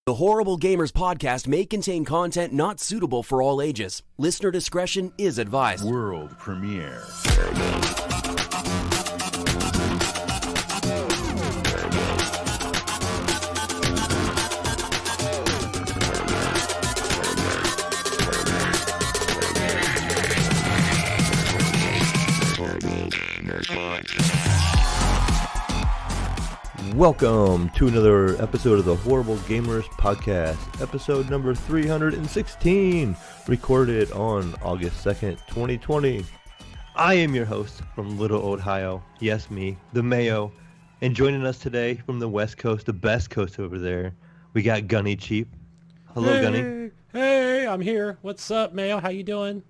The Horrible Gamers podcast may contain content not suitable for all ages. Listener discretion is advised. World premiere. Welcome to another episode of the Horrible Gamers podcast, episode number 316, recorded on August 2nd, 2020. I am your host from Little Ohio, yes me, the Mayo, and joining us today from the West Coast, the best coast over there, we got Gunny Cheap. Hello, Gunny. Hey, I'm here. What's up, Mayo? How you doing?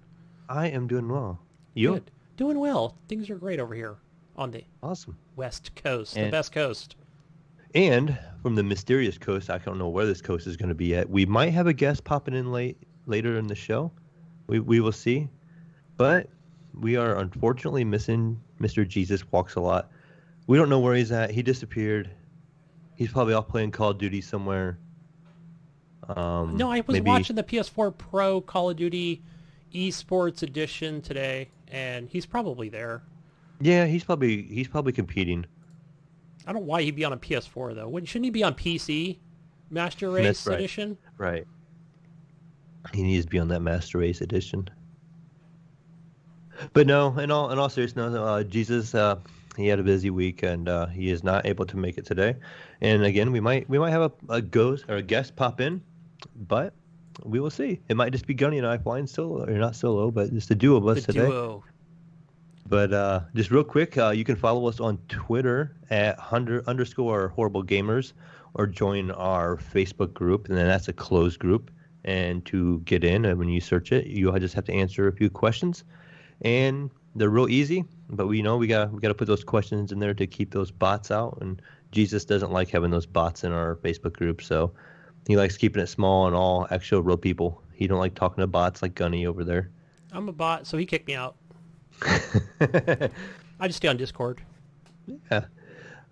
I am doing well. You? Good. Doing well. Things are great over here on the Awesome. West Coast, the best coast. And from the mysterious coast, I don't know where this coast is going to be at. We might have a guest popping in later in the show. We will see. But we are unfortunately missing Mr. Jesus Walks a Lot. We don't know where he's at. He disappeared. He's probably off playing Call of Duty somewhere. No, I was watching the PS4 Pro Call of Duty Esports Edition today, and he's probably there. Yeah, he's probably competing. I don't know why he'd be on a PS4 though. Shouldn't he be on PC? Master Race Edition? Right. He needs to be on that Master Race Edition. But no, in all seriousness, Jesus, he had a busy week and he is not able to make it today. And again, we might have a ghost or a guest pop in, but we will see. It might just be Gunny and I flying solo, or not solo, but just the duo of us today. Duo. But just real quick, you can follow us on Twitter at _Horrible Gamers, or join our Facebook group, and then that's a closed group. And to get in, and when you search it, you just have to answer a few questions, and they're real easy. But we got to put those questions in there to keep those bots out. And Jesus doesn't like having those bots in our Facebook group, so he likes keeping it small and all actual real people. He don't like talking to bots like Gunny over there. I'm a bot, so he kicked me out. I just stay on Discord. Yeah.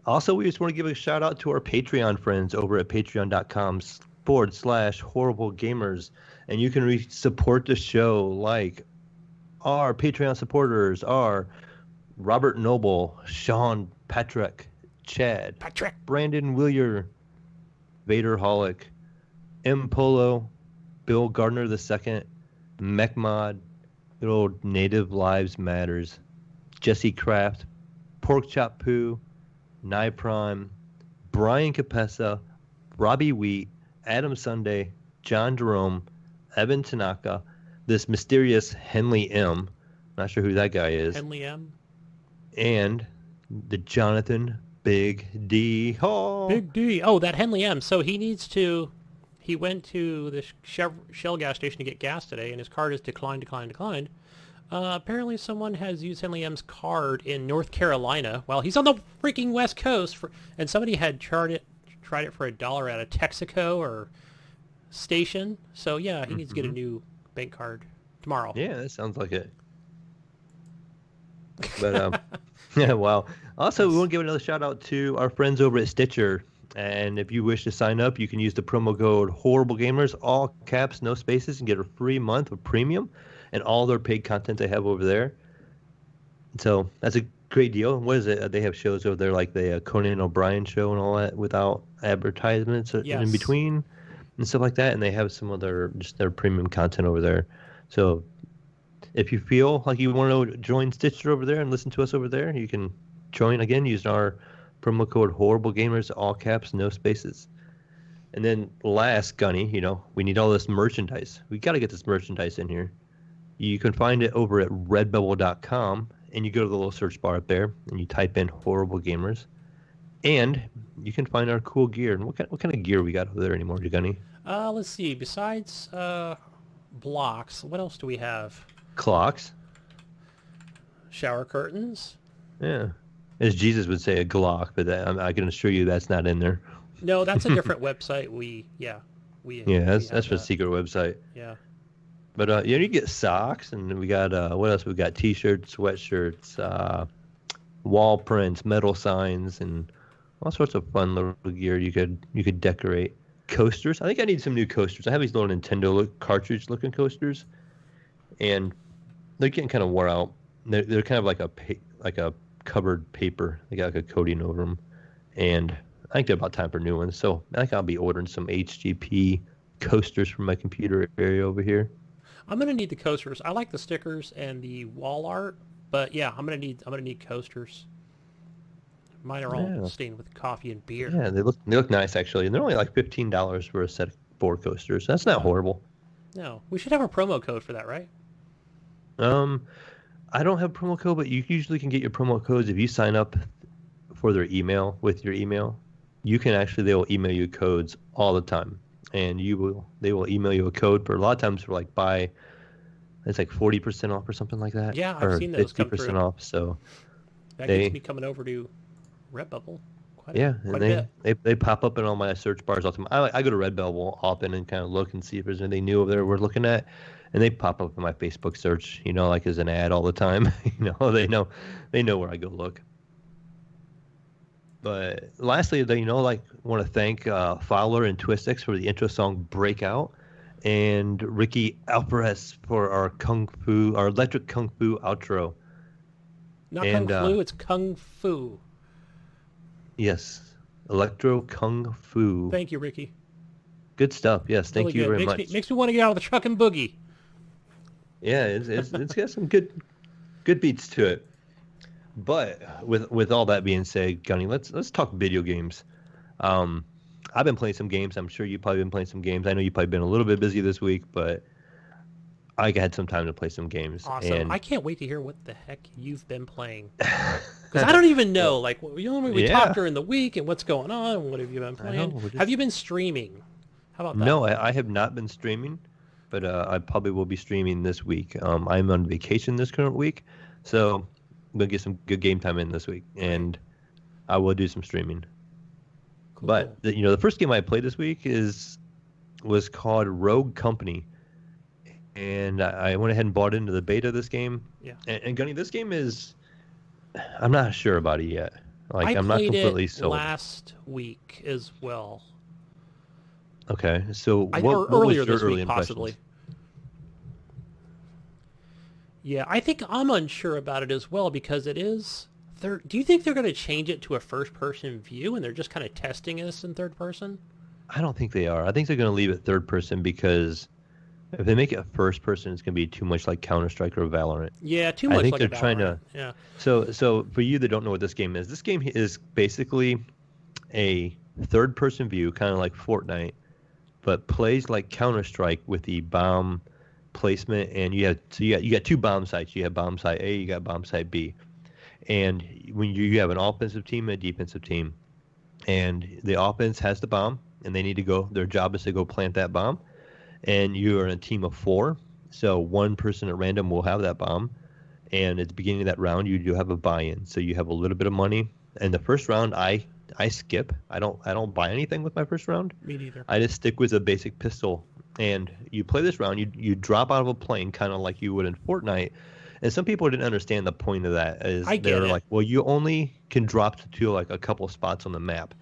Also, we just want to give a shout out to our Patreon friends over at patreon.com/Horrible Gamers. And you can support the show like our Patreon supporters are Robert Noble, Sean Patrick, Chad, Brandon Willier, Vader Holic, M. Polo, Bill Gardner II, Mechmod, good old Native Lives Matters, Jesse Kraft, Pork Chop Poo, Nye Prime, Brian Capessa, Robbie Wheat, Adam Sunday, John Jerome, Evan Tanaka, this mysterious Henley M. Not sure who that guy is. Henley M. And the Jonathan Big D. Oh. Big D. Oh, that Henley M. So he went to the Shell gas station to get gas today, and his card is declined. Apparently someone has used Henley M's card in North Carolina while he's on the freaking West Coast, and somebody had tried it for $1 at a Texaco or station. So yeah, he needs to get a new bank card tomorrow. Yeah, that sounds like it. But yeah, wow. Also, we want to give another shout out to our friends over at Stitcher. And if you wish to sign up, you can use the promo code Horrible Gamers, all caps, no spaces, and get a free month of premium and all their paid content they have over there. So that's a great deal. What is it? They have shows over there like the Conan O'Brien show and all that without advertisements in between and stuff like that. And they have some of their premium content over there. So if you feel like you want to join Stitcher over there and listen to us over there, you can join again using our promo code Horrible Gamers, all caps, no spaces. And then last, Gunny, we need all this merchandise. We got to get this merchandise in here. You can find it over at redbubble.com, and you go to the little search bar up there, and you type in Horrible Gamers. And you can find our cool gear. And what kind of gear we got over there anymore, Gunny? Let's see. Besides blocks, what else do we have? Clocks. Shower curtains. Yeah. As Jesus would say, a Glock, but I can assure you that's not in there. No, that's a different website. That's for a secret website. Yeah. But you get socks, and we got what else? We got T-shirts, sweatshirts, wall prints, metal signs, and all sorts of fun little gear you could decorate. coasters. I think I need some new coasters. I have these little Nintendo cartridge looking coasters, and they're getting kind of wore out. They're kind of like a covered paper. They got like a coating over them, and I think they're about time for new ones. So I think I'll be ordering some HGP coasters from my computer area over here. I'm gonna need the coasters. I like the stickers and the wall art, but yeah, I'm gonna need coasters. Mine are all stained with coffee and beer. Yeah, they look nice actually, and they're only like $15 for a set of 4 coasters. That's not horrible. No, we should have a promo code for that, right? I don't have a promo code, but you usually can get your promo codes if you sign up for their email with your email. You can actually, they will email you codes all the time, and they will email you a code for a lot of times for like buy. It's like 40% off or something like that. Yeah, I've seen those come through. 50% off. So that gets me coming over to Redbubble. Quite a bit. They pop up in all my search bars all the time. I go to Redbubble often and kind of look and see if there's anything new over there we're looking at, and they pop up in my Facebook search, like as an ad all the time. They know where I go look. But lastly, want to thank Fowler and Twistix for the intro song "Breakout," and Ricky Alvarez for our electric kung fu outro. Not kung flu, it's kung fu. Yes, electro kung fu. Thank you, Ricky. Good stuff. Yes, thank you very much. Makes me want to get out of the truck and boogie. Yeah, it's got some good beats to it. But with all that being said, Gunny, let's talk video games. I've been playing some games. I'm sure you've probably been playing some games. I know you've probably been a little bit busy this week, but I had some time to play some games. Awesome. And I can't wait to hear what the heck you've been playing. Because I don't even know. We talk during the week and what's going on. What have you been playing? Have you been streaming? How about that? No, I have not been streaming, but I probably will be streaming this week. I'm on vacation this current week, so I'm going to get some good game time in this week, and I will do some streaming. Cool. But, the first game I played this week was called Rogue Company. And I went ahead and bought into the beta of this game. Yeah. And Gunny, this game I'm not sure about it yet. I'm not completely sold. I played it last week as well. Okay, so what earlier was your this early week, possibly. Yeah, I think I'm unsure about it as well because it is third. Do you think they're going to change it to a first-person view and they're just kind of testing us in third person? I don't think they are. I think they're going to leave it third person because if they make it first person, it's going to be too much like Counter-Strike or Valorant. Yeah, too much. I think they're trying to. Yeah. So for you that don't know what this game is basically a third-person view, kind of like Fortnite, but plays like Counter-Strike with the bomb placement, and you got 2 bomb sites. You have bomb site A, you got bomb site B, and when you have an offensive team and a defensive team, and the offense has the bomb, and they need to go. Their job is to go plant that bomb. And you are in a team of 4, so one person at random will have that bomb. And at the beginning of that round, you do have a buy-in, so you have a little bit of money. And the first round, I skip. I don't buy anything with my first round. Me neither. I just stick with a basic pistol. And you play this round. You drop out of a plane, kind of like you would in Fortnite. And some people didn't understand the point of that. They're like, well, you only can drop to like a couple of spots on the map.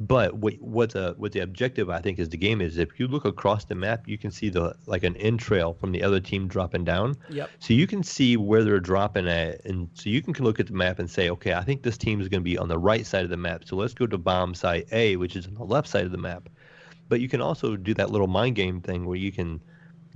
But what the objective, I think, is the game is if you look across the map, you can see an end trail from the other team dropping down. Yep. So you can see where they're dropping at, and so you can look at the map and say, okay, I think this team is going to be on the right side of the map. So let's go to bomb site A, which is on the left side of the map. But you can also do that little mind game thing where you can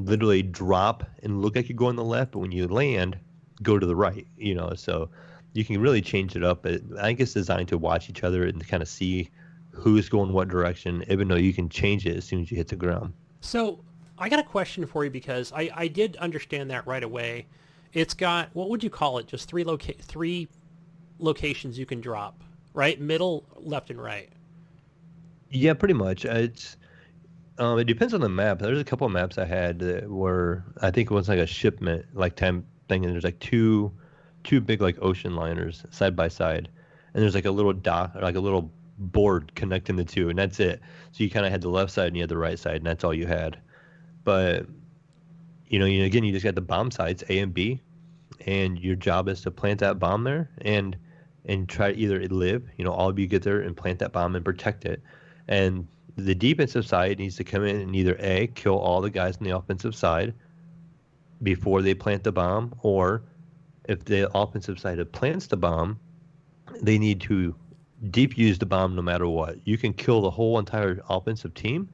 literally drop and look like you go on the left, but when you land, go to the right. So you can really change it up. I think it's designed to watch each other and kind of see who's going what direction, even though you can change it as soon as you hit the ground. So I got a question for you because I did understand that right away. It's got, what would you call it? Just 3 locations you can drop, right? Middle, left, and right. Yeah, pretty much. It depends on the map. There's a couple of maps I had that were, I think it was like a shipment time thing, and there's like two big like ocean liners side by side, and there's like a little dock, or like a little board connecting the two, and that's it. So you kind of had the left side and you had the right side, and that's all you had. But again, you just got the bomb sites A and B, and your job is to plant that bomb there and try to either live. All of you get there and plant that bomb and protect it. And the defensive side needs to come in and either A, kill all the guys on the offensive side before they plant the bomb, or if the offensive side plants the bomb, they need to defuse the bomb no matter what. You can kill the whole entire offensive team,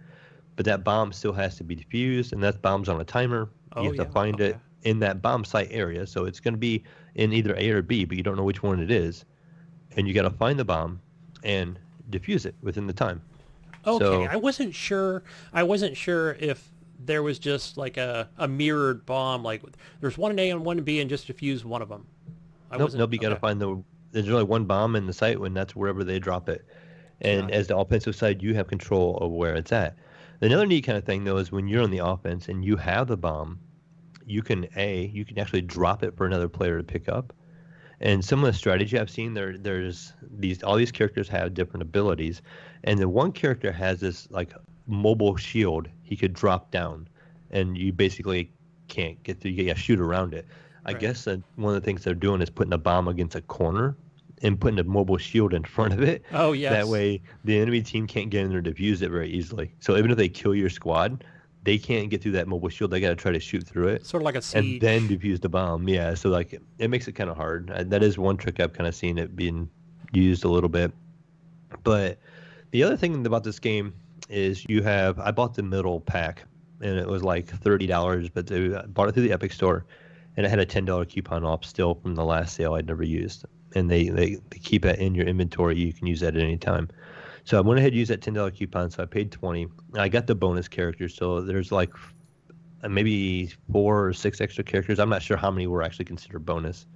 but that bomb still has to be defused, and that bomb's on a timer. You have to find it in that bomb site area. So it's going to be in either A or B, but you don't know which one it is. And you got to find the bomb and defuse it within the time. Okay, so, I wasn't sure if there was just like a mirrored bomb, like there's one A and one B and just defuse one of them. Nope, you got to find there's only one bomb in the site when that's wherever they drop it. And as the offensive side, you have control of where it's at. Another neat kind of thing, though, is when you're on the offense and you have the bomb, you can actually drop it for another player to pick up. And some of the strategy I've seen, there's all these characters have different abilities, and the one character has this like mobile shield he could drop down, and you basically can't get through. You got to shoot around it. I guess one of the things they're doing is putting a bomb against a corner and putting a mobile shield in front of it. Oh, yes. That way the enemy team can't get in there to defuse it very easily. So even if they kill your squad, they can't get through that mobile shield. They got to try to shoot through it. Sort of like a siege. And then defuse the bomb. Yeah, so like it makes it kind of hard. That is one trick I've kind of seen it being used a little bit. But the other thing about this game is I bought the middle pack, and it was like $30, but I bought it through the Epic Store, and it had a $10 coupon off still from the last sale I'd never used. And they keep it in your inventory. You can use that at any time. So I went ahead and used that $10 coupon, so I paid $20. I got the bonus characters, so there's like maybe 4 or 6 extra characters. I'm not sure how many were actually considered bonus.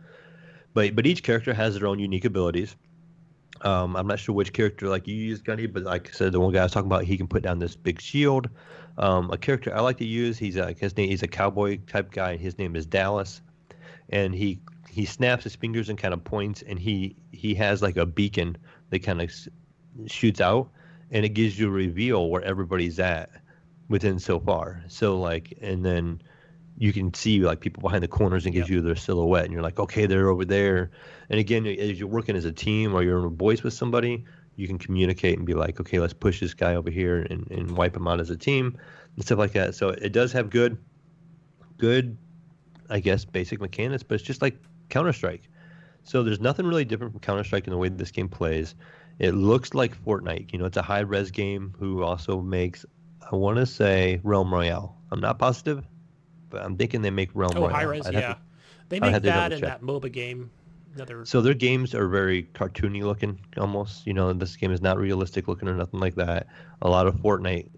But each character has their own unique abilities. I'm not sure which character like you use, Gunny, but like I said, the one guy I was talking about, he can put down this big shield. A character I like to use, he's a cowboy type guy. His name is Dallas, and he snaps his fingers and kind of points, and he has like a beacon that kind of shoots out, and it gives you a reveal where everybody's at within so far. So like, and then you can see like people behind the corners and gives you their silhouette, and you're like, okay, they're over there. And again, as you're working as a team or you're in a voice with somebody, you can communicate and be like, okay, let's push this guy over here and wipe him out as a team and stuff like that. So it does have good, I guess, basic mechanics, but it's just like Counter-Strike. So there's nothing really different from Counter-Strike in the way that this game plays. It looks like Fortnite. You know, it's a high-res game who also makes, I want to say, Realm Royale. I'm not positive, but I'm thinking they make Realm Royale. Oh, high-res, yeah. They make that in that MOBA game. So their games are very cartoony looking, almost. You know, this game is not realistic looking or nothing like that. A lot of Fortnite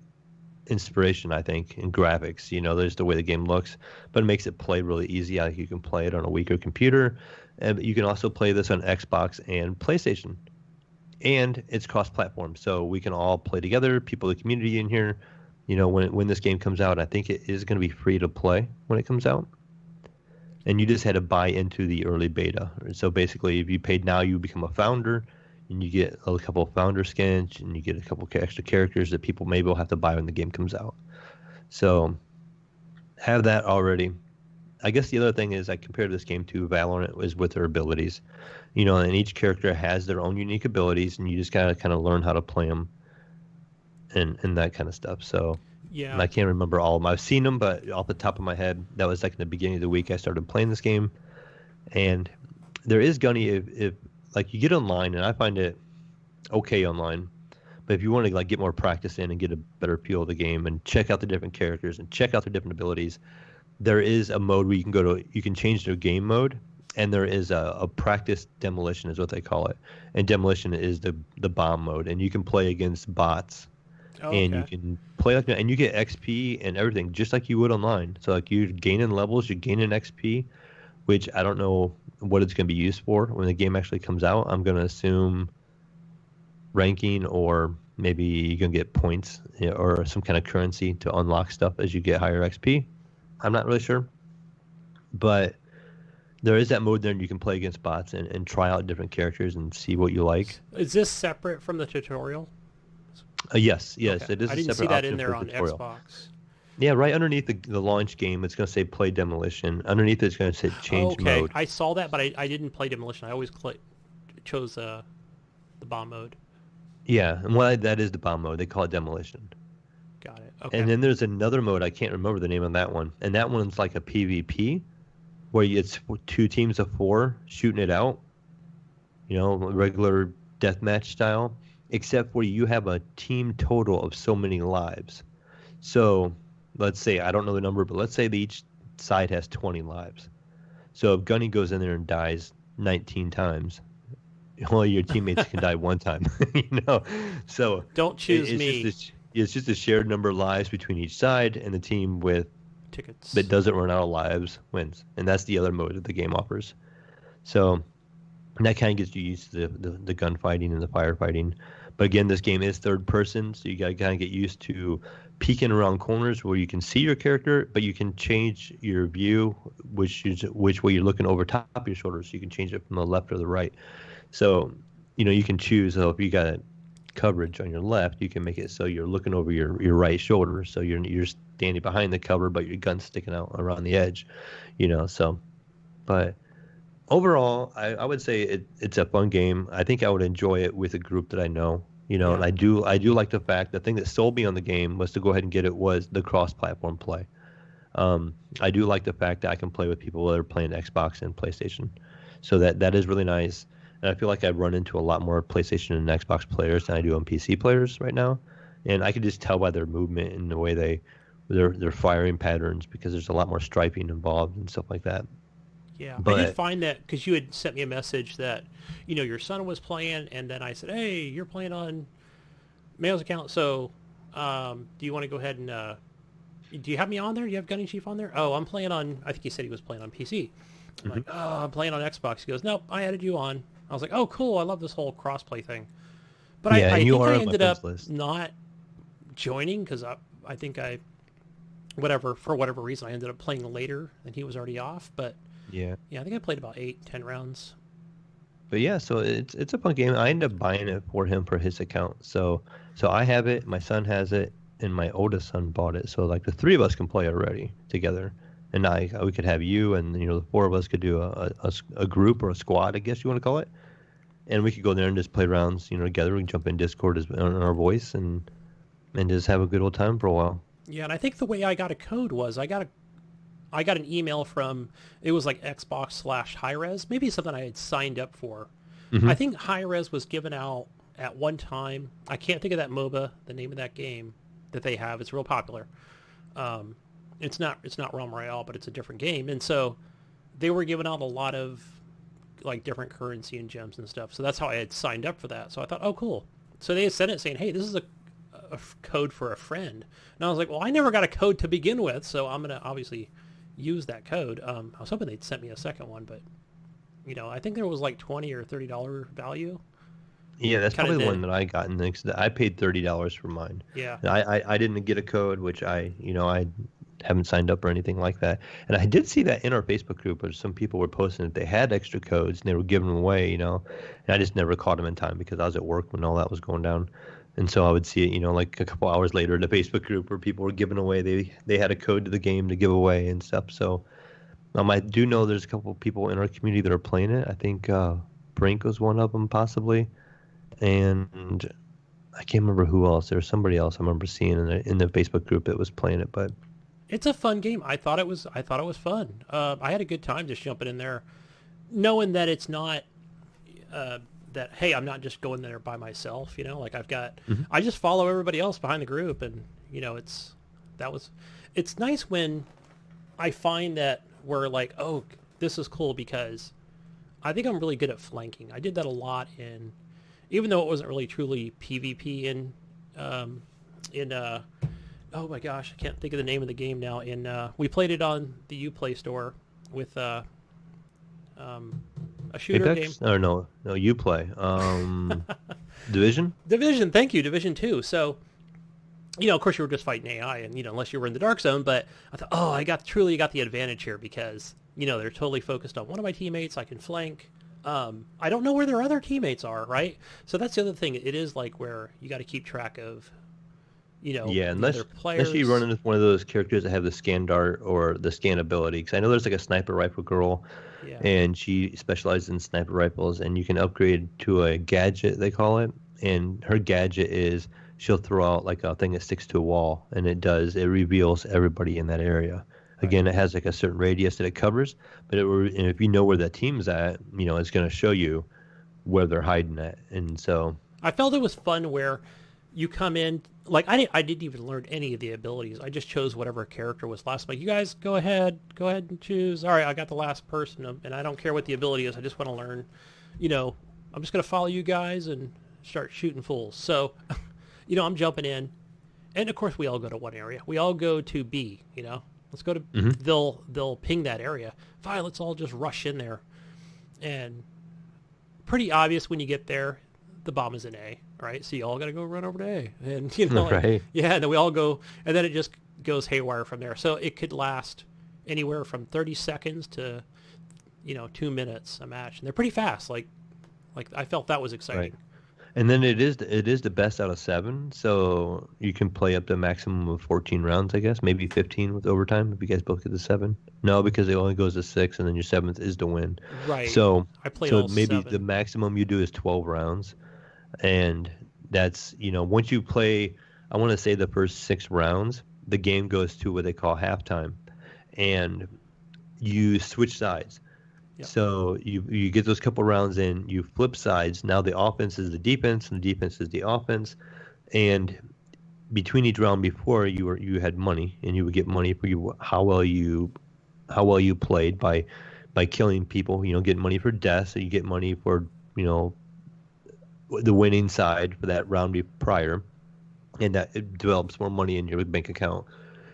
inspiration, I think, in graphics. You know, there's the way the game looks, but it makes it play really easy. Like you can play it on a weaker computer, and you can also play this on Xbox and PlayStation. And it's cross-platform, so we can all play together. People in the community in here, you know, when this game comes out, I think it is going to be free to play when it comes out. And you just had to buy into the early beta. So basically, if you paid now, you become a founder, and you get a couple of founder skins, and you get a couple extra characters that people maybe will have to buy when the game comes out. So have that already. I guess the other thing is I compared this game to Valorant is with their abilities. You know, and each character has their own unique abilities, and you just gotta kind of learn how to play them and that kind of stuff. So yeah, and I can't remember all of them. I've seen them, but off the top of my head, that was like in the beginning of the week I started playing this game. And there is, Gunny, if like you get online, and I find it okay online, but if you want to like get more practice in and get a better feel of the game and check out the different characters and check out their different abilities, there is a mode where you can change their game mode. And there is a practice demolition is what they call it. And demolition is the bomb mode. And you can play against bots. Oh, and you can play like that. And you get XP and everything just like you would online. So like you're gaining levels, you're gaining XP, which I don't know what it's going to be used for when the game actually comes out. I'm going to assume ranking, or maybe you're going to get points, you know, or some kind of currency to unlock stuff as you get higher XP. I'm not really sure. But there is that mode there, and you can play against bots and try out different characters and see what you like. Is this separate from the tutorial? Yes, okay. It is. I didn't see that in there on Xbox. Yeah, right underneath the launch game, it's going to say play demolition. Underneath it's going to say change mode. I saw that, but I didn't play demolition. I always chose the bomb mode. Yeah, and well, that is the bomb mode. They call it demolition. Got it. Okay. And then there's another mode. I can't remember the name of that one. And that one's like a PvP, where it's 2 teams of 4 shooting it out. Regular deathmatch style, except where you have a team total of so many lives. So let's say, I don't know the number, but let's say that each side has 20 lives. So if Gunny goes in there and dies 19 times, only your teammates can die 1 time. So don't choose me. It's just a shared number of lives between each side, and the team with tickets that doesn't run out of lives wins. And that's the other mode that the game offers. So that kind of gets you used to the gunfighting and the firefighting. But again, this game is third person, so you got to kind of get used to peeking around corners where you can see your character, but you can change your view, which way you're looking over top of your shoulder, so you can change it from the left or the right. So, you can choose. So if you got coverage on your left, you can make it so you're looking over your right shoulder, so you're standing behind the cover, but your gun's sticking out around the edge. So, but overall, I would say it's a fun game. I think I would enjoy it with a group that I know. Yeah. And I do like the fact, the thing that sold me on the game was to go ahead and get it was the cross-platform play. I do like the fact that I can play with people that are playing Xbox and PlayStation, so that is really nice. And I feel like I run into a lot more PlayStation and Xbox players than I do on PC players right now, and I can just tell by their movement and the way their firing patterns, because there's a lot more striping involved and stuff like that. Yeah, but I did find that because you had sent me a message that, your son was playing, and then I said, hey, you're playing on Mayo's account, so do you want to go ahead and, do you have me on there? Do you have Gunny Chief on there? Oh, I'm playing on, I think he said he was playing on PC. I'm like, oh, I'm playing on Xbox. He goes, nope, I added you on. I was like, oh, cool, I love this whole crossplay thing. But yeah, I think I ended up list. not joining because I think for whatever reason, I ended up playing later and he was already off, but yeah, I think I played about 8-10 rounds. But yeah, so it's a fun game. I ended up buying it for him for his account. So I have it, my son has it, and my oldest son bought it. So like the 3 of us can play already together, and we could have you, and the 4 of us could do a group or a squad, I guess you want to call it, and we could go there and just play rounds, together. We can jump in Discord on our voice and just have a good old time for a while. Yeah, and I think the way I got a code was I got an email from, it was like Xbox/Hi-Res, maybe something I had signed up for. Mm-hmm. I think Hi-Res was given out at one time. I can't think of that MOBA, the name of that game that they have. It's real popular. It's not Realm Royale, but it's a different game. And so they were giving out a lot of like different currency and gems and stuff. So that's how I had signed up for that. So I thought, oh, cool. So they had sent it saying, hey, this is a code for a friend. And I was like, well, I never got a code to begin with, so I'm going to obviously use that code. I was hoping they'd sent me a second one, but I think there was like $20 or $30 value. Yeah, that's probably the one that I got. I paid $30 for mine. Yeah. I didn't get a code, which I haven't signed up or anything like that. And I did see that in our Facebook group where some people were posting that they had extra codes and they were giving them away, and I just never caught them in time because I was at work when all that was going down. And so I would see it, like a couple hours later in the Facebook group where people were giving away, they had a code to the game to give away and stuff. So I do know there's a couple of people in our community that are playing it. I think Brink was one of them possibly. And I can't remember who else. There was somebody else I remember seeing in the Facebook group that was playing it. But it's a fun game. I thought it was fun. I had a good time just jumping in there, knowing that it's not that, hey, I'm not just going there by myself. Like I've got, I just follow everybody else behind the group, and it's nice when I find that we're like, oh, this is cool, because I think I'm really good at flanking. I did that a lot even though it wasn't really truly PvP in oh my gosh, I can't think of the name of the game now. We played it on the Uplay store with a shooter Apex? game. Or no, Uplay. Division? Division, thank you, Division 2. So, of course you were just fighting AI, and unless you were in the dark zone. But I thought, oh, I truly got the advantage here because they're totally focused on one of my teammates. I can flank. I don't know where their other teammates are, right? So that's the other thing. It is like where you got to keep track of, unless players. you run into one of those characters that have the scan dart or the scan ability. Because I know there's like a sniper rifle girl, and she specializes in sniper rifles, and you can upgrade to a gadget, they call it, and her gadget is she'll throw out like a thing that sticks to a wall, and it reveals everybody in that area. Again, it has like a certain radius that it covers, but and if you know where that team's at, it's going to show you where they're hiding at. And so I felt it was fun where you come in, like I didn't even learn any of the abilities. I just chose whatever character was last. Like, you guys go ahead and choose. All right, I got the last person, and I don't care what the ability is. I just want to learn. I'm just going to follow you guys and start shooting fools. So, I'm jumping in, and of course we all go to one area. We all go to B. Let's go to. They'll ping that area. Fine, let's all just rush in there, and pretty obvious when you get there, the bomb is in A, right? So you all got to go run over to A, and right. Yeah, and then we all go, and then it just goes haywire from there. So it could last anywhere from 30 seconds to 2 minutes a match, and they're pretty fast. Like I felt that was exciting. Right. And then it is the best out of 7, so you can play up to a maximum of 14 rounds, I guess, maybe 15 with overtime if you guys both get the 7. No, because it only goes to 6, and then your 7th is to win. Right. So I played all maybe 7. the maximum you do is 12 rounds, and that's once you play, I want to say the first 6 rounds, the game goes to what they call halftime, and you switch sides. Yep. So you get those couple rounds in, you flip sides. Now the offense is the defense, and the defense is the offense. And between each round before, you had money, and you would get money for how well you played by killing people. Getting money for death. So you get money for the winning side for that round prior, and that it develops more money in your bank account.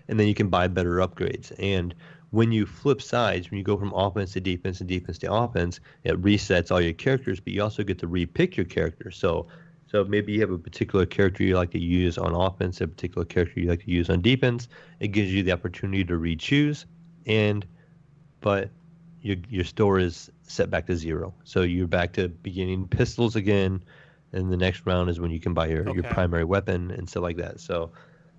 And then you can buy better upgrades. And when you flip sides, when you go from offense to defense and defense to offense, it resets all your characters, but you also get to repick your character. So maybe you have a particular character you like to use on offense, a particular character you like to use on defense. It gives you the opportunity to re-choose, but your store is set back to 0. So you're back to beginning pistols again, and the next round is when you can buy your primary weapon and stuff like that. So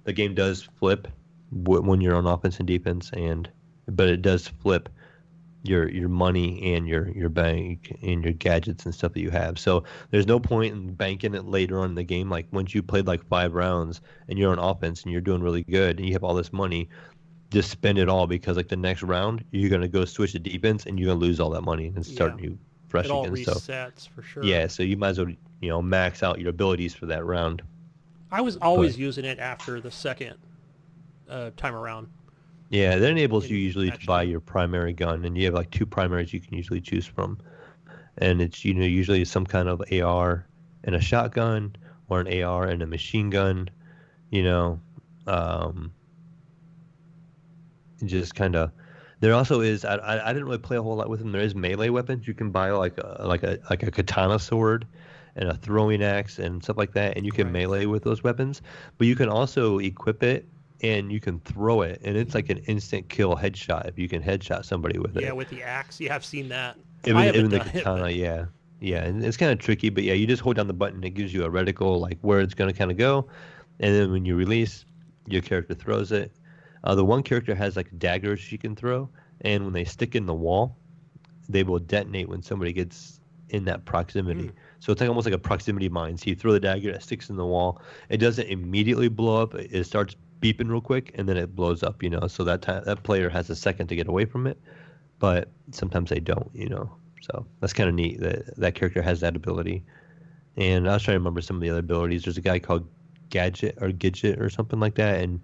the game does flip when you're on offense and defense, but it does flip your money and your bank and your gadgets and stuff that you have. So there's no point in banking it later on in the game. Like once you played like 5 rounds and you're on offense and you're doing really good and you have all this money, just spend it all, because like the next round you're gonna go switch to defense and you're gonna lose all that money and start new fresh again. It all resets for sure. Yeah, so you might as well max out your abilities for that round. I was always using it after the second time around. Yeah, that enables you usually to buy your primary gun, and you have like 2 primaries you can usually choose from, and it's usually some kind of AR and a shotgun, or an AR and a machine gun, just kind of. There also is I didn't really play a whole lot with them. There is melee weapons you can buy, like a katana sword and a throwing axe and stuff like that, and you can melee with those weapons, but you can also equip it. And you can throw it, and it's like an instant kill headshot if you can headshot somebody with it. Yeah, with the axe. Yeah, I've seen that. Even the katana, yeah. And it's kind of tricky, but yeah, you just hold down the button. It gives you a reticle, like where it's going to kind of go, and then when you release, your character throws it. The one character has like daggers she can throw, and when they stick in the wall, they will detonate when somebody gets in that proximity. So it's like almost like a proximity mine. So you throw the dagger, it sticks in the wall. It doesn't immediately blow up. It starts beeping real quick, and then it blows up, so that player has a second to get away from it, but sometimes they don't, so that's kind of neat that character has that ability. And I was trying to remember some of the other abilities. There's a guy called Gadget or something like that, and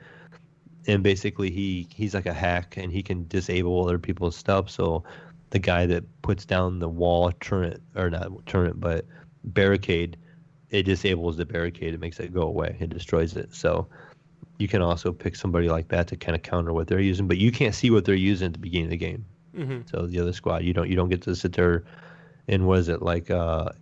basically he's like a hack, and he can disable other people's stuff. So the guy that puts down the wall but barricade, it disables the barricade. It makes it go away. It destroys it. So you can also pick somebody like that to kind of counter what they're using, but you can't see what they're using at the beginning of the game. So the other squad, you don't get to sit there and what is it like? What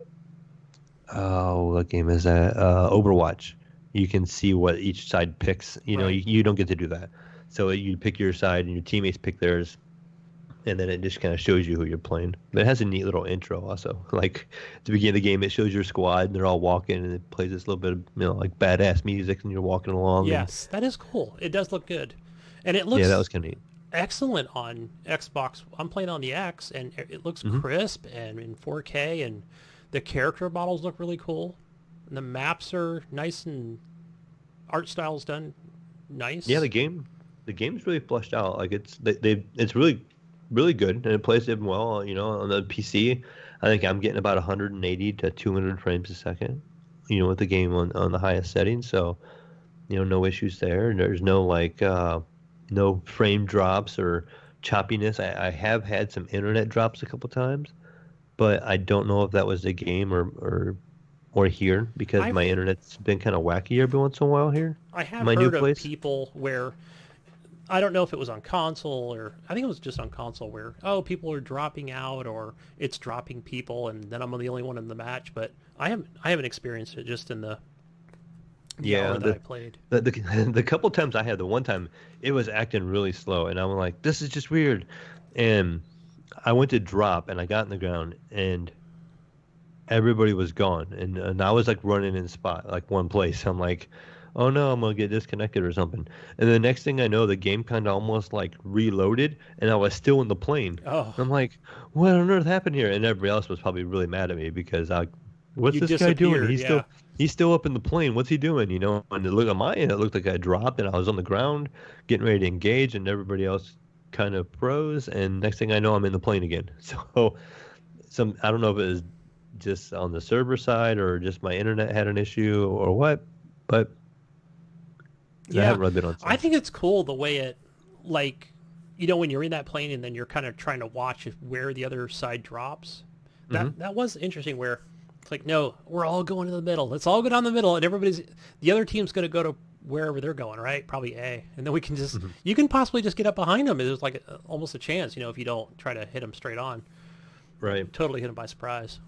game is that? Overwatch. You can see what each side picks. You don't get to do that. So you pick your side and your teammates pick theirs, and then it just kind of shows you who you're playing. But it has a neat little intro also. Like at the beginning of the game, it shows your squad, and they're all walking, and it plays this little bit of like badass music, and you're walking along. Yes, that is cool. It does look good, and it looks that was kind of neat. Excellent on Xbox. I'm playing on the X, and it looks crisp and in 4K, and the character models look really cool. And the maps are nice and art style's done nice. Yeah, the game's really fleshed out. Like it's really really good, and it plays even well. You know, on the PC, I think I'm getting about 180 to 200 frames a second. You know, with the game on the highest settings, so you know, no issues there. And there's no no frame drops or choppiness. I have had some internet drops a couple times, but I don't know if that was the game or here because my internet's been kind of wacky every once in a while here. I have my heard new of place. people where I don't know if it was on console or I think it was just on console where people are dropping out or it's dropping people and then I'm the only one in the match. But I haven't experienced it just in the hour that I played. The couple times I had, the one time it was acting really slow, and I'm like, this is just weird. And I went to drop, and I got in the ground, and everybody was gone, and I was like running in spot, like one place. I'm like, oh no, I'm gonna get disconnected or something. And the next thing I know, the game kind of almost like reloaded, and I was still in the plane. Oh. And I'm like, what on earth happened here? And everybody else was probably really mad at me because what's You this guy doing? disappeared, He's still up in the plane. What's he doing? You know, and on my end, it looked like I dropped and I was on the ground getting ready to engage, and everybody else kind of froze. And next thing I know, I'm in the plane again. So, I don't know if it was just on the server side or just my internet had an issue or what, but I haven't really been on. I think it's cool the way it, like, you know, when you're in that plane and then you're kind of trying to watch where the other side drops. That was interesting where it's like, no, we're all going to the middle. Let's all go down the middle, and the other team's going to go to wherever they're going, right? Probably A. And then we can just, you can possibly just get up behind them. There's like almost a chance, you know, if you don't try to hit them straight on. Right. Totally hit them by surprise.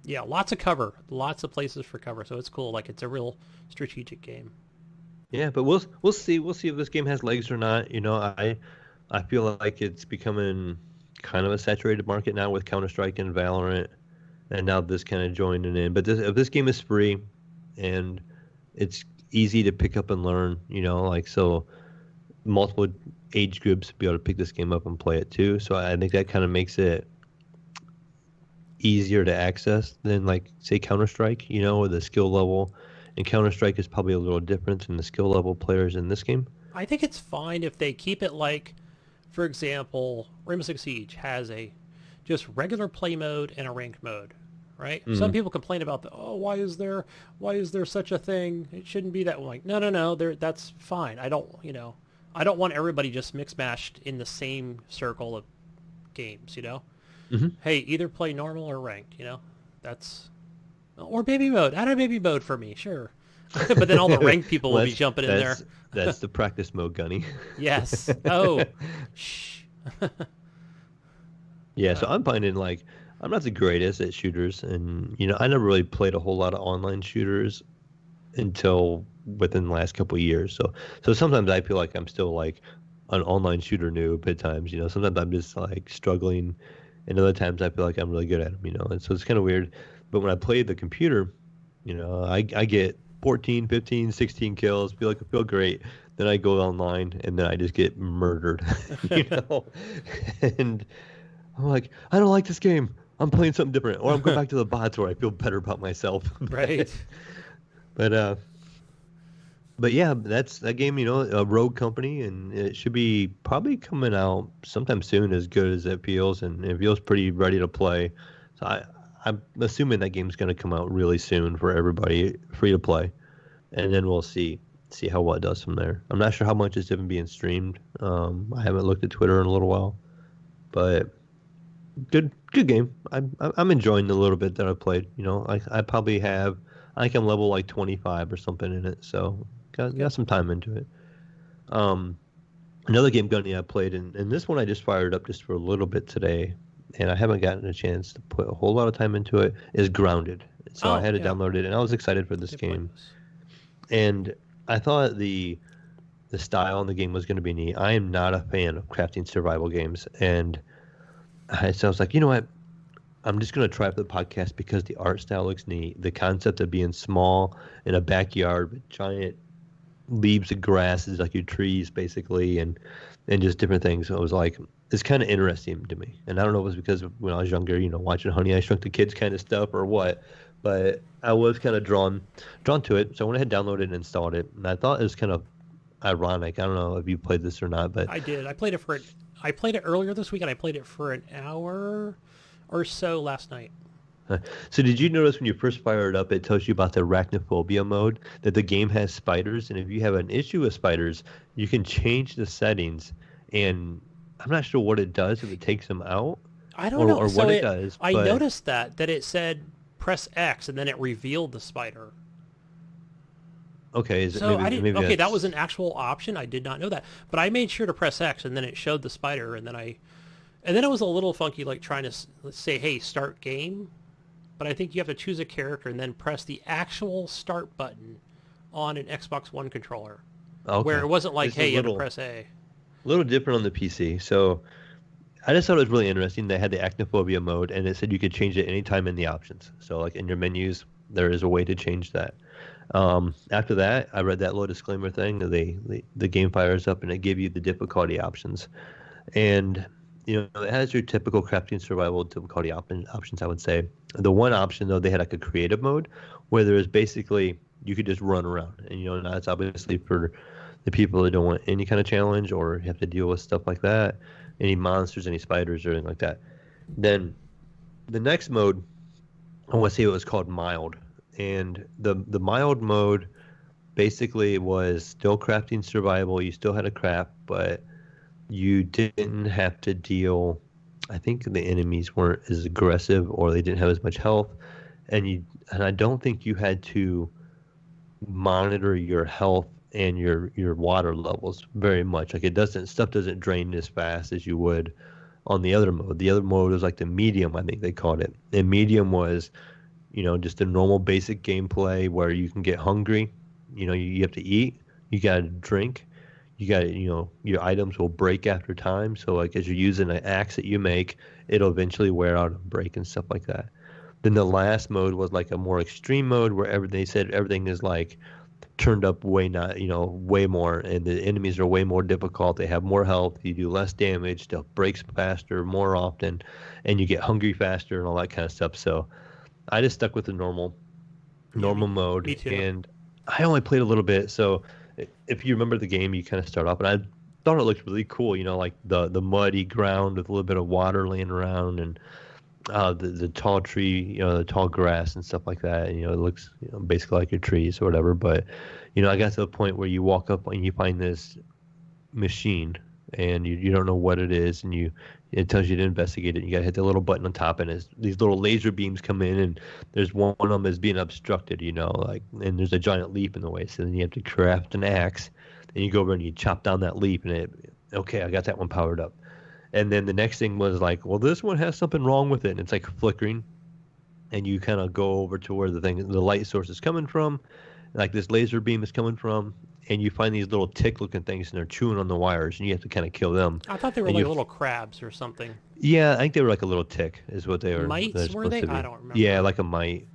Yeah, lots of cover, lots of places for cover. So it's cool. Like, it's a real strategic game. Yeah, but we'll see. We'll see if this game has legs or not. You know, I feel like it's becoming kind of a saturated market now with Counter-Strike and Valorant, and now this kind of joining in. But if this game is free and it's easy to pick up and learn, you know, like, so multiple age groups be able to pick this game up and play it too. So I think that kind of makes it easier to access than, like, say, Counter-Strike, you know, with the skill level. And Counter-Strike is probably a little different than the skill level players in this game. I think it's fine if they keep it like, for example, Rainbow Six Siege has a just regular play mode and a ranked mode, right? Mm-hmm. Some people complain about why is there such a thing? It shouldn't be that. I'm like, no, that's fine. I don't want everybody just mix mashed in the same circle of games, you know? Mm-hmm. Hey, either play normal or ranked, you know? Or baby mode. Add a baby mode for me, sure. But then all the ranked people will be jumping in there. That's the practice mode, Gunny. Yes. Oh, shh. Yeah, so I'm finding, like, I'm not the greatest at shooters, and, you know, I never really played a whole lot of online shooters until within the last couple of years. So sometimes I feel like I'm still, like, an online shooter noob at times, you know. Sometimes I'm just, like, struggling, and other times I feel like I'm really good at them, you know. And so it's kind of weird. But when I play the computer, you know, I get 14, 15, 16 kills, feel great. Then I go online, and then I just get murdered, you know. And I'm like, I don't like this game. I'm playing something different. Or I'm going back to the bots where I feel better about myself. Right. But yeah, that's that game, you know, a Rogue Company, and it should be probably coming out sometime soon, as good as it feels, and it feels pretty ready to play. So I'm assuming that game's going to come out really soon for everybody, free to play, and then we'll see how well it does from there. I'm not sure how much is even being streamed. I haven't looked at Twitter in a little while, but good game. I'm enjoying the little bit that I've played. You know, I probably have. I think I'm level like 25 or something in it, so got some time into it. Another game, Gunny, I played, and this one I just fired up just for a little bit today, and I haven't gotten a chance to put a whole lot of time into it, is Grounded. So I had to download it, and I was excited for this game. And I thought the style in the game was going to be neat. I am not a fan of crafting survival games, and so I was like, you know what? I'm just going to try it for the podcast because the art style looks neat. The concept of being small in a backyard with giant leaves of grass is like your trees, basically, and just different things. So it was like, it's kind of interesting to me. And I don't know if it was because when I was younger, you know, watching Honey, I Shrunk the Kids kind of stuff or what. but I was kind of drawn to it. So I went ahead, downloaded it, and installed it. And I thought it was kind of ironic. I don't know if you played this or not, but I did. I played it earlier this week, and I played it for an hour or so last night. so did you notice when you first fire it up, it tells you about the arachnophobia mode, that the game has spiders, and if you have an issue with spiders, you can change the settings, and I'm not sure what it does if it takes them out. I don't know. Or So what it does. I But noticed that it said press X, and then it revealed the spider. okay, is it So I didn't. maybe Okay, that that's was an actual option. I did not know that, but I made sure to press X, and then it showed the spider, and then it was a little funky, like trying to let's say, "Hey, start game," but I think you have to choose a character and then press the actual start button on an Xbox One controller, okay. where it wasn't like, It's "Hey, a you have to little press A." different on the PC. So I just thought it was really interesting. They had the acnophobia mode, and it said you could change it anytime in the options. So like in your menus, there is a way to change that. After that, I read that little disclaimer thing. The game fires up, and it gives you the difficulty options. And it has your typical crafting survival difficulty options, I would say. The one option, though, they had like a creative mode where there was basically you could just run around. And, now it's obviously for the people that don't want any kind of challenge or have to deal with stuff like that, any monsters, any spiders, or anything like that. Then the next mode, I want to say it was called mild. And the mild mode basically was still crafting survival. You still had to craft, but you didn't have to deal. I think the enemies weren't as aggressive, or they didn't have as much health, and I don't think you had to monitor your health and your water levels very much. Like stuff doesn't drain as fast as you would on the other mode. The other mode was like the medium, I think they called it. And medium was, just a normal basic gameplay where you can get hungry. You have to eat, you got to drink, you got to, your items will break after time. So like as you're using an axe that you make, it'll eventually wear out and break and stuff like that. Then the last mode was like a more extreme mode where they said everything is like turned up way more, and the enemies are way more difficult. They have more health, you do less damage, stuff breaks faster more often, and you get hungry faster and all that kind of stuff. So I just stuck with the normal mode. Me too. And I only played a little bit. So if you remember the game, you kind of start off, and I thought it looked really cool, like the muddy ground with a little bit of water laying around, and the tall tree, the tall grass and stuff like that. And, it looks basically like your trees or whatever. But, I got to the point where you walk up and you find this machine, and you don't know what it is, and it tells you to investigate it. You got to hit the little button on top, and these little laser beams come in, and there's one of them is being obstructed, and there's a giant leaf in the way. So then you have to craft an axe, and you go over and you chop down that leaf, and okay, I got that one powered up. And then the next thing was like, well, this one has something wrong with it, and it's like flickering, and you kind of go over to where the light source is coming from, like this laser beam is coming from, and you find these little tick-looking things, and they're chewing on the wires, and you have to kind of kill them. I thought they were like little crabs or something. Yeah, I think they were like a little tick, is what they were. Mites, were they? I don't remember. Yeah, like a mite.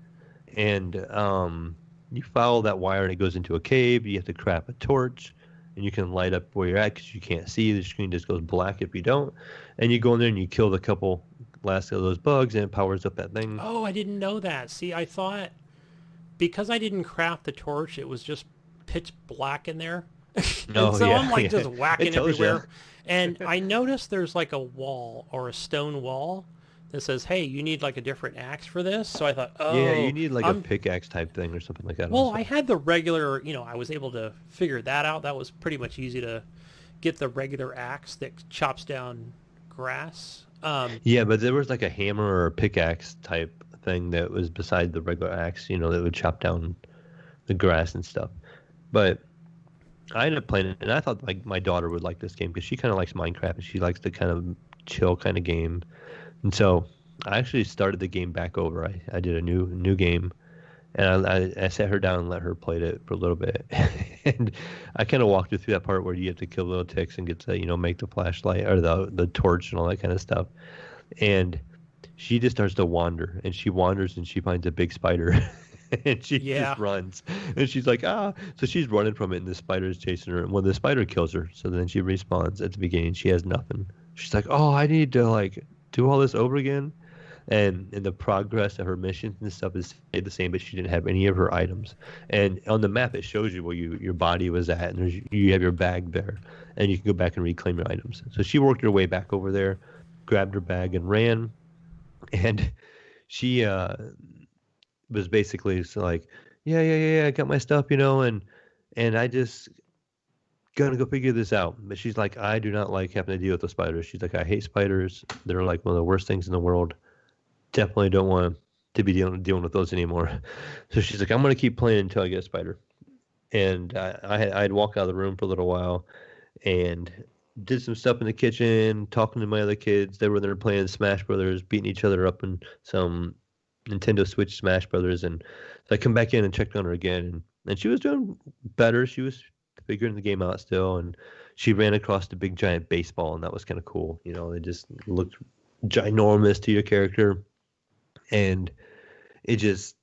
And you follow that wire, and it goes into a cave. You have to craft a torch, and you can light up where you're at because you can't see. The screen just goes black if you don't. And you go in there, and you kill the couple last of those bugs, and it powers up that thing. Oh, I didn't know that. See, I thought because I didn't craft the torch, it was just pitch black in there. And so I'm like just whacking everywhere. And I noticed there's like a wall or a stone wall that says, hey, you need like a different axe for this. So I thought, yeah, you need like a pickaxe type thing or something like that. Well, also. I had the regular, I was able to figure that out. That was pretty much easy to get the regular axe that chops down grass. Yeah, but there was like a hammer or a pickaxe type thing that was beside the regular axe, that would chop down the grass and stuff. But I ended up playing it, and I thought like my daughter would like this game because she kind of likes Minecraft, and she likes the kind of chill kind of game. And so I actually started the game back over. I did a new game, and I sat her down and let her play it for a little bit. And I kind of walked her through that part where you have to kill little ticks and get to make the flashlight or the torch and all that kind of stuff. And she just starts to wander, and she wanders and she finds a big spider. And she just runs, and she's like, so she's running from it, and the spider is chasing her, and when the spider kills her, so then she respawns at the beginning. She has nothing. She's like, I need to do all this over again. and the progress of her missions and stuff is stayed the same, but she didn't have any of her items. And on the map, it shows you where your body was at, and you have your bag there, and you can go back and reclaim your items. So she worked her way back over there, grabbed her bag, and ran. And she was basically like, yeah, I got my stuff, and I just gonna go figure this out. But she's like, I do not like having to deal with the spiders. She's like, I hate spiders. They're like one of the worst things in the world. Definitely don't want to be dealing with those anymore. So she's like, I'm gonna keep playing until I get a spider. And I'd walk out of the room for a little while and did some stuff in the kitchen, talking to my other kids. They were there playing Smash Brothers, beating each other up in some Nintendo Switch Smash Brothers. And so I come back in and checked on her again, and she was doing better. She was figuring the game out still, and she ran across the big giant baseball, and that was kind of cool. It just looked ginormous to your character, and it just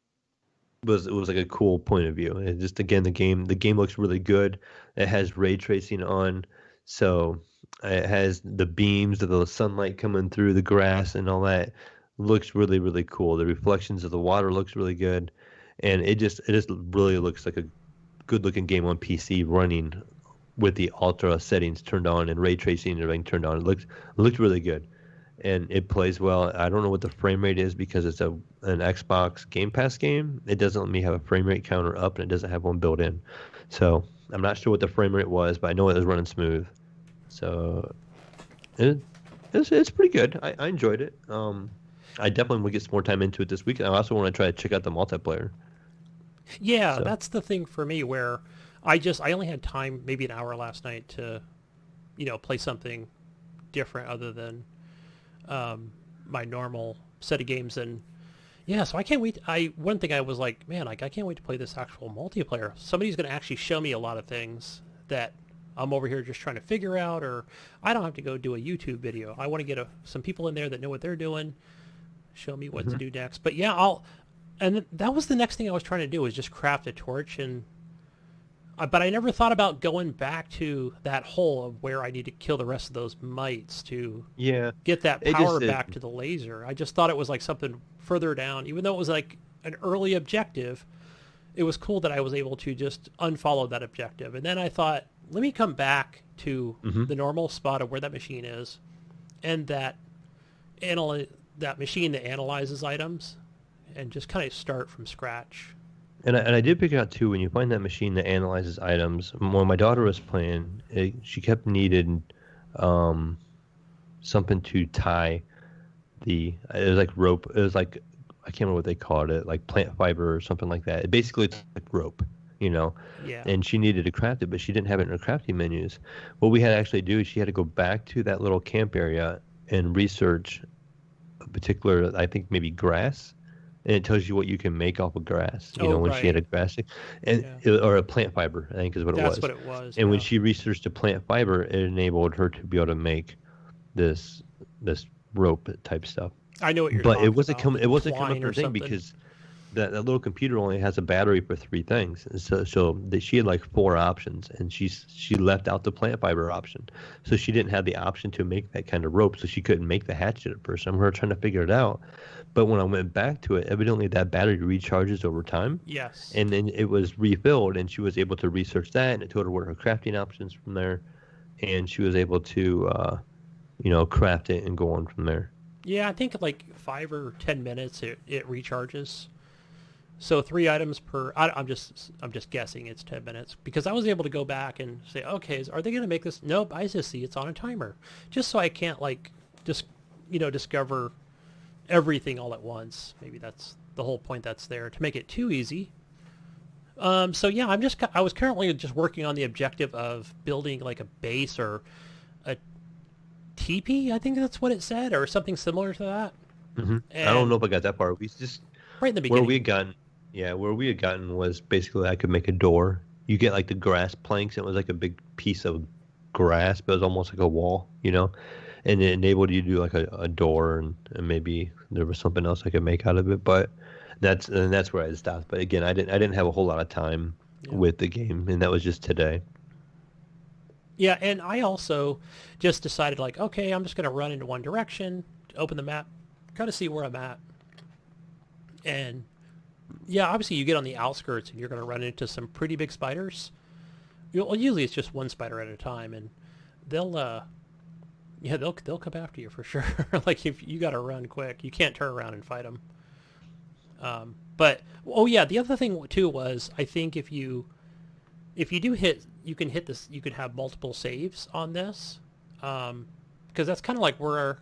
was like a cool point of view. And just again, the game looks really good. It has ray tracing on, so it has the beams of the sunlight coming through the grass and all that. Looks really, really cool. The reflections of the water looks really good, and it just really looks like a good looking game on PC running with the ultra settings turned on and ray tracing and everything turned on. It looked really good, and it plays well. I don't know what the frame rate is because it's an Xbox Game Pass game. It doesn't let me have a frame rate counter up, and it doesn't have one built in. So I'm not sure what the frame rate was, but I know it was running smooth. So it's pretty good. I enjoyed it. I definitely will get some more time into it this week. I also want to try to check out the multiplayer. Yeah, so that's the thing for me where I only had time, maybe an hour last night to, play something different other than my normal set of games. And yeah, so I can't wait. One thing I was like, man, I can't wait to play this actual multiplayer. Somebody's going to actually show me a lot of things that I'm over here just trying to figure out, or I don't have to go do a YouTube video. I want to get some people in there that know what they're doing, show me what to do next. But yeah, and that was the next thing I was trying to do, was just craft a torch. But I never thought about going back to that hole of where I need to kill the rest of those mites to get that power back to the laser. I just thought it was like something further down. Even though it was like an early objective, it was cool that I was able to just unfollow that objective. And then I thought, let me come back to the normal spot of where that machine is, and that machine that analyzes items, and just kind of start from scratch. And I did pick it out too, when you find that machine that analyzes items. When my daughter was playing, she kept needing something to tie it was like rope. It was like, I can't remember what they called it, like plant fiber or something like that. It basically it's like rope, Yeah. And she needed to craft it, but she didn't have it in her crafting menus. What we had to actually do is she had to go back to that little camp area and research a particular, I think maybe grass. And it tells you what you can make off of grass, when she had a grass thing, or a plant fiber, I think is what it was. That's what it was. And when she researched a plant fiber, it enabled her to be able to make this rope type stuff. I know what you're talking about. But it wasn't coming from a thing because that little computer only has a battery for 3 things. And so she had like 4 options, and she left out the plant fiber option. So she didn't have the option to make that kind of rope, so she couldn't make the hatchet at first. And we were trying to figure it out. But when I went back to it, evidently that battery recharges over time. Yes. And then it was refilled, and she was able to research that, and it told her what her crafting options from there. And she was able to, craft it and go on from there. Yeah, I think like 5 or 10 minutes it recharges. So 3 items per. I'm just guessing it's 10 minutes, because I was able to go back and say, okay, are they going to make this? Nope, I just see it's on a timer, just so I can't discover everything all at once. Maybe that's the whole point that's there, to make it too easy. So yeah, I was currently just working on the objective of building like a base or a teepee. I think that's what it said, or something similar to that. I don't know if I got that far. We just right in the beginning. Where we had gotten was basically I could make a door. You get like the grass planks. It was like a big piece of grass, but it was almost like a wall, and it enabled you to do like a door, and maybe there was something else I could make out of it. But that's where I stopped. But again, I didn't have a whole lot of time with the game, and that was just today. Yeah, and I also just decided, like, okay, I'm just going to run into one direction, open the map, kind of see where I'm at. And yeah, obviously you get on the outskirts and you're going to run into some pretty big spiders. Well, usually it's just one spider at a time, and they'll come after you for sure. Like if you got to run quick, you can't turn around and fight them. But oh yeah, the other thing too was I think if you do hit, you can hit this. You could have multiple saves on this, because that's kind of like where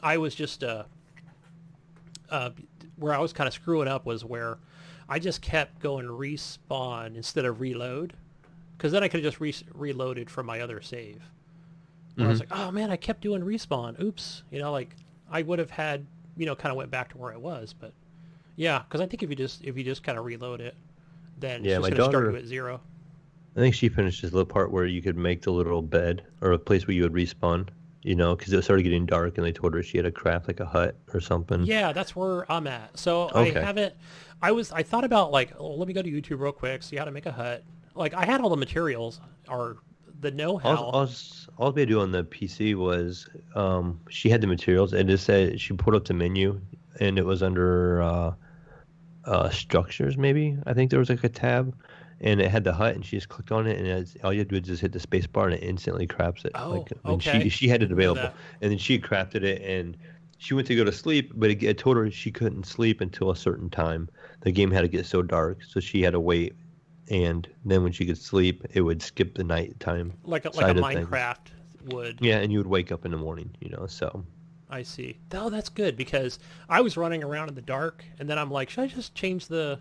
I was just where I was kind of screwing up was where I just kept going respawn instead of reload, because then I could have just reloaded from my other save. I was like, oh man, I kept doing respawn. Oops, like I would have had, kind of went back to where I was. But yeah, because I think if you just kind of reload it, then it's just going to start you at 0. I think she finished this little part where you could make the little bed or a place where you would respawn. Because it started getting dark, and they told her she had to craft like a hut or something. Yeah, that's where I'm at. So okay. I haven't. I thought about like, let me go to YouTube real quick, see how to make a hut. Like I had all the materials or the know-how. All we had to do on the PC was she had the materials, and it said she pulled up the menu, and it was under structures maybe. I think there was like a tab. And it had the hut, and she just clicked on it, and all you had to do is just hit the space bar, and it instantly crafts it. Oh, okay. She had it available, and then she crafted it, and she went to go to sleep, but it told her she couldn't sleep until a certain time. The game had to get so dark, so she had to wait, and then when she could sleep, it would skip the nighttime. Like a Minecraft would. Yeah, and you would wake up in the morning, so. I see. Oh, that's good, because I was running around in the dark, and then I'm like, should I just change the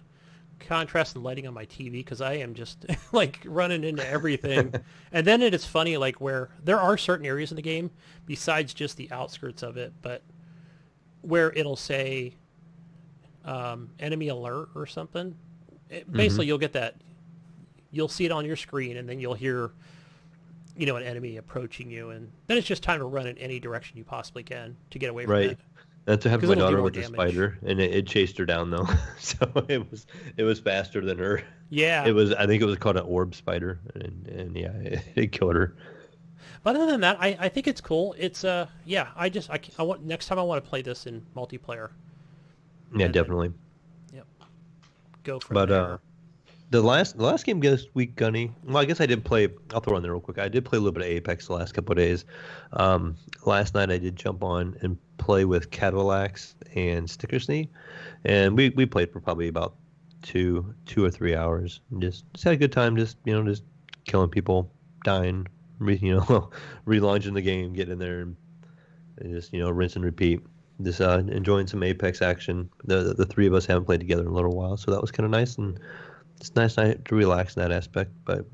contrast and lighting on my TV, because I am just like running into everything. And then it is funny, like where there are certain areas in the game besides just the outskirts of it, but where it'll say enemy alert or something. Basically you'll get that, you'll see it on your screen, and then you'll hear an enemy approaching you, and then it's just time to run in any direction you possibly can to get away from it. That's what happened to my daughter with the spider, and it chased her down though. So it was faster than her. Yeah. I think it was called an orb spider, and yeah, it killed her. But other than that, I think it's cool. It's I want next time I want to play this in multiplayer. Yeah, definitely. Yep. Go for there. The last game this week, Gunny. Well, I guess I did play. I'll throw on there real quick. I did play a little bit of Apex the last couple of days. Last night I did jump on and play with Cadillacs and Stickersney, and we played for probably about 2 or 3 hours. And just had a good time. Just killing people, dying, relaunching the game, getting in there, and just rinse and repeat. Just enjoying some Apex action. The three of us haven't played together in a little while, so that was kind of nice, and it's nice to relax in that aspect. But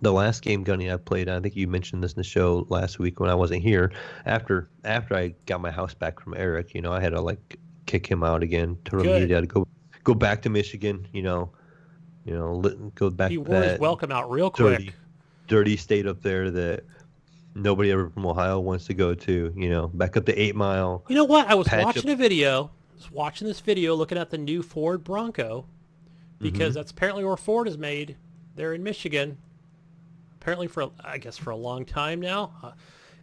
the last game, Gunny, I played, I think you mentioned this in the show last week when I wasn't here. After I got my house back from Eric, I had to kick him out again. Told him he had to go back to Michigan. Go back. He wore his welcome out real quick. Dirty state up there that nobody ever from Ohio wants to go to. Back up to 8 Mile. You know what? I was watching a video. I was watching this video, looking at the new Ford Bronco, because that's apparently where Ford is made. They're in Michigan. Apparently for a long time now.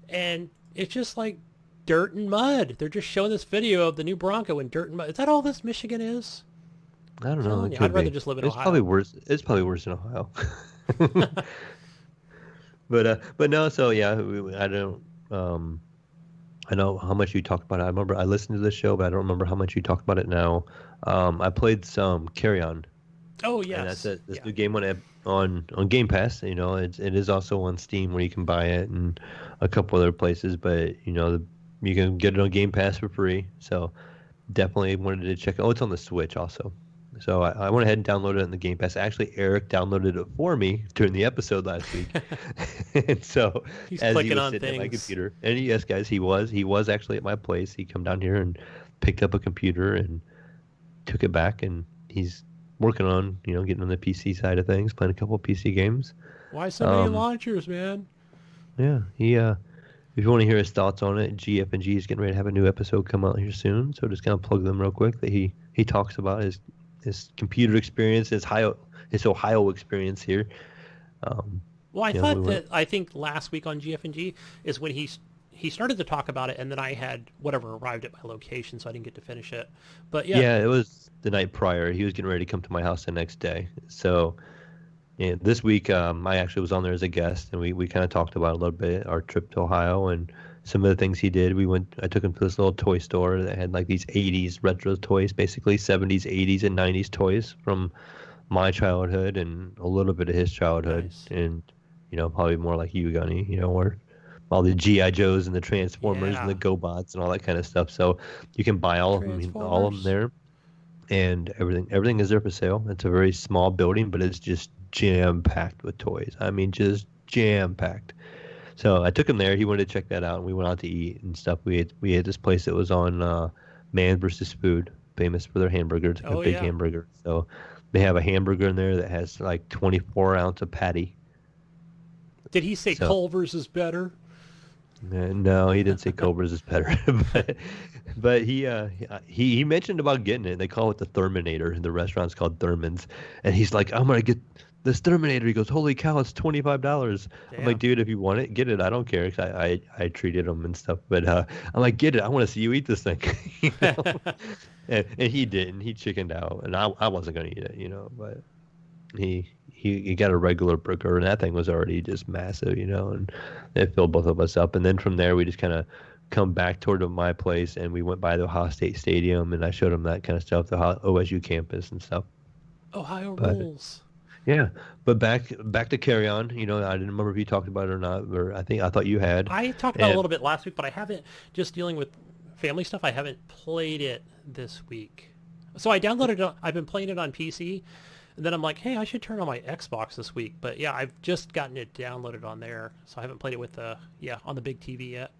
And it's just like dirt and mud. They're just showing this video of the new Bronco in dirt and mud. Is that all this Michigan is? I don't know. I'd rather just live in Ohio. It's probably worse in Ohio. But no, so yeah, I don't. I know how much you talked about it. I remember I listened to the show, but I don't remember how much you talked about it now. I played some Carry On. Oh yes, and that's it. This new game on Game Pass. It is also on Steam where you can buy it, and a couple other places. But you can get it on Game Pass for free. So definitely wanted to check. Oh, it's on the Switch also. So I went ahead and downloaded it in the Game Pass. Actually, Eric downloaded it for me during the episode last week. And so he's as clicking he was on sitting things. at my computer, and yes, guys, he was actually at my place. He come down here and picked up a computer and took it back, and he's working on getting on the PC side of things, playing a couple of PC games. Why so many launchers, man? Yeah, he. If you want to hear his thoughts on it, GF&G is getting ready to have a new episode come out here soon. So just kind of plug them real quick. That he talks about his computer experience, his Ohio experience here. Well, I think last week on GF&G is when he he started to talk about it, and then I had whatever arrived at my location, so I didn't get to finish it. But yeah, Yeah, it was the night prior. He was getting ready to come to my house the next day. So yeah, this week I actually was on there as a guest, and we kind of talked about a little bit our trip to Ohio and some of the things he did. I took him to this little toy store that had like these 80s retro toys, basically 70s, 80s, and 90s toys from my childhood and a little bit of his childhood, nice. and probably more like you, Gunny, where all the GI Joes and the Transformers and the Yeah. GoBots and all that kind of stuff. So you can buy all of them Transformers. there, and everything is there for sale. It's a very small building, but it's just jam packed with toys. I mean, just jam packed. So I took him there. He wanted to check that out, and we went out to eat and stuff. We ate this place that was on Man versus Food, famous for their hamburgers, like Oh, a big yeah. hamburger. So they have a hamburger in there that has like 24-ounce of patty. Did he say So- Culver's is better? No, he didn't say Cobras is better, but he mentioned about getting it. They call it the Therminator. The restaurant's called Thurman's, and he's like, "I'm gonna get this Terminator." He goes, "Holy cow, it's $25." I'm Damn. like, "Dude, if you want it, get it. I don't care." 'Cause I treated him and stuff, but I'm like, "Get it. I want to see you eat this thing." You know? and he didn't. He chickened out, and I wasn't gonna eat it, but he got a regular burger, and that thing was already just massive, and it filled both of us up. And then from there, we just kind of come back toward my place, and we went by the Ohio State Stadium, and I showed him that kind of stuff, the OSU campus and stuff. Ohio But- rules. Yeah, but back to Carry On. I didn't remember if you talked about it or not, or I thought you had. I talked about it a And- little bit last week, but I haven't, just dealing with family stuff, I haven't played it this week. So I downloaded it, I've been playing it on PC, and then I'm like, hey, I should turn on my Xbox this week. But yeah, I've just gotten it downloaded on there, so I haven't played it with on the big TV yet.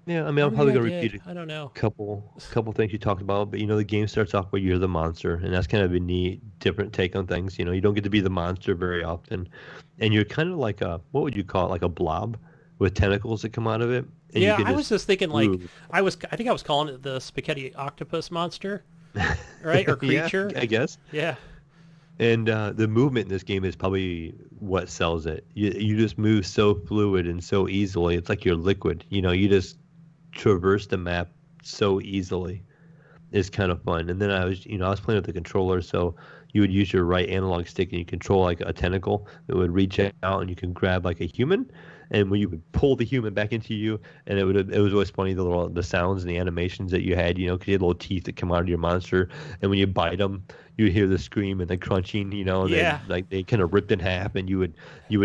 Yeah, I mean, I'm Or probably maybe gonna I repeat did. I don't know. couple things you talked about, but the game starts off where you're the monster, and that's kind of a neat, different take on things. You don't get to be the monster very often, and you're kind of like what would you call it, like a blob with tentacles that come out of it. And you Yeah, can I was just thinking like, move. I think I was calling it the spaghetti octopus monster, right? Or creature. Yeah, I guess. Yeah. And the movement in this game is probably what sells it. You just move so fluid and so easily. It's like you're liquid. You just traverse the map so easily. It's kind of fun. And then I was playing with the controller, so you would use your right analog stick and you control like a tentacle that would reach out and you can grab like a human, and when you would pull the human back into you, and it was always funny, the sounds and the animations that you had, because you had little teeth that come out of your monster, and when you bite them, you hear the scream and the crunching, and Yeah. like they kind of ripped in half, and you would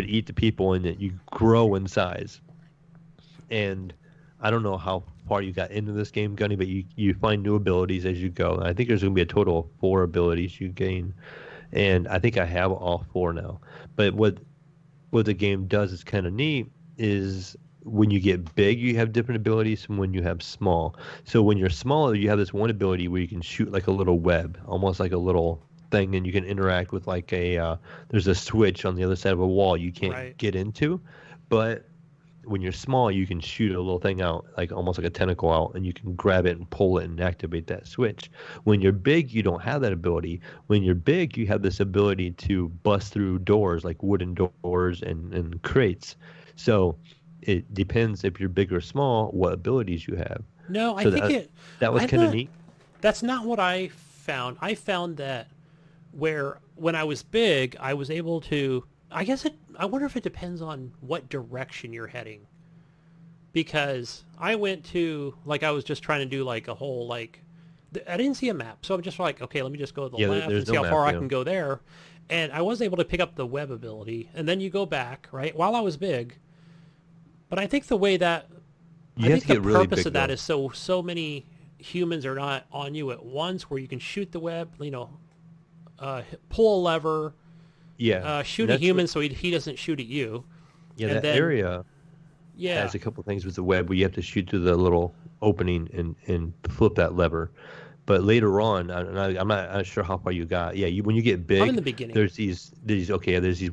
eat the people, and you grow in size. And I don't know how far you got into this game, Gunny, but you find new abilities as you go. And I think there's going to be a total of 4 abilities you gain, and I think I have all 4 now. But what the game does is kind of neat is when you get big, you have different abilities from when you have small. So when you're smaller, you have this one ability where you can shoot like a little web, almost like a little thing, and you can interact with like there's a switch on the other side of a wall you can't Right. get into, but when you're small, you can shoot a little thing out, like almost like a tentacle out, and you can grab it and pull it and activate that switch. When you're big, you don't have that ability. When you're big, you have this ability to bust through doors, like wooden doors and crates. So it depends if you're big or small, what abilities you have. No, I So think that was I kind of thought- neat. That's not what I found. I found that when I was big, I was able to. I wonder if it depends on what direction you're heading. Because I went to, like, I was just trying to do like a whole like, I didn't see a map, so I'm just like, okay, let me just go to the Yeah, left there's and see no how map, far I yeah. can go there. And I was able to pick up the web ability, and then you go back, right? While I was big. But I think the way that You I have think to the get really purpose big, of that though. is so many humans are not on you at once, where you can shoot the web, pull a lever, Yeah. shoot a That's human so he doesn't shoot at you. Yeah, and that then- area Yeah. has a couple things with the web where you have to shoot through the little opening and flip that lever. But later on, I'm not sure how far you got. Yeah, when you get big, I'm in the beginning. there's these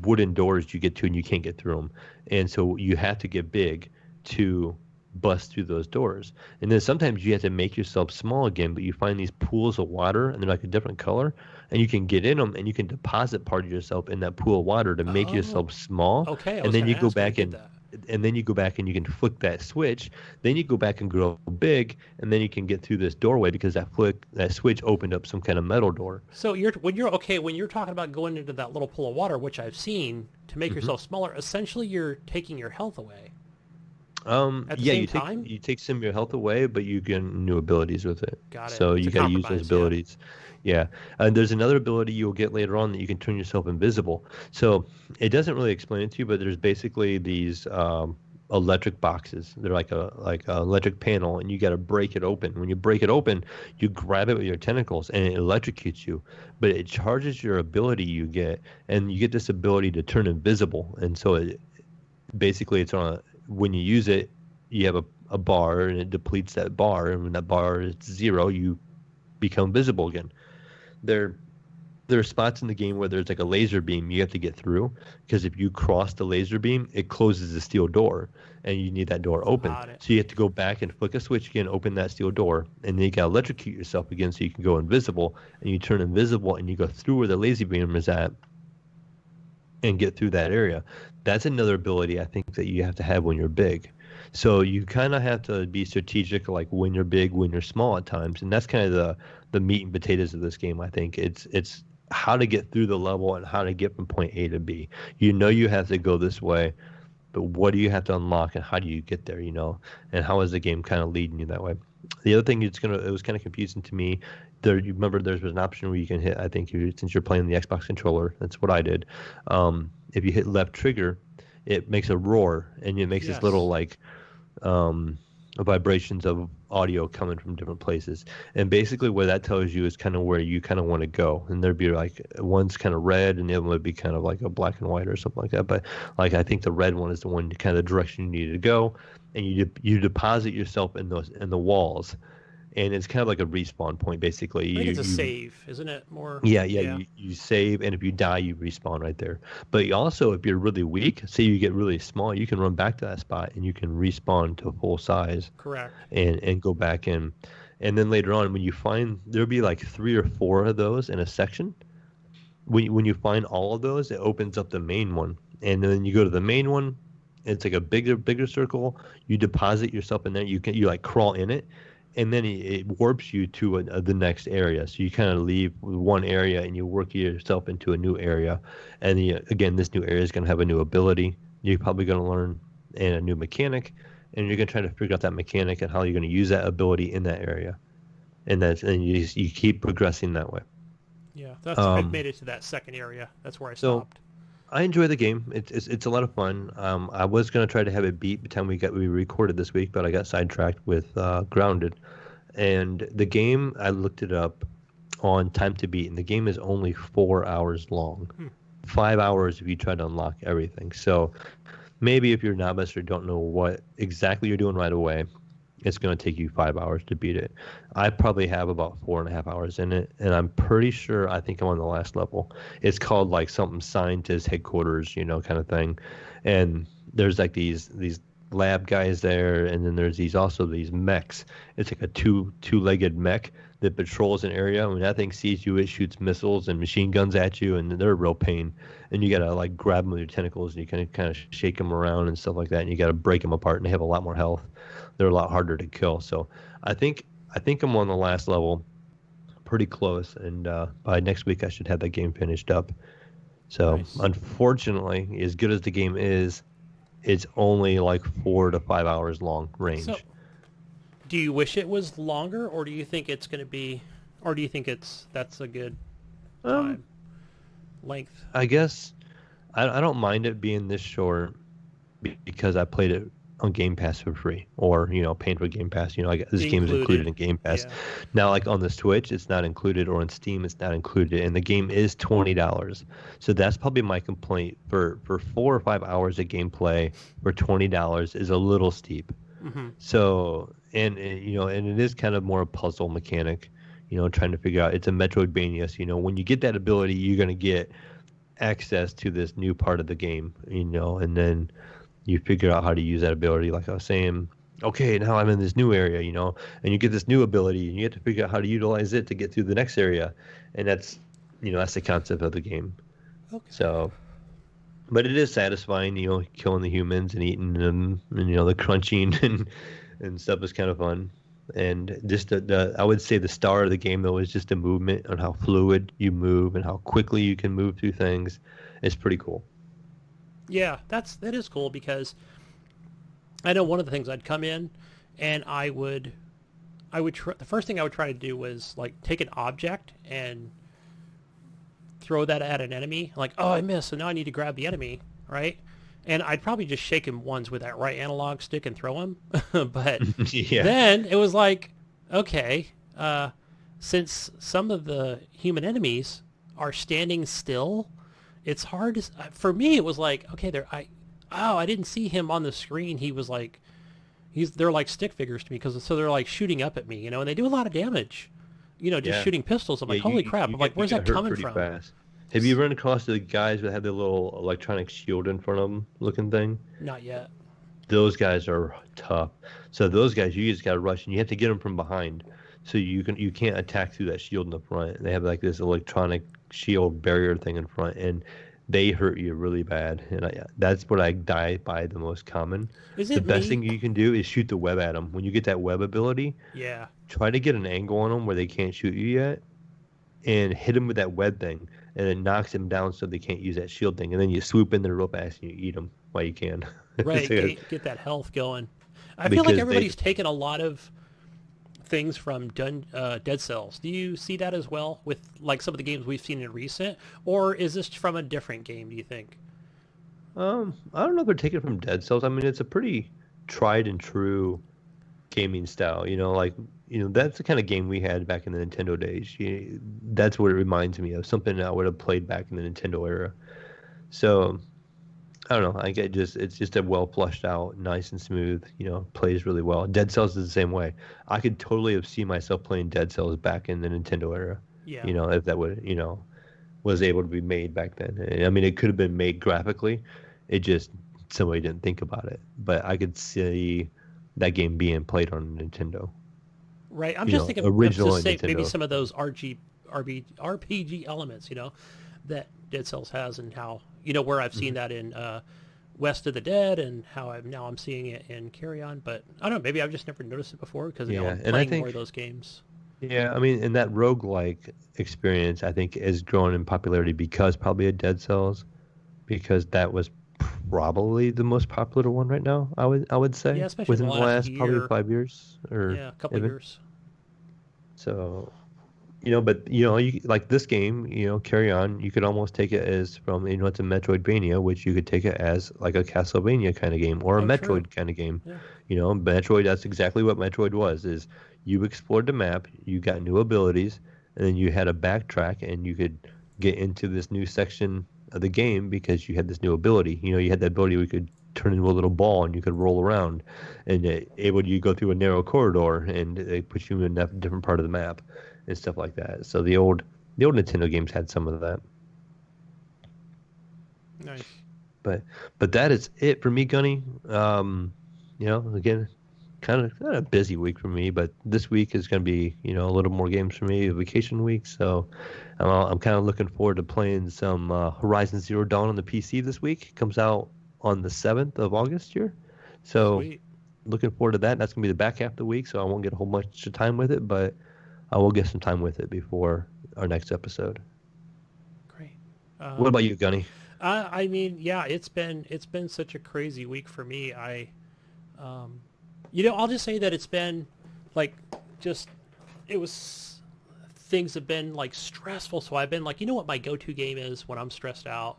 wooden doors you get to and you can't get through them, and so you have to get big to bust through those doors. And then sometimes you have to make yourself small again, but you find these pools of water and they're like a different color, and you can get in them and you can deposit part of yourself in that pool of water to make yourself small. Okay, I and was then gonna you go ask how you back did and that. and then you go back and you can flick that switch. Then you go back and grow big, and then you can get through this doorway because that switch opened up some kind of metal door. So when you're talking about going into that little pool of water, which I've seen, to make yourself smaller, essentially you're taking your health away. At the same time? You take some of your health away, but you get new abilities with it. Got it. So It's you a got to use compromise, those abilities. Yeah. And there's another ability you'll get later on that you can turn yourself invisible. So it doesn't really explain it to you, but there's basically these electric boxes. They're like a electric panel, and you got to break it open. When you break it open, you grab it with your tentacles, and it electrocutes you. But it charges your ability you get, and you get this ability to turn invisible. And so basically it's when you use it, you have a bar, and it depletes that bar, and when that bar is 0, you become visible again. There are spots in the game where there's like a laser beam you have to get through, because if you cross the laser beam, it closes the steel door, and you need that door open. So you have to go back and flick a switch again, open that steel door, and then you gotta electrocute yourself again so you can go invisible, and you turn invisible, and you go through where the laser beam is at and get through that area. That's another ability I think that you have to have when you're big. So you kind of have to be strategic, like when you're big, when you're small at times, and that's kind of the meat and potatoes of this game. I think it's how to get through the level and how to get from point A to B. You have to go this way, but what do you have to unlock, and how do you get there? And how is the game kind of leading you that way? The other thing it was kind of confusing to me. You remember there was an option where you can hit. I think since you're playing the Xbox controller, that's what I did. If you hit left trigger, it makes a roar, and it makes this little like vibrations of audio coming from different places. And basically what that tells you is kind of where you kind of want to go. And there'd be like one's kind of red, and the other one would be kind of like a black and white or something like that. But like I think the red one is the one kind of the direction you need to go, and you deposit yourself in the walls. And it's kind of like a respawn point, basically. I think it's a save, isn't it? More. Yeah. You save, and if you die, you respawn right there. But you also, if you're really weak, say you get really small, you can run back to that spot, and you can respawn to full size. Correct. And go back in. And then later on, when you find, there'll be like 3 or 4 of those in a section. When you find all of those, it opens up the main one. And then you go to the main one. It's like a bigger circle. You deposit yourself in there. You like crawl in it. And then it warps you to the next area. So you kind of leave one area, and you work yourself into a new area. And again, this new area is going to have a new ability you're probably going to learn, and a new mechanic. And you're going to try to figure out that mechanic and how you're going to use that ability in that area. And you keep progressing that way. Yeah, I've made it to that second area. That's where I stopped. I enjoy the game. It's a lot of fun. I was going to try to have it beat by the time we recorded this week, but I got sidetracked with Grounded. And the game, I looked it up on Time to Beat, and the game is only 4 hours long. 5 hours if you try to unlock everything. So maybe if you're a novice or don't know what exactly you're doing right away, it's going to take you 5 hours to beat it. I probably have about 4.5 hours in it, and I'm pretty sure I think I'm on the last level. It's called like something scientist headquarters, kind of thing. And there's like these lab guys there, and then there's these mechs. It's like a two-legged mech that patrols an area. When that thing sees you, it shoots missiles and machine guns at you, and they're a real pain. And you gotta like grab them with your tentacles, and you can kind of shake them around and stuff like that, and you gotta break them apart, and they have a lot more health. They're a lot harder to kill. So I think I'm on the last level, pretty close, and by next week I should have that game finished up. So nice. Unfortunately, as good as the game is, it's only like 4 to 5 hours long range. So, do you wish it was longer, or do you think it's going to be, or do you think that's a good time length? I guess I don't mind it being this short because I played it on Game Pass for free, or paying for Game Pass. This game is included in Game Pass. Yeah. Now, like on the Switch, it's not included, or on Steam, it's not included, and the game is $20. So that's probably my complaint for 4 or 5 hours of gameplay for $20 is a little steep. Mm-hmm. So and it is kind of more a puzzle mechanic, trying to figure out. It's a Metroidvania. So, when you get that ability, you're gonna get access to this new part of the game, and then you figure out how to use that ability. Like I was saying, okay, now I'm in this new area, and you get this new ability, and you have to figure out how to utilize it to get through the next area. And that's the concept of the game. Okay. So But it is satisfying, killing the humans and eating them, and the crunching and stuff is kind of fun. And just I would say the star of the game though is just the movement on how fluid you move and how quickly you can move through things. It's pretty cool. Yeah, that is cool because I know one of the things I'd come in and the first thing I would try to do was like take an object and throw that at an enemy. Like, oh, I missed, so now I need to grab the enemy, right? And I'd probably just shake him once with that right analog stick and throw him. But Yeah. then it was like, okay, since some of the human enemies are standing still, it's hard to, for me, it was like, okay, I didn't see him on the screen. He was like, they're like stick figures to me so they're like shooting up at me, and they do a lot of damage, just Yeah. shooting pistols. I'm like, holy crap. I'm like, where's that coming from? Fast. Have you run across the guys that have the little electronic shield in front of them looking thing? Not yet. Those guys are tough. So those guys, you just got to rush, and you have to get them from behind. So you can't attack through that shield in the front. They have like this electronic shield barrier thing in front, and they hurt you really bad. And that's what I die by the most common. The best thing you can do is shoot the web at them. When you get that web ability, yeah, try to get an angle on them where they can't shoot you yet, and hit them with that web thing, and it knocks them down so they can't use that shield thing. And then you swoop in there real fast and you eat them while you can. Right, get that health going. I feel like everybody's taken a lot of things from Dead Cells. Do you see that as well with like some of the games we've seen in recent, or is this from a different game, do you think? I don't know if they're taking it from Dead Cells. I mean, it's a pretty tried and true gaming style. That's the kind of game we had back in the Nintendo days. That's what it reminds me of. Something I would have played back in the Nintendo era. So I don't know. It's just a well flushed out, nice and smooth. Plays really well. Dead Cells is the same way. I could totally have seen myself playing Dead Cells back in the Nintendo era. Yeah. If that would was able to be made back then. I mean, it could have been made graphically. It just somebody didn't think about it. But I could see that game being played on Nintendo. Right. I'm just thinking original of Nintendo. Maybe some of those RPG elements, that Dead Cells has, and how where I've seen that in West of the Dead, and how I'm seeing it in Carry On. But I don't know, maybe I've just never noticed it before because I'm playing more of those games. Yeah, I mean, and that roguelike experience, I think, is growing in popularity because probably of Dead Cells, because that was probably the most popular one right now. I would say, especially within the last year. Probably 5 years or a couple of years. So, but you like this game, Carry On. You could almost take it as from it's a Metroidvania, which you could take it as like a Castlevania kind of game or a Metroid kind of game. Yeah. Metroid. That's exactly what Metroid was. Is you explored the map, you got new abilities, and then you had a backtrack, and you could get into this new section of the game because you had this new ability. You had that ability where you could turn into a little ball and you could roll around, and you go through a narrow corridor, and they put you in a different part of the map and stuff like that. So the old Nintendo games had some of that. Nice. But that is it for me, Gunny. Again, kind of a busy week for me, but this week is going to be a little more games for me, a vacation week. So I'm kind of looking forward to playing some Horizon Zero Dawn on the PC this week. It comes out on the 7th of August here. So Sweet. Looking forward to that. That's going to be the back half of the week, so I won't get a whole bunch of time with it, but I will get some time with it before our next episode. Great. What about you, Gunny? I mean, yeah, it's been such a crazy week for me. I'll just say that it's been like things have been like stressful. So I've been like, what my go-to game is when I'm stressed out?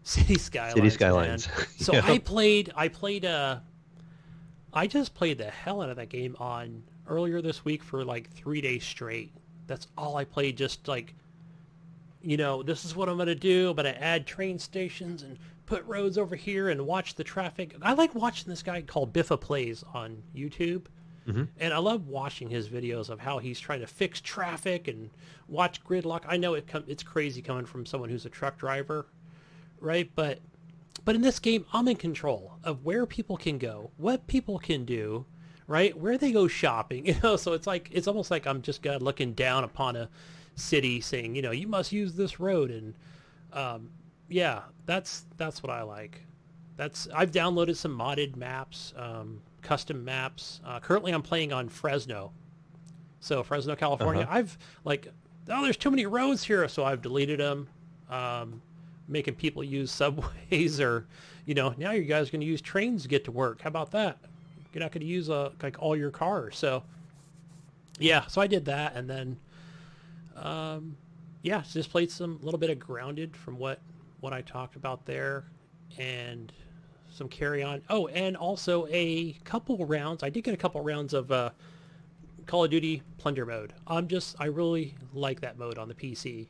City Skylines. So yeah. I just played the hell out of that game on earlier this week for like 3 days straight. That's all I played. Just like, this is what I'm going to do. I'm going to add train stations and put roads over here and watch the traffic. I like watching this guy called Biffa Plays on YouTube. Mm-hmm. And I love watching his videos of how he's trying to fix traffic and watch gridlock. I know it's crazy coming from someone who's a truck driver, right? But in this game, I'm in control of where people can go, what people can do, right? Where they go shopping, So it's almost like I'm just looking down upon a city saying, you must use this road, and Yeah, that's what I like. I've downloaded some modded maps, custom maps. Currently, I'm playing on Fresno, so Fresno, California. Uh-huh. I've there's too many roads here, so I've deleted them, making people use subways or, now you guys are going to use trains to get to work. How about that? You're not going to use like all your cars. So yeah, so I did that, and then yeah, just played some little bit of Grounded from what I talked about there, and some Carry On. Oh, and also a couple rounds. I did get a couple rounds of Call of Duty Plunder mode. I really like that mode on the PC.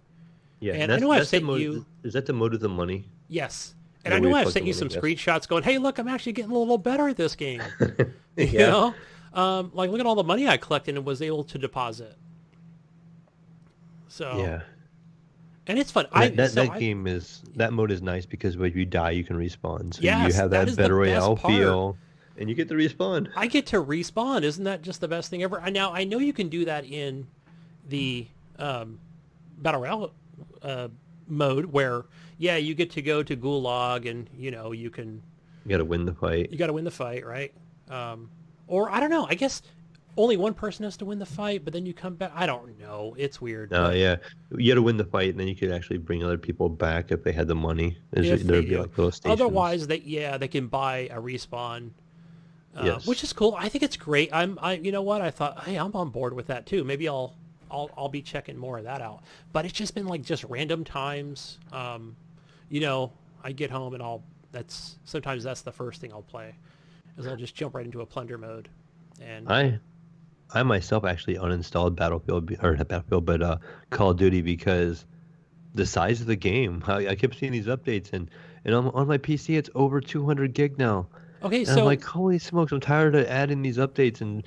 Yeah, And I know I've sent you. Is that the mode with the money? Yes. And Yeah, I where know you I've collect sent the you money, some yes. screenshots going, hey, look, I'm actually getting a little better at this game. You Yeah. know? Like, look at all the money I collected and was able to deposit. So, Yeah. and it's fun. That mode is nice because when you die, you can respawn. So you Yes, have that that is the battle best royale part. feel, and you get to respawn. I get to respawn. Isn't that just the best thing ever? Now, I know you can do that in the Battle Royale mode where, yeah, you get to go to Gulag and, you You got to win the fight. got to win the fight, right? Or, I don't know. I guess only one person has to win the fight, but then you come back. I don't know. It's weird. No, but yeah, you got to win the fight, and then you could actually bring other people back if they had the money. If they There'd be do. like little stations. Otherwise, they can buy a respawn, Yes. which is cool. I think it's great. You know what? I thought, hey, I'm on board with that too. Maybe I'll be checking more of that out. But it's just been like just random times. I get home and sometimes that's the first thing I'll play, is I'll just jump right into a plunder mode. And I myself actually uninstalled Call of Duty because the size of the game. I kept seeing these updates, and on my PC it's over 200 gig now. okay, And I'm so like, holy smokes, I'm tired of adding these updates. And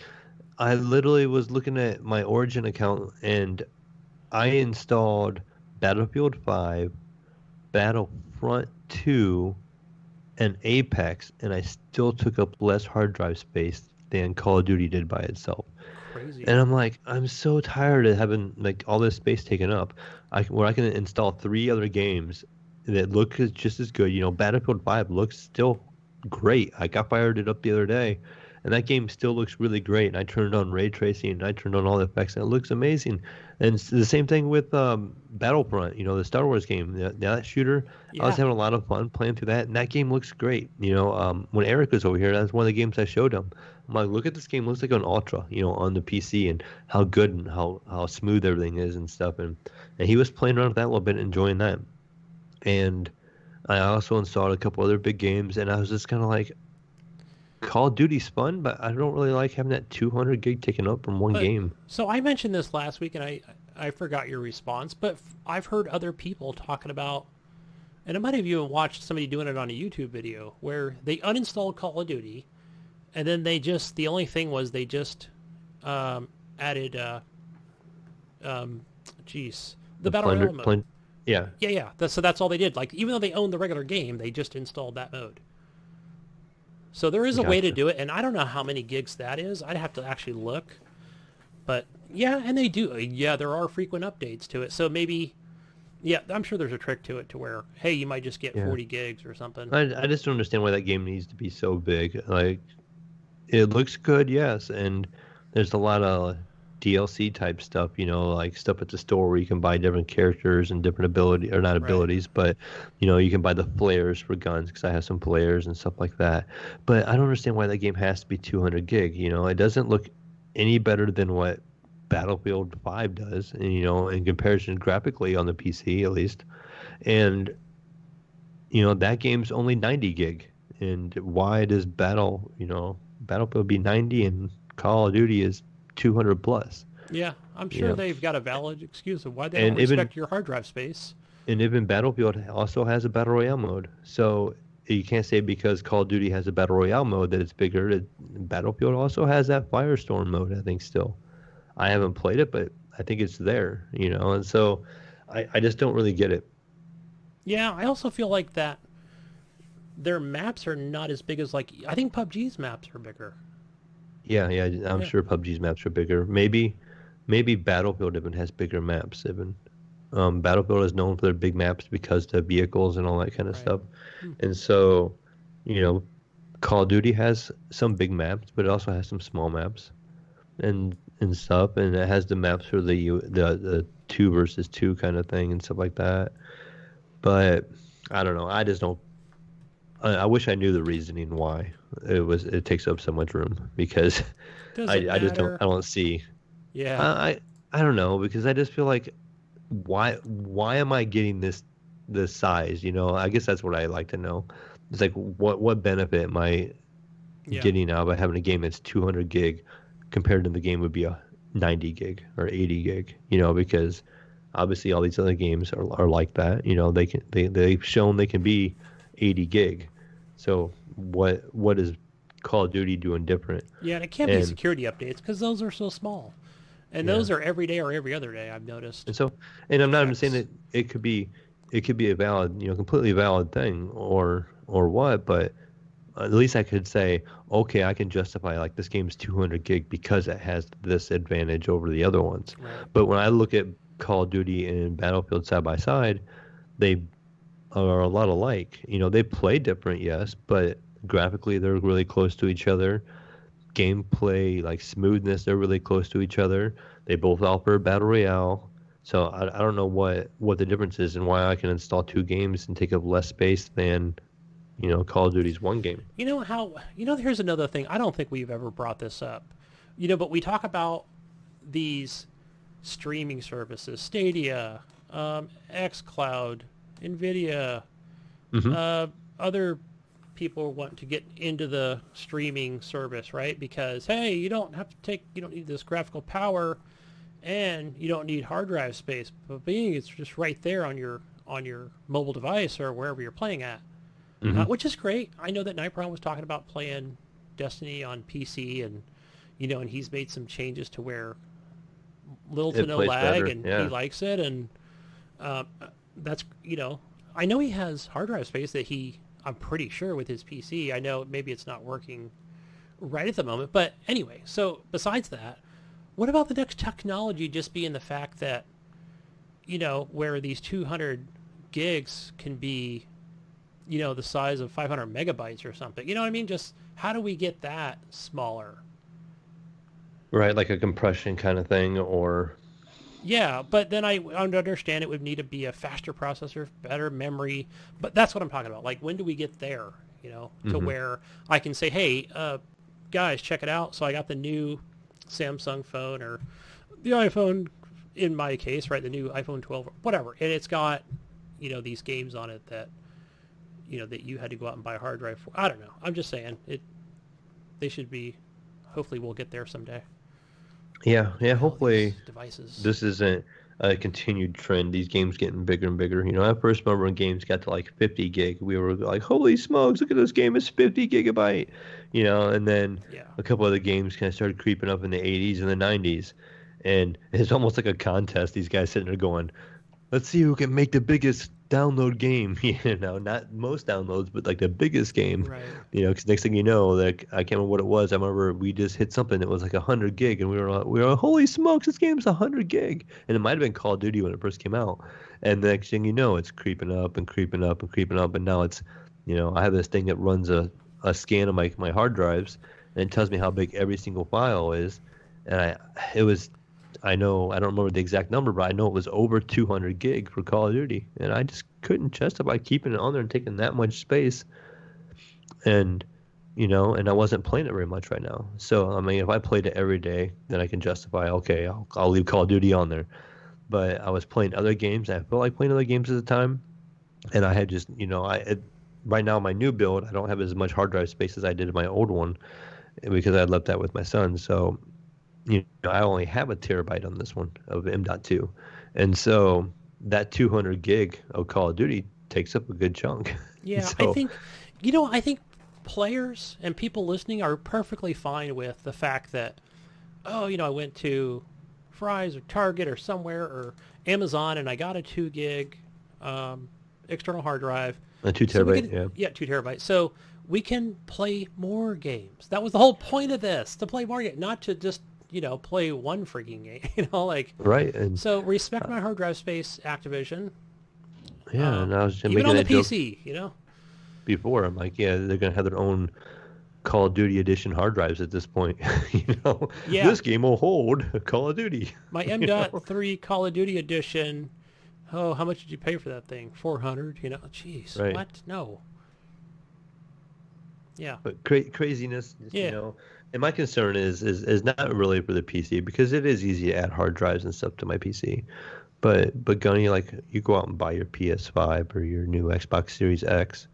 I literally was looking at my Origin account, and I installed Battlefield 5, Battlefront 2, and Apex, and I still took up less hard drive space than Call of Duty did by itself. crazy. And I'm like, I'm so tired of having like all this space taken up. Where I can install 3 other games that look just as good. Battlefield 5 looks still great. I got fired it up the other day, and that game still looks really great. And I turned on ray tracing, and I turned on all the effects, and it looks amazing. And it's the same thing with Battlefront. The Star Wars game, that shooter. I was Yeah. having a lot of fun playing through that, and that game looks great. When Eric was over here, that's one of the games I showed him. I'm like, look at this game. It looks like an Ultra, on the PC, and how good and how smooth everything is and stuff. And he was playing around with that a little bit, enjoying that. And I also installed a couple other big games, and I was just kind of like, Call of Duty's fun, but I don't really like having that 200 gig taken up from one But- game. So I mentioned this last week, and I forgot your response, but I've heard other people talking about, and I might have even watched somebody doing it on a YouTube video, where they uninstalled Call of Duty, and then the only thing was they just added, the Battle Royale mode. Yeah, Yeah. So that's all they did. Like, even though they owned the regular game, they just installed that mode. So there is a way to Gotcha. do it, and I don't know how many gigs that is. I'd have to actually look. But yeah, and they do. Yeah, there are frequent updates to it. So maybe, yeah, I'm sure there's a trick to it to where, hey, you might just get Yeah. 40 gigs or something. I just don't understand why that game needs to be so big. Like, it looks good, yes, and there's a lot of DLC type stuff, like stuff at the store where you can buy different characters and different ability, or not Right. abilities, but you can buy the flares for guns, because I have some flares and stuff like that. But I don't understand why that game has to be 200 gig. It doesn't look any better than what Battlefield 5 does, and, in comparison graphically on the PC at least. And that game's only 90 gig. And why does Battlefield be 90 and Call of Duty is 200 plus? Yeah, I'm sure Yeah. they've got a valid excuse of why they And don't even- respect your hard drive space. And even Battlefield also has a Battle Royale mode. So you can't say because Call of Duty has a Battle Royale mode that it's bigger. Battlefield also has that Firestorm mode, I think, still. I haven't played it, but I think it's there, and so I just don't really get it. Yeah, I also feel like that their maps are not as big as, like, I think PUBG's maps are bigger. Yeah, I'm Yeah. sure PUBG's maps are bigger. Maybe Battlefield even has bigger maps even. Battlefield is known for their big maps because the vehicles and all that kind of Right. stuff. And so, you know, Call of Duty has some big maps, but it also has some small maps and stuff, and it has the maps for the two versus two kind of thing and stuff like that. But I don't know. I just don't. I wish I knew the reasoning why it takes up so much room because Does it I just don't matter? I don't see. Yeah. I don't know because I just feel like why am I getting this size? You know, I guess that's what I like to know. It's like what benefit am I Yeah. getting out by having a game that's 200 gig compared to the game would be a 90 gig or 80 gig? You know, because obviously all these other games are like that. You know, they've shown they can be 80 gig. So what is Call of Duty doing different? Yeah, and it can't be And security updates because those are so small. And yeah, those are every day or every other day, I've noticed. and so and I'm not even saying Checks. that it could be a valid, you know, completely valid thing or what, but at least I could say, okay, I can justify like this game's 200 gig because it has this advantage over the other ones. Right. But when I look at Call of Duty and Battlefield side by side, they are a lot alike. You know, they play different, yes, but graphically they're really close to each other. Gameplay, like smoothness, they're really close to each other. They both offer battle royale. So I don't know what the difference is and why I can install two games and take up less space than, you know, Call of Duty's one game. Here's another thing. I don't think we've ever brought this up. But we talk about these streaming services, Stadia, xCloud, Nvidia, Hmm. other people want to get into the streaming service, right? Because hey, you don't need this graphical power, and you don't need hard drive space. But being it's just right there on your mobile device or wherever you're playing at, Hmm. which is great. I know that Nightbrown was talking about playing Destiny on PC, and and he's made some changes to where little to It no plays lag, better. and he Yeah. likes it, and that's I know he has hard drive space that I'm pretty sure with his PC. I know maybe it's not working right at the moment, but anyway. So besides that, what about the next technology just being the fact that where these 200 gigs can be the size of 500 megabytes or something. You know what I mean? Just how do we get that smaller? Right, like a compression kind of thing, or Yeah, but then I would understand it would need to be a faster processor, better memory. But that's what I'm talking about. Like, when do we get there? To hmm where I can say, hey, guys, check it out. So I got the new Samsung phone or the iPhone, in my case, right? The new iPhone 12, whatever. And it's got, these games on it that, that you had to go out and buy a hard drive for. I don't know. I'm just saying they should be, hopefully we'll get there someday. yeah. Buy all Hopefully, these devices. this isn't a continued trend. These games getting bigger and bigger. You know, I first remember when games got to like 50 gig, we were like, "Holy smokes! Look at this game! It's 50 gigabyte." You know, and then Yeah. a couple other games kind of started creeping up in the 80s and the 90s, and it's almost like a contest. These guys sitting there going, let's see who can make the biggest download game. You know, not most downloads, but like the biggest game. Right. You know, because next thing you know, like I can't remember what it was. I remember we just hit something that was like 100 gig, and we were holy smokes, this game's 100 gig, and it might have been Call of Duty when it first came out. And the next thing you know, it's creeping up and creeping up and creeping up, and now it's, you know, I have this thing that runs a scan of my hard drives, and it tells me how big every single file is, and it was I know I don't remember the exact number, but I know it was over 200 gig for Call of Duty, and I just couldn't justify keeping it on there and taking that much space. And and I wasn't playing it very much right now. So I mean, if I played it every day, then I can justify, okay, I'll leave Call of Duty on there. But I was playing other games. I felt like playing other games at the time, and I had just right now my new build, I don't have as much hard drive space as I did in my old one because I left that with my son. So I only have a terabyte on this one of M.2. And so that 200 gig of Call of Duty takes up a good chunk. Yeah, I So, think, I think players and people listening are perfectly fine with the fact that, oh, I went to Fry's or Target or somewhere or Amazon and I got a 2 gig external hard drive. a 2 So we terabyte, can, yeah. yeah, 2 terabytes. So we can play more games. That was the whole point of this, to play more games, not to just play one freaking game. Like, Right. And so respect my hard drive space, Activision. yeah, and I was just Even making on the that joke PC. before. I'm like, yeah, they're gonna have their own Call of Duty edition hard drives at this point. Yeah. This game will hold Call of Duty. My M.3 Call of Duty edition. Oh, how much did you pay for that thing? 400. Jeez. Right. What? No. Yeah. But craziness, Yeah. And my concern is not really for the PC because it is easy to add hard drives and stuff to my PC. But Gunny, like you go out and buy your PS5 or your new Xbox Series X,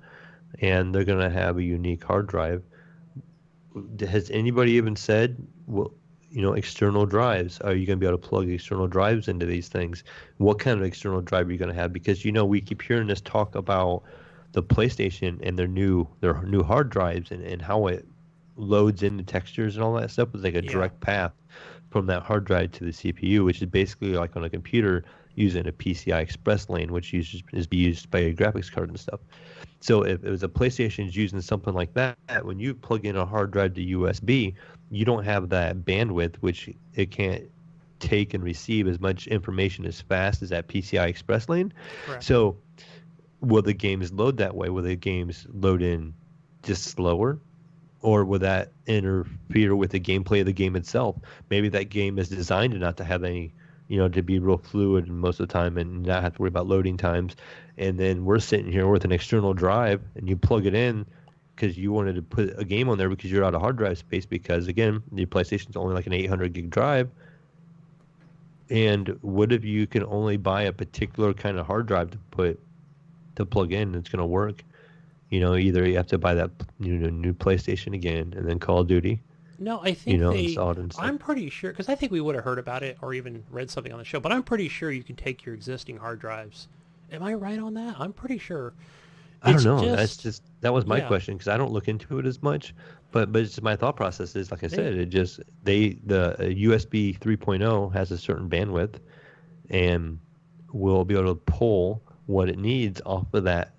and they're gonna have a unique hard drive. Has anybody even said, well, external drives? Are you going to be able to plug external drives into these things? What kind of external drive are you going to have? Because we keep hearing this talk about the PlayStation and their new hard drives and how it loads into textures and all that stuff with like a direct path from that hard drive to the CPU, which is basically like on a computer using a PCI Express lane, which is used by a graphics card and stuff. So if it was a PlayStation's using something like that, when you plug in a hard drive to USB, you don't have that bandwidth, which it can't take and receive as much information as fast as that PCI Express lane. Correct. So will the games load that way? Will the games load in just slower? Or will that interfere with the gameplay of the game itself? Maybe that game is designed not to have any, to be real fluid most of the time and not have to worry about loading times. And then we're sitting here with an external drive and you plug it in because you wanted to put a game on there because you're out of hard drive space because, again, the PlayStation's only like an 800 gig drive. And what if you can only buy a particular kind of hard drive to plug in that's going to work? Either you have to buy that new PlayStation again and then Call of Duty. No, I think I'm pretty sure, because I think we would have heard about it or even read something on the show, but I'm pretty sure you can take your existing hard drives. Am I right on that? I'm pretty sure. I don't know. That was my question because I don't look into it as much, but it's just my thought process is, like I said, the USB 3.0 has a certain bandwidth and will be able to pull what it needs off of that.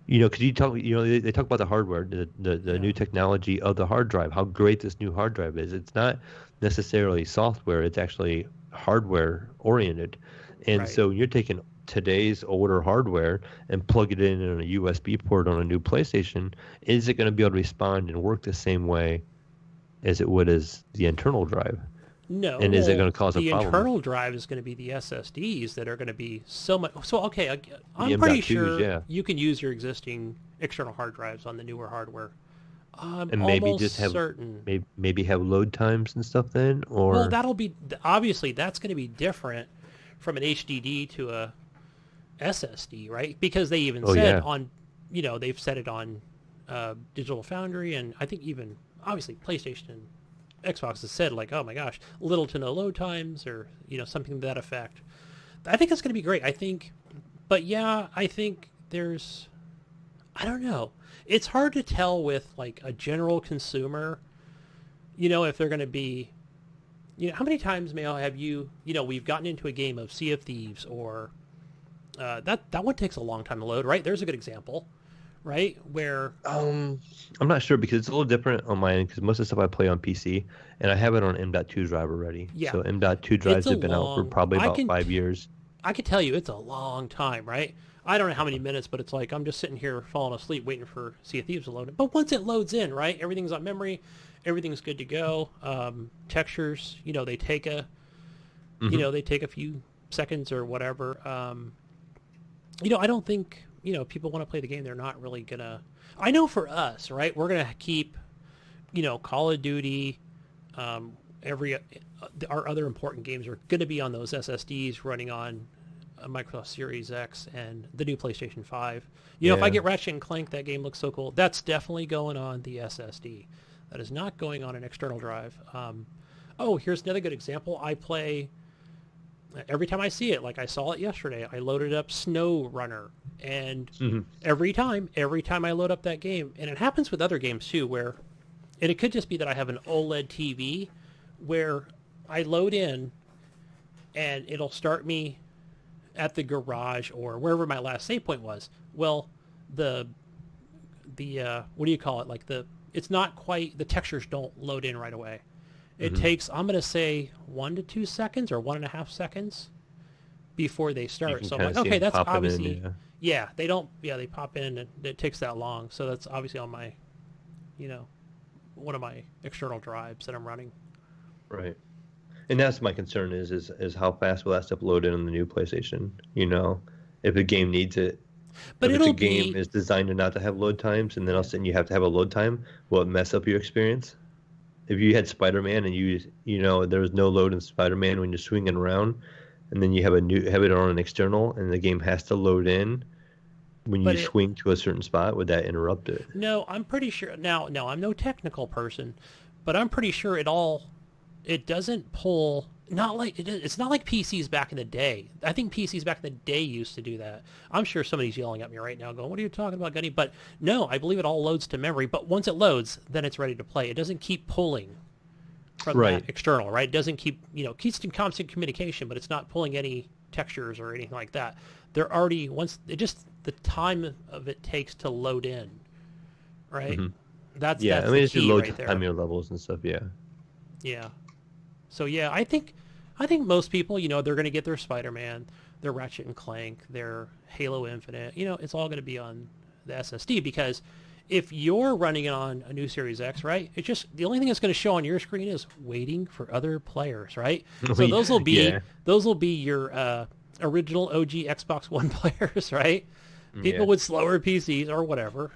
Because they talk about the hardware, the new technology of the hard drive, how great this new hard drive is. It's not necessarily software; it's actually hardware oriented. And so you're taking today's older hardware and plug it in on a USB port on a new PlayStation. Is it going to be able to respond and work the same way as it would as the internal drive? No. And is it going to cause a problem? The internal drive is going to be the SSDs that are going to be so much. So, okay, I'm The pretty M.2s, sure you can use your existing external hard drives on the newer hardware. I'm and maybe almost just have certain. maybe have load times and stuff then, or Well, that'll be obviously that's going to be different from an HDD to a SSD, right? Because they even said on, they've said it on Digital Foundry, and I think even obviously PlayStation and Xbox has said, like, oh my gosh, little to no load times, or something to that effect. I think that's going to be great. I think there's, I don't know. It's hard to tell with like a general consumer, if they're going to be, how many times, Mayo, have we've gotten into a game of Sea of Thieves or that one takes a long time to load, right? There's a good example. Right? Where I'm not sure because it's a little different on my end because most of the stuff I play on PC and I have it on M.2 drive already. Yeah. So M.2 drives have been out for probably about 5 years. I could tell you it's a long time, right? I don't know how many minutes, but it's like I'm just sitting here falling asleep waiting for Sea of Thieves to load. But once it loads in, right? Everything's on memory. Everything's good to go. Textures, they take a they take a few seconds or whatever. I don't think people want to play the game. They're not really gonna. I know for us, right? We're gonna keep, Call of Duty, our other important games are gonna be on those SSDs running on a Microsoft Series X and the new PlayStation 5. If I get Ratchet and Clank, that game looks so cool. That's definitely going on the SSD. That is not going on an external drive. Here's another good example. I play. Every time I see it, like I saw it yesterday, I loaded up Snow Runner, and every time I load up that game, and it happens with other games too, and it could just be that I have an OLED TV, where I load in, and it'll start me at the garage or wherever my last save point was. Well, the what do you call it? Like it's not quite, the textures don't load in right away. It takes, I'm going to say, 1 to 2 seconds or 1.5 seconds before they start. So I'm like, okay, that's obviously, they pop in and it takes that long. So that's obviously on my, one of my external drives that I'm running. Right. And that's my concern is how fast will that stuff load in on the new PlayStation? If a game needs it. But if it's a game is designed not to have load times, and then all of a sudden you have to have a load time, will it mess up your experience? If you had Spider-Man and there was no load in Spider-Man when you're swinging around, and then you have it on an external, and the game has to load in when you swing to a certain spot, would that interrupt it? No, I'm pretty sure. Now, I'm no technical person, but I'm pretty sure it doesn't pull. It's not like PCs back in the day. I think PCs back in the day used to do that. I'm sure somebody's yelling at me right now going, what are you talking about, Gunny? But no, I believe it all loads to memory. But once it loads, then it's ready to play. It doesn't keep pulling from that external, right? It doesn't keep, keeps in constant communication, but it's not pulling any textures or anything like that. They're already, the time of it takes to load in, right? Mm-hmm. That's it's your load right there. time, your levels and stuff, Yeah. So yeah, I think most people, they're going to get their Spider-Man, their Ratchet and Clank, their Halo Infinite. It's all going to be on the SSD, because if you're running it on a new Series X, right? It's just the only thing that's going to show on your screen is waiting for other players, right? So those will be your original OG Xbox One players, right? People with slower PCs or whatever,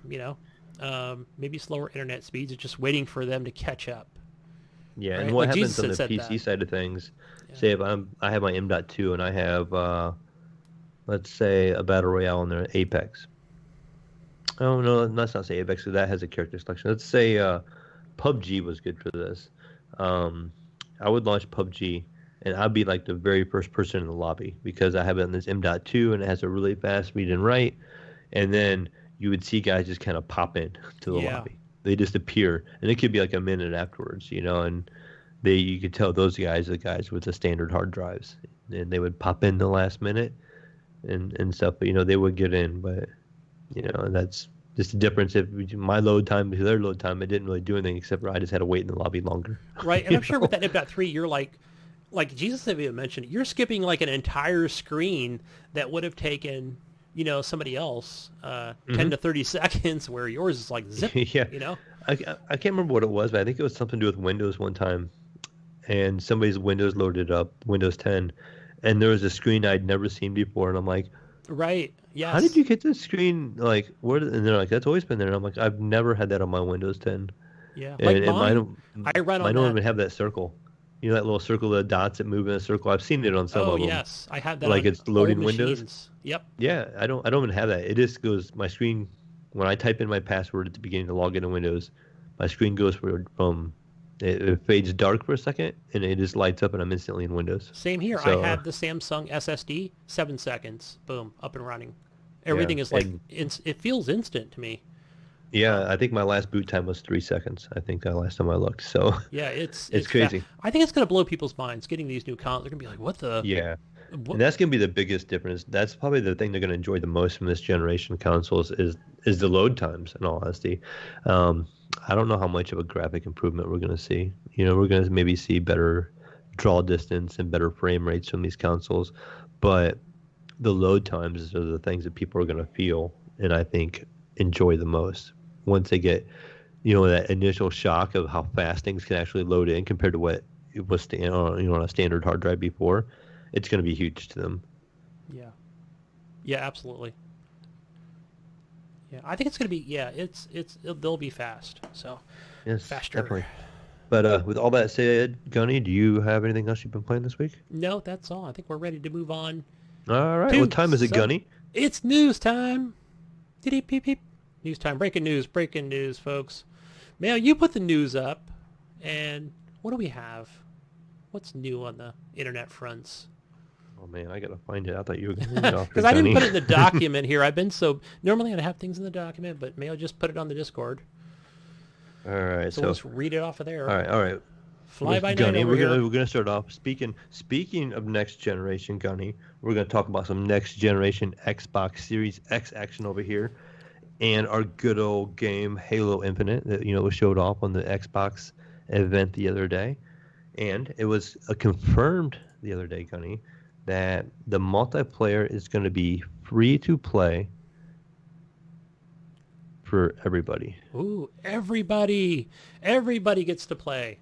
maybe slower internet speeds. It's just waiting for them to catch up. Yeah, right? and what happens on the PC side of things, say if I have my M.2 and I have, let's say, a Battle Royale in there, Apex. Oh, no, let's not say Apex, because that has a character selection. Let's say PUBG was good for this. I would launch PUBG, and I'd be like the very first person in the lobby, because I have it in this M.2, and it has a really fast read and write, and then you would see guys just kind of pop in to the lobby. They just appear, and it could be like a minute afterwards, and you could tell those guys are the guys with the standard hard drives, and they would pop in the last minute and stuff. But they would get in, but and that's just the difference. If my load time to their load time, it didn't really do anything except for I just had to wait in the lobby longer. Right, and I'm sure with that M.3, you're like Jesus even mentioned, you're skipping like an entire screen that would have taken somebody else 10 to 30 seconds, where yours is like zip. I can't remember what it was, but I think it was something to do with Windows one time, and somebody's Windows loaded up, Windows 10, and there was a screen I'd never seen before, and I'm like, right, yes, how did you get this screen? Like, where? And they're like, that's always been there. And I'm like, I've never had that on my Windows 10. Yeah, and mine don't even have that circle. That little circle of dots that move in a circle. I've seen it on some of them. Oh, yes. I had that like on it's loading old Windows. Machines. Yep. Yeah, I don't even have that. It just goes, my screen, when I type in my password at the beginning to log into Windows, my screen goes from it fades dark for a second, and it just lights up, and I'm instantly in Windows. Same here. So, I had the Samsung SSD, 7 seconds, boom, up and running. Everything is like, it feels instant to me. Yeah, I think my last boot time was 3 seconds. I think the last time I looked. So yeah, it's crazy. I think it's going to blow people's minds getting these new consoles. They're going to be like, what the? Yeah. And that's going to be the biggest difference. That's probably the thing they're going to enjoy the most from this generation of consoles is the load times, in all honesty. I don't know how much of a graphic improvement we're going to see. We're going to maybe see better draw distance and better frame rates from these consoles. But the load times are the things that people are going to feel and I think enjoy the most. Once they get, that initial shock of how fast things can actually load in compared to what it was on a standard hard drive before, it's going to be huge to them. Yeah, absolutely. Yeah, I think it's going to be. Yeah, they'll be fast. So yes, faster. Definitely. But with all that said, Gunny, do you have anything else you've been playing this week? No, that's all. I think we're ready to move on. All right. What time is it, Gunny? It's news time. Beep, beep, beep. News time. Breaking news, folks. Mayo, you put the news up, and what do we have? What's new on the internet fronts? Oh, man, I got to find it. I thought you were going to read it off. Because I didn't put it in the document here. Normally I'd have things in the document, but Mayo just put it on the Discord. All right. So let's read it off of there. All right. Fly by night over here. We're going to start off. Speaking of next generation, Gunny, we're going to talk about some next generation Xbox Series X action over here. And our good old game, Halo Infinite, that was showed off on the Xbox event the other day. And it was confirmed the other day, Gunny, that the multiplayer is going to be free to play for everybody. Ooh, everybody gets to play.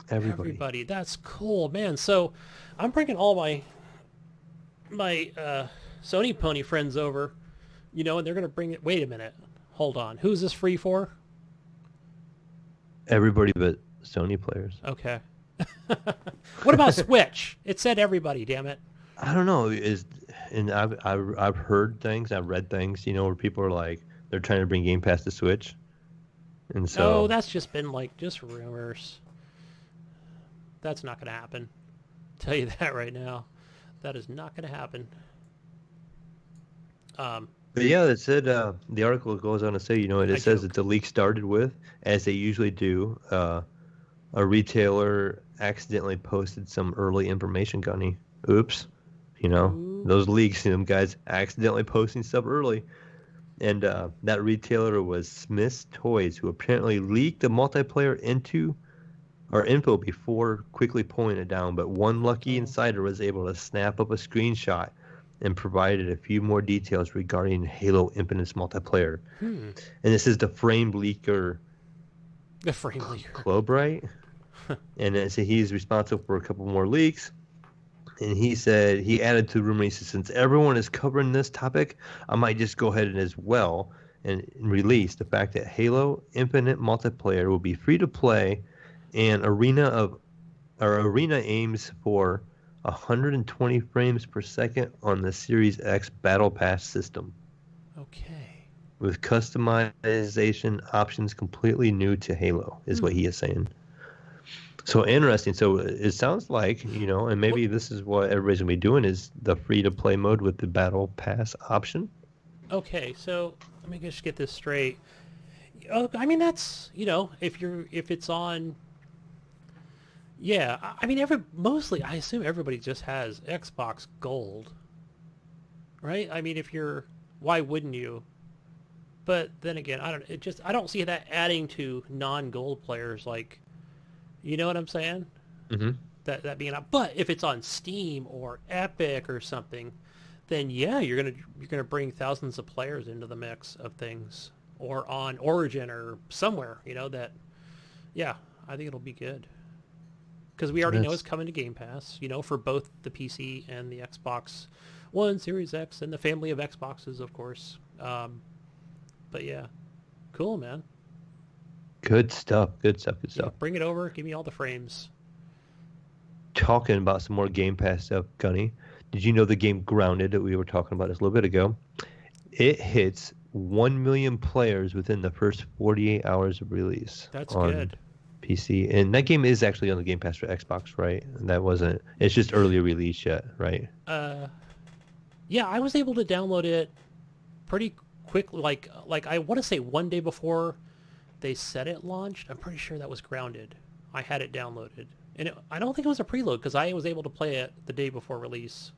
Everybody. That's cool, man. So I'm bringing all my Sony Pony friends over, and they're going to bring it. Wait a minute. Hold on. Who's this free for? Everybody but Sony players. Okay. What about Switch? It said everybody, damn it. I don't know. And I've heard things, I've read things, where people are like, they're trying to bring Game Pass to Switch. And so... No, that's just been just rumors. That's not going to happen. I'll tell you that right now. That is not going to happen. But yeah, it said, the article goes on to say, it says that the leak started with, as they usually do, a retailer accidentally posted some early information, Gunny. Oops. Those leaks, them guys accidentally posting stuff early. And that retailer was Smith's Toys, who apparently leaked the multiplayer info before quickly pulling it down. But one lucky insider was able to snap up a screenshot and provided a few more details regarding Halo Infinite's multiplayer. And this is the frame leaker. The frame leaker. Klobright. And so he's responsible for a couple more leaks. And he said, he added to the rumor, he said, since everyone is covering this topic, I might just go ahead and as well and release the fact that Halo Infinite multiplayer will be free to play, and Arena aims for 120 frames per second on the Series X Battle Pass system. Okay. With customization options completely new to Halo, is what he is saying. So interesting. So it sounds like, and maybe this is what everybody's going to be doing, is the free-to-play mode with the Battle Pass option. Okay, so let me just get this straight. I mean, that's, if it's on... Yeah, I mean, mostly, I assume everybody just has Xbox Gold, right? I mean, why wouldn't you? But then again, I don't see that adding to non-Gold players, like... You know what I'm saying? Mm-hmm. That being up. But if it's on Steam or Epic or something, then yeah, you're gonna bring thousands of players into the mix of things, or on Origin or somewhere. That. Yeah, I think it'll be good. Because we already know it's coming to Game Pass. For both the PC and the Xbox One, Series X, and the family of Xboxes, of course. But yeah, cool, man. Good stuff. Yeah, bring it over. Give me all the frames. Talking about some more Game Pass stuff, Gunny. Did you know the game Grounded that we were talking about just a little bit ago? It hits 1 million players within the first 48 hours of release. That's good. PC. And that game is actually on the Game Pass for Xbox, right? And it's just early release yet, right? Yeah, I was able to download it pretty quickly. Like I want to say one day before they said it launched. I'm pretty sure that was Grounded. I had it downloaded. And I don't think it was a preload because I was able to play it the day before release.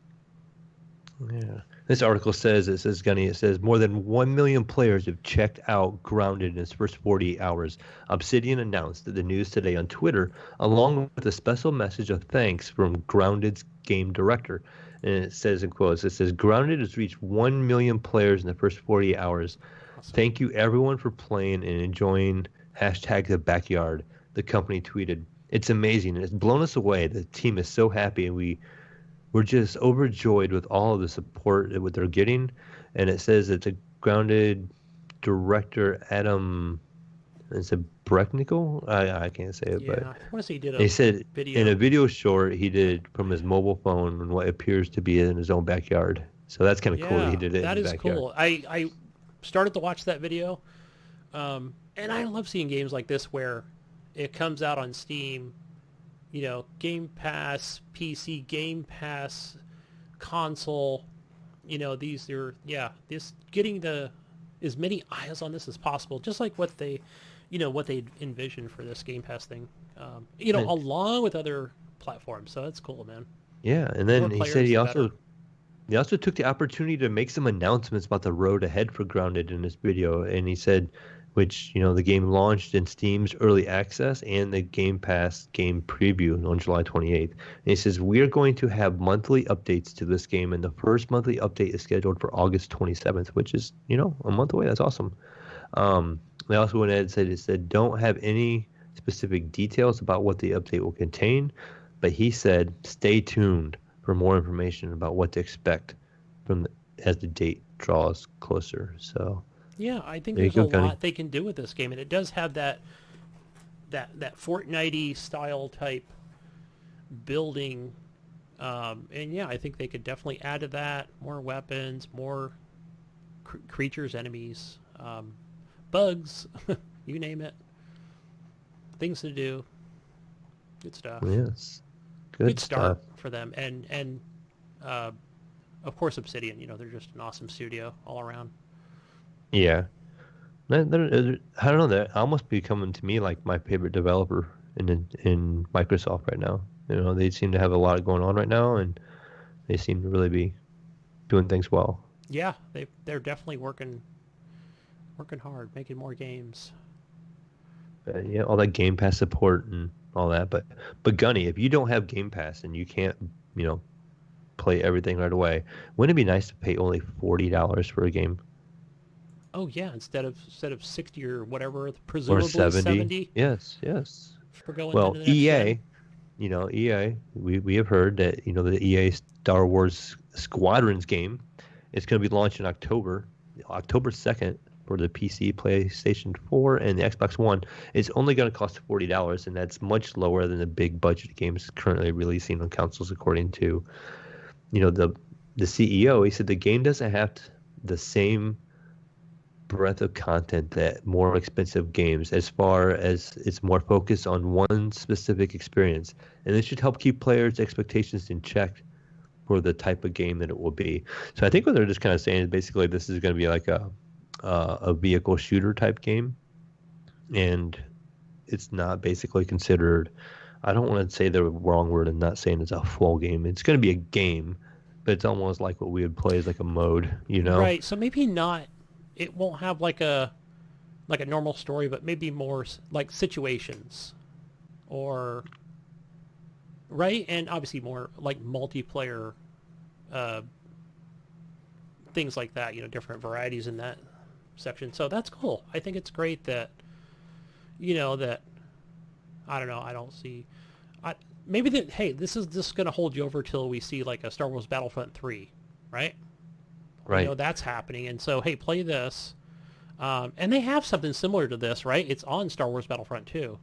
Yeah. This article says, Gunny, it says more than 1 million players have checked out Grounded in its first 48 hours. Obsidian announced the news today on Twitter, along with a special message of thanks from Grounded's game director. And it says in quotes, Grounded has reached 1 million players in the first 48 hours. Awesome. Thank you everyone for playing and enjoying #the backyard, the company tweeted. It's amazing. It's blown us away. The team is so happy, and we're just overjoyed with all of the support that they're getting. And it says it's a Grounded director, Adam, is it Brecnickel? I can't say it, but I want to say he did they said video. In a video short he did from his mobile phone in what appears to be in his own backyard. So that's kind of cool that he did it in his backyard. That is cool. I started to watch that video, and I love seeing games like this where it comes out on Steam, Game Pass, PC, Game Pass, console, this getting as many eyes on this as possible, just like what they envisioned for this Game Pass thing, along with other platforms. So that's cool, man. Yeah, and then he said he also took the opportunity to make some announcements about the road ahead for Grounded in this video, and he said which, the game launched in Steam's early access and the Game Pass game preview on July 28th. And he says, we're going to have monthly updates to this game, and the first monthly update is scheduled for August 27th, which is, a month away. That's awesome. They also went ahead and said, don't have any specific details about what the update will contain, but he said, stay tuned for more information about what to expect as the date draws closer. So yeah, I think there you there's go, a lot Gunny. they can do with this game, and it does have that Fortnite-y style type building. And yeah, I think they could definitely add to that more weapons, more creatures, enemies, bugs, you name it. Things to do. Good stuff. Yes. Good stuff. start for them. And of course Obsidian, they're just an awesome studio all around. Yeah. I don't know, that almost becoming to me like my favorite developer in Microsoft right now. They seem to have a lot going on right now, and they seem to really be doing things well. Yeah, they're definitely working hard, making more games. Yeah, all that Game Pass support and all that. But Gunny, if you don't have Game Pass and you can't, play everything right away, wouldn't it be nice to pay only $40 for a game? Oh yeah, instead of 60 or whatever, presumably Or 70. 70. Yes. For going Well, into the next EA, EA, we have heard that, the EA Star Wars Squadrons game is going to be launched in October 2nd for the PC, PlayStation 4, and the Xbox One. It's only going to cost $40, and that's much lower than the big budget games currently releasing on consoles, according to, the CEO. He said the game doesn't have the same breadth of content that more expensive games, as far as it's more focused on one specific experience, and it should help keep players' expectations in check for the type of game that it will be. So I think what they're just kind of saying is basically this is going to be like a vehicle shooter type game, and it's not basically considered, I don't want to say the wrong word and not saying it's a full game. It's going to be a game, but it's almost like what we would play as like a mode, Right, so maybe not, it won't have like a normal story, but maybe more like situations, or right, and obviously more like multiplayer things like that, different varieties in that section. So that's cool. I think it's great that that, I don't know, I don't see, maybe that, hey, this is just going to hold you over till we see like a Star Wars Battlefront 3, right? Right. That's happening, and so hey, play this. And they have something similar to this, right? It's on Star Wars Battlefront 2,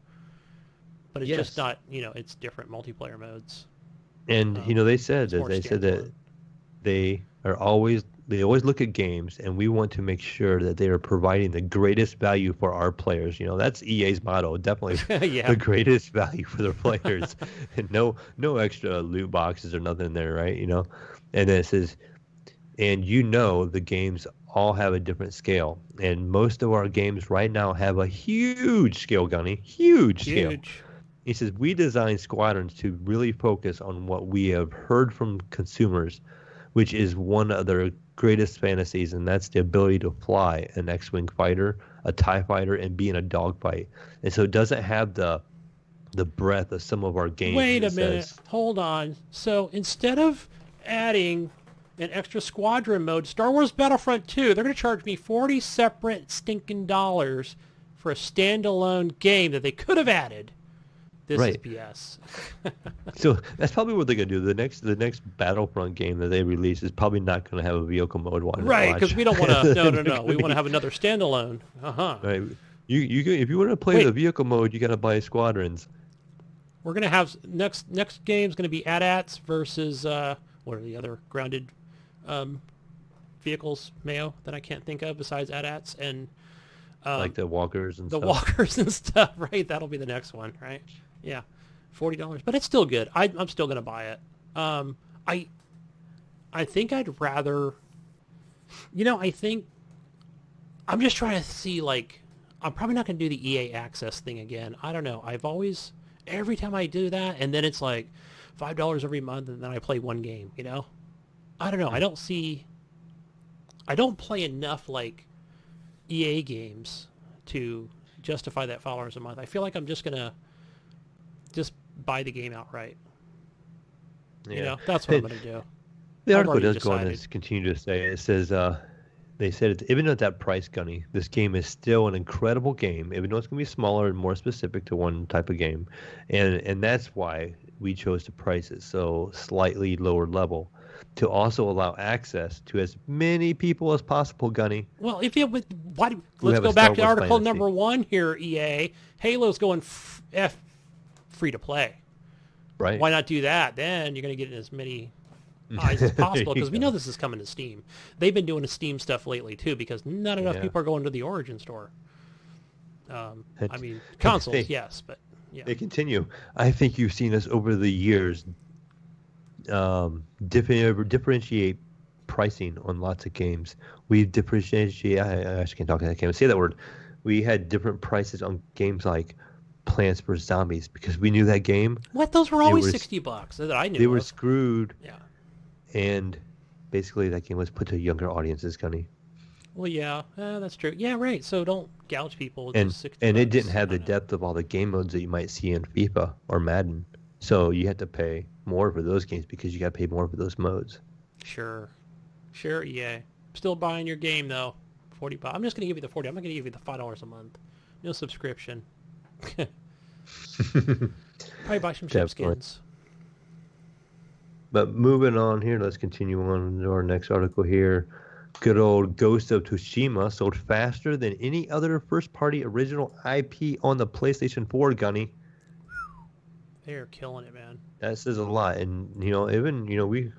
but it's just not, it's different multiplayer modes. And they said that standalone. they always look at games, and we want to make sure that they are providing the greatest value for our players. That's EA's motto, definitely. Yeah. The greatest value for their players, and no extra loot boxes or nothing there, right? And then it says, and the games all have a different scale, and most of our games right now have a huge scale, Gunny, huge scale. He says, we designed Squadrons to really focus on what we have heard from consumers, which is one of their greatest fantasies, and that's the ability to fly an X-Wing fighter, a TIE fighter, and be in a dogfight. And so it doesn't have the breadth of some of our games. Wait a minute. Hold on. So instead of adding an extra squadron mode, Star Wars Battlefront 2, they're going to charge me 40 separate stinking dollars for a standalone game that they could have added. This is BS. So that's probably what they're going to do. The next Battlefront game that they release is probably not going to have a vehicle mode one. Right, because we don't want to, no. We want to have another standalone. Right. If you want to play the vehicle mode, you got to buy Squadrons. We're going to have, next game is going to be AT-ATs versus, what are the other grounded vehicles, Mayo, that I can't think of besides AT-ATs, and like the walkers and the stuff. walkers and stuff, right? That'll be the next one, right? Yeah, $40, but it's still good. I'm still gonna buy it. I think I'd rather, I think I'm just trying to see, like, I'm probably not gonna do the EA Access thing again. I don't know. Every time I do that, and then it's like $5 every month, and then I play one game. I don't know. I don't play enough like EA games to justify that $5 a month. I feel like I'm just gonna just buy the game outright. Yeah. That's what I'm gonna do. The I've article already does go on decided. to continue to say, it says, they said even at that price, Gunny, this game is still an incredible game, even though it's going to be smaller and more specific to one type of game. And that's why we chose to price it so slightly lower level, to also allow access to as many people as possible, Gunny. Well, if you why, Who let's have a go Star back to Wars article fantasy. number 1 here, EA. Halo's going free to play. Right. Why not do that? Then you're going to get as many eyes as possible, because we know this is coming to Steam. They've been doing the Steam stuff lately too, because not enough people are going to the Origin store. I mean, consoles, yes, but yeah. They continue. I think you've seen us over the years differentiate pricing on lots of games. We differentiate. I actually can't talk. I can't even say that word. We had different prices on games like Plants vs Zombies because we knew that game. What? Those were always $60 that I knew. They were of. screwed. Yeah. And basically, that game was put to younger audiences, Gunny. Well, yeah, that's true. Yeah, right. So don't gouge people with And just $60. it didn't have the depth of all the game modes that you might see in FIFA or Madden. So you had to pay more for those games because you got to pay more for those modes. Sure, EA. Still buying your game though. $40. I'm just gonna give you the 40. I'm not gonna give you the $5 a month. No subscription. Probably buy some sheepskins. But moving on here, let's continue on to our next article here. Good old Ghost of Tsushima sold faster than any other first-party original IP on the PlayStation 4, Gunny. They're killing it, man. That says a lot. And,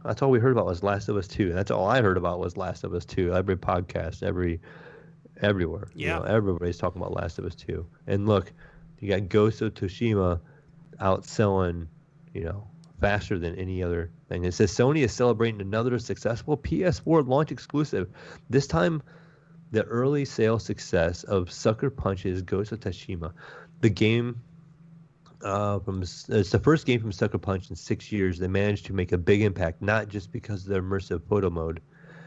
that's all we heard about was Last of Us 2. That's all I heard about was Last of Us 2. Every podcast, everywhere. Yeah. Everybody's talking about Last of Us 2. And look, you got Ghost of Tsushima outselling, faster than any other thing. It says Sony is celebrating another successful PS4 launch exclusive. This time, the early sales success of Sucker Punch's Ghost of Tsushima. The game it's the first game from Sucker Punch in 6 years. They managed to make a big impact, not just because of the immersive photo mode.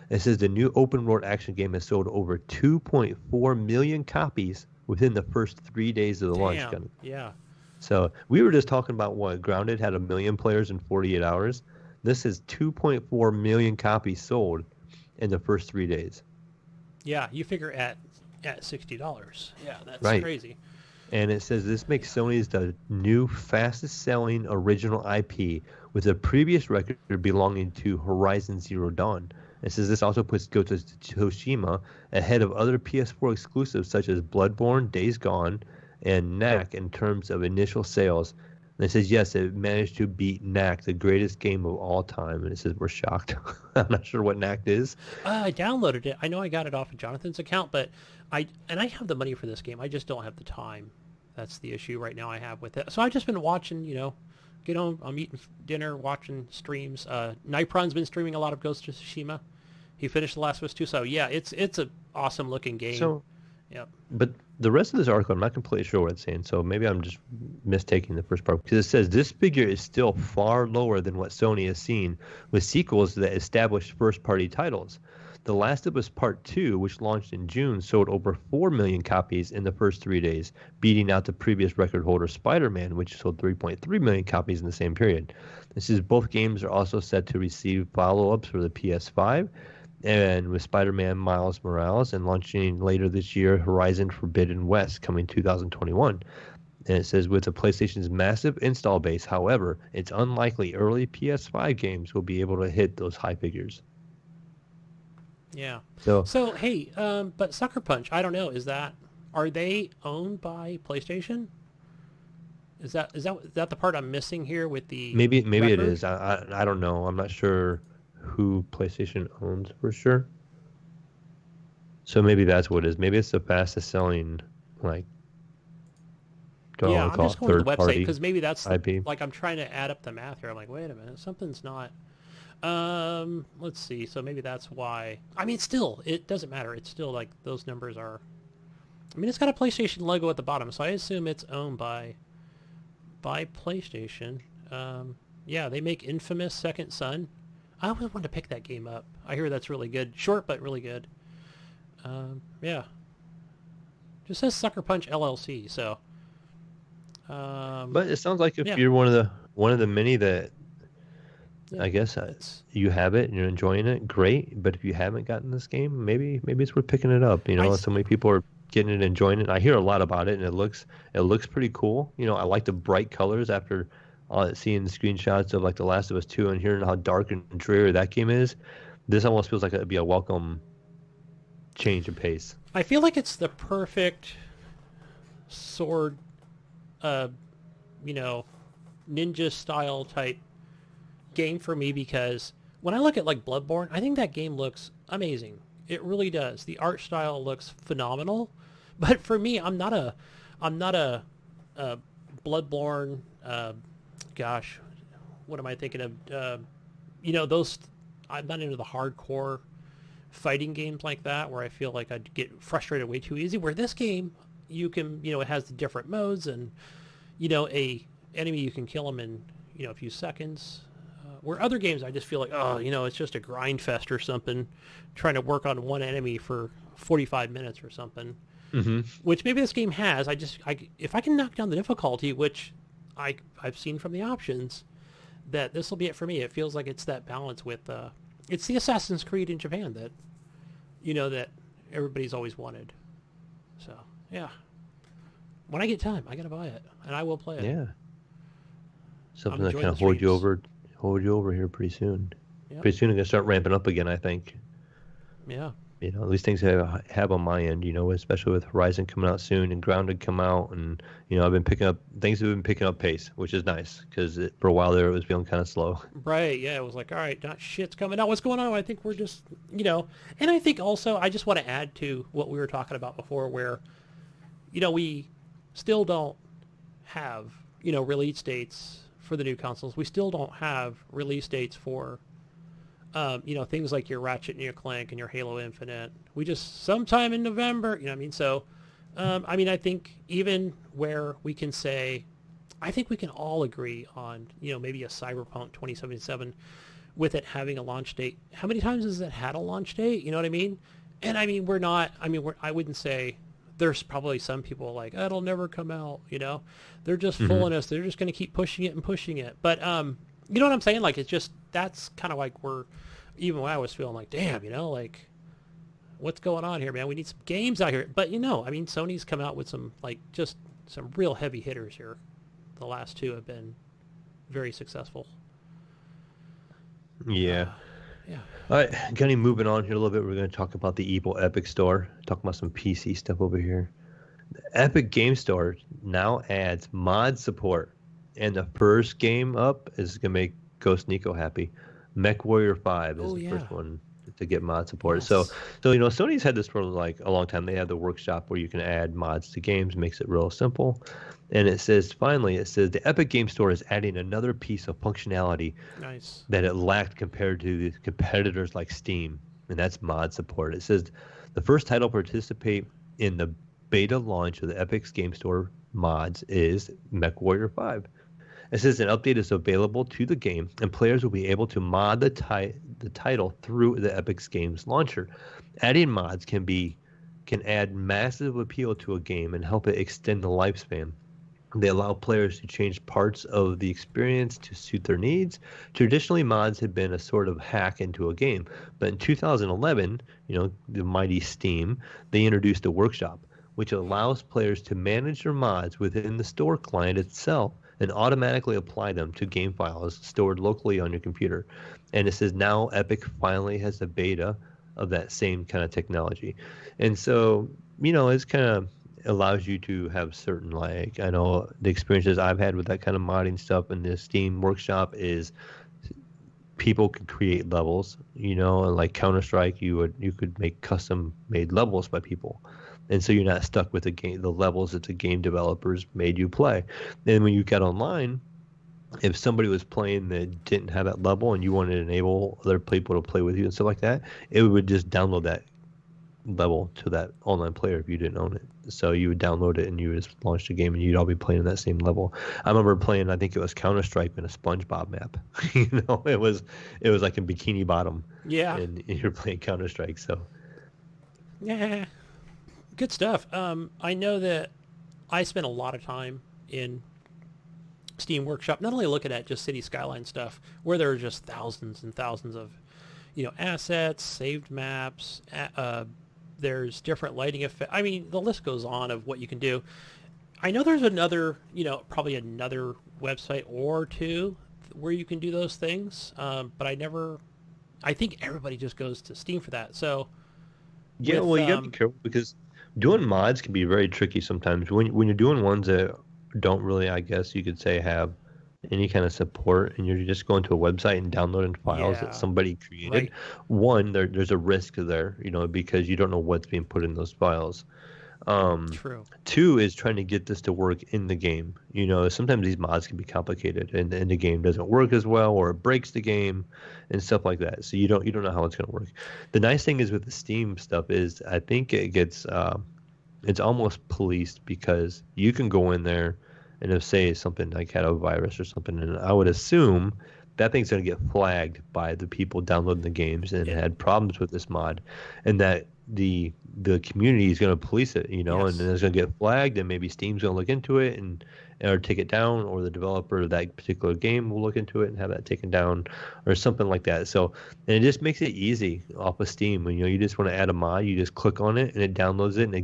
It says the new open world action game has sold over 2.4 million copies within the first 3 days of the launch. Yeah. So we were just talking about what Grounded had 1 million players in 48 hours. This is 2.4 million copies sold in the first 3 days. Yeah, you figure at $60. Yeah, that's right. Crazy. And it says this makes Sony's the new fastest-selling original IP, with a previous record belonging to Horizon Zero Dawn. It says this also puts Ghost of Tsushima ahead of other PS4 exclusives such as Bloodborne, Days Gone, and Knack in terms of initial sales. And it says, yes, it managed to beat Knack, the greatest game of all time. And it says, we're shocked. I'm not sure what Knack is. I downloaded it. I know I got it off of Jonathan's account, but I have the money for this game. I just don't have the time. That's the issue right now I have with it. So I've just been watching, get home, I'm eating dinner, watching streams. Nipron's been streaming a lot of Ghost of Tsushima. He finished The Last of Us 2, so yeah, it's an awesome looking game. So, yep. But the rest of this article, I'm not completely sure what it's saying, so maybe I'm just mistaking the first part. Because it says this figure is still far lower than what Sony has seen with sequels that established first-party titles. The Last of Us Part 2, which launched in June, sold over 4 million copies in the first 3 days, beating out the previous record holder Spider-Man, which sold 3.3 million copies in the same period. This is both games are also set to receive follow-ups for the PS5, and with Spider-Man Miles Morales, and launching later this year, Horizon Forbidden West coming 2021. And it says with the PlayStation's massive install base, however, it's unlikely early PS5 games will be able to hit those high figures. Yeah. So hey, but Sucker Punch, I don't know. Are they owned by PlayStation? Is that the part I'm missing here with the maybe record? it is. I don't know. I'm not sure who PlayStation owns for sure. So maybe that's what it is. Maybe it's the fastest selling I'm just going to the website because maybe that's IP. Like I'm trying to add up the math here. I'm like, wait a minute, something's not. Let's see. So maybe that's why. I mean, still, it doesn't matter. It's still like those numbers are. I mean, it's got a PlayStation logo at the bottom, so I assume it's owned by PlayStation. Yeah, they make Infamous Second Son. I always wanted to pick that game up. I hear that's really good. Short, but really good. Yeah. Just says Sucker Punch LLC. So, But it sounds like if yeah. you're one of the many that Yeah, I guess you have it and you're enjoying it, great. But if you haven't gotten this game, maybe it's worth picking it up. So many people are getting it, enjoying it. I hear a lot about it, and it looks pretty cool. I like the bright colors after seeing the screenshots of like The Last of Us 2 and hearing how dark and dreary that game is. This almost feels like it'd be a welcome change of pace. I feel like it's the perfect sword, ninja style type game for me, because when I look at like Bloodborne, I think that game looks amazing. It really does. The art style looks phenomenal. But for me, I'm not a Bloodborne. Gosh, what am I thinking of? Those. I'm not into the hardcore fighting games like that, where I feel like I'd get frustrated way too easy. Where this game, you can, it has the different modes, and a enemy you can kill them in a few seconds. Where other games, I just feel like, it's just a grind fest or something, trying to work on one enemy for 45 minutes or something. Mm-hmm. Which maybe this game has. If I can knock down the difficulty, which I've seen from the options, that this will be it for me. It feels like it's that balance with, it's the Assassin's Creed in Japan that, that everybody's always wanted. So, yeah. When I get time, I gotta buy it, and I will play it. Yeah. Something that kind of hold you over here pretty soon. Yep. Pretty soon I'm going to start ramping up again, I think. Yeah. These things I have on my end, especially with Horizon coming out soon and Grounded come out. And, I've been picking up pace, which is nice because for a while there it was feeling kind of slow. Right. Yeah. It was like, all right, not shit's coming out. What's going on? I think we're just, and I think also I just want to add to what we were talking about before where, we still don't have, release dates for the new consoles. We still don't have release dates for, things like your Ratchet and your Clank and your Halo Infinite. We just sometime in November, So, I think even where we can say, I think we can all agree on, maybe a Cyberpunk 2077 with it having a launch date. How many times has it had a launch date? You know what I mean? And I wouldn't say, there's probably some people like, it'll never come out, They're just fooling us. They're just going to keep pushing it and pushing it. But, you know what I'm saying? Like, it's just, that's kind of like even when I was feeling like, damn, like, what's going on here, man? We need some games out here. But, Sony's come out with some, like, just some real heavy hitters here. The last two have been very successful. Yeah. Yeah. All right, Gunny, moving on here a little bit. We're going to talk about the Evil Epic Store. Talking about some PC stuff over here. The Epic Game Store now adds mod support. And the first game up is going to make Ghost Nico happy. MechWarrior 5 is the first one to get mod support. Yes. So Sony's had this for like a long time. They have the workshop where you can add mods to games, makes it real simple. And it says the Epic Game Store is adding another piece of functionality that it lacked compared to the competitors like Steam, and that's mod support. It says the first title to participate in the beta launch of the Epic Game Store mods is MechWarrior 5. It says an update is available to the game, and players will be able to mod the title through the Epic Games launcher. Adding mods can add massive appeal to a game and help it extend the lifespan. They allow players to change parts of the experience to suit their needs. Traditionally, mods had been a sort of hack into a game, but in 2011, the mighty Steam, they introduced a workshop, which allows players to manage their mods within the store client itself and automatically apply them to game files stored locally on your computer. And it says now Epic finally has a beta of that same kind of technology. And so, it's kind of allows you to have certain, like, I know the experiences I've had with that kind of modding stuff in the Steam workshop is people could create levels, and like Counter-Strike, you could make custom made levels by people. And so you're not stuck with the levels that the game developers made you play. And when you get online, if somebody was playing that didn't have that level and you wanted to enable other people to play with you and stuff like that, it would just download that level to that online player if you didn't own it. So you would download it and you would just launch the game and you'd all be playing that same level. I remember playing, I think it was Counter-Strike in a SpongeBob map. It was like in Bikini Bottom. Yeah. And you're playing Counter-Strike, so. Yeah. Good stuff. I know that I spent a lot of time in Steam Workshop, not only looking at just City Skyline stuff, where there are just thousands and thousands of, assets, saved maps. There's different lighting effects. I mean, the list goes on of what you can do. I know there's another, probably another website or two where you can do those things, but I think everybody just goes to Steam for that. So, Yeah, well, you gotta be careful because doing mods can be very tricky sometimes. When you're doing ones that don't really, I guess you could say, have any kind of support, and you're just going to a website and downloading files that somebody created. Right. One, there's a risk there, because you don't know what's being put in those files. True. Two is trying to get this to work in the game. Sometimes these mods can be complicated, and the game doesn't work as well, or it breaks the game, and stuff like that. So you don't know how it's going to work. The nice thing is with the Steam stuff is I think it gets it's almost policed because you can go in there, and if say something like had a virus or something, and I would assume that thing's going to get flagged by the people downloading the games and had problems with this mod, and that the community is going to police it, and then it's going to get flagged, and maybe Steam's going to look into it and or take it down, or the developer of that particular game will look into it and have that taken down, or something like that. So, and it just makes it easy off of Steam. When you just want to add a mod, you just click on it and it downloads it, and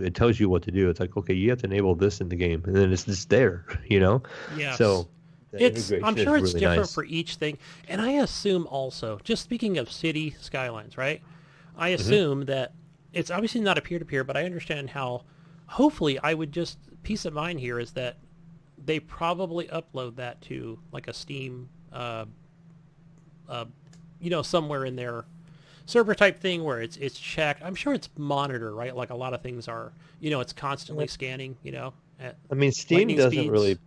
it tells you what to do. It's like, okay, you have to enable this in the game, and then it's just there, Yes. So I'm sure it's really different nice. for each thing. And I assume also, just speaking of City Skylines, right? I assume that it's obviously not a peer-to-peer, but I understand how, hopefully, I would just, peace of mind here is that they probably upload that to like a Steam, somewhere in their server type thing where it's checked. I'm sure it's monitored, right? Like a lot of things are, it's constantly scanning, at I mean, Steam lightning doesn't speeds. really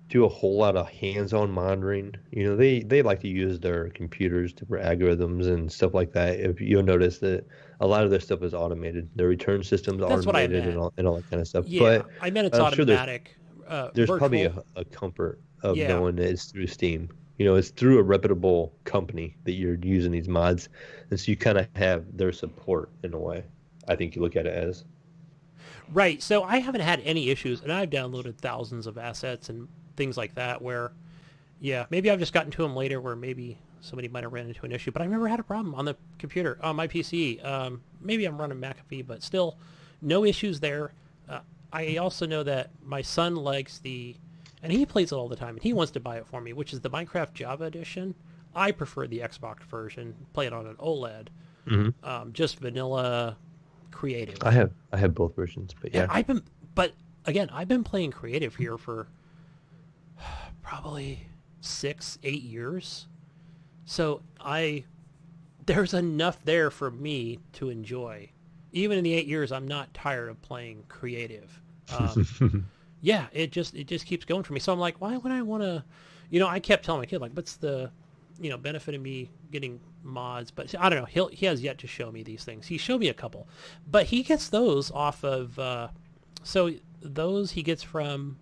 do a whole lot of hands-on monitoring. They like to use their computers for algorithms and stuff like that. If you'll notice that a lot of their stuff is automated, their return systems are That's what I automated meant. and all that kind of stuff. Yeah, But I meant it's I'm sure automatic. there's virtual. probably a comfort of Yeah. knowing that it's through Steam. It's through a reputable company that you're using these mods, and so you kind of have their support in a way. I think you look at it as. Right. So I haven't had any issues, and I've downloaded thousands of assets and things like that where, maybe I've just gotten to them later where maybe somebody might have ran into an issue, but I've never had a problem on the computer, on my PC. Maybe I'm running McAfee, but still no issues there. I also know that my son likes and he plays it all the time, and he wants to buy it for me, which is the Minecraft Java Edition. I prefer the Xbox version, play it on an OLED, just vanilla creative. I have both versions, but yeah. And I've been playing creative here for probably 6-8 years. So there's enough there for me to enjoy. Even in the 8 years, I'm not tired of playing creative. It just keeps going for me. So I'm like, why would I want to, I kept telling my kid, like, what's the, benefit of me getting mods? But I don't know. He has yet to show me these things. He showed me a couple, but he gets those off of, so those he gets from,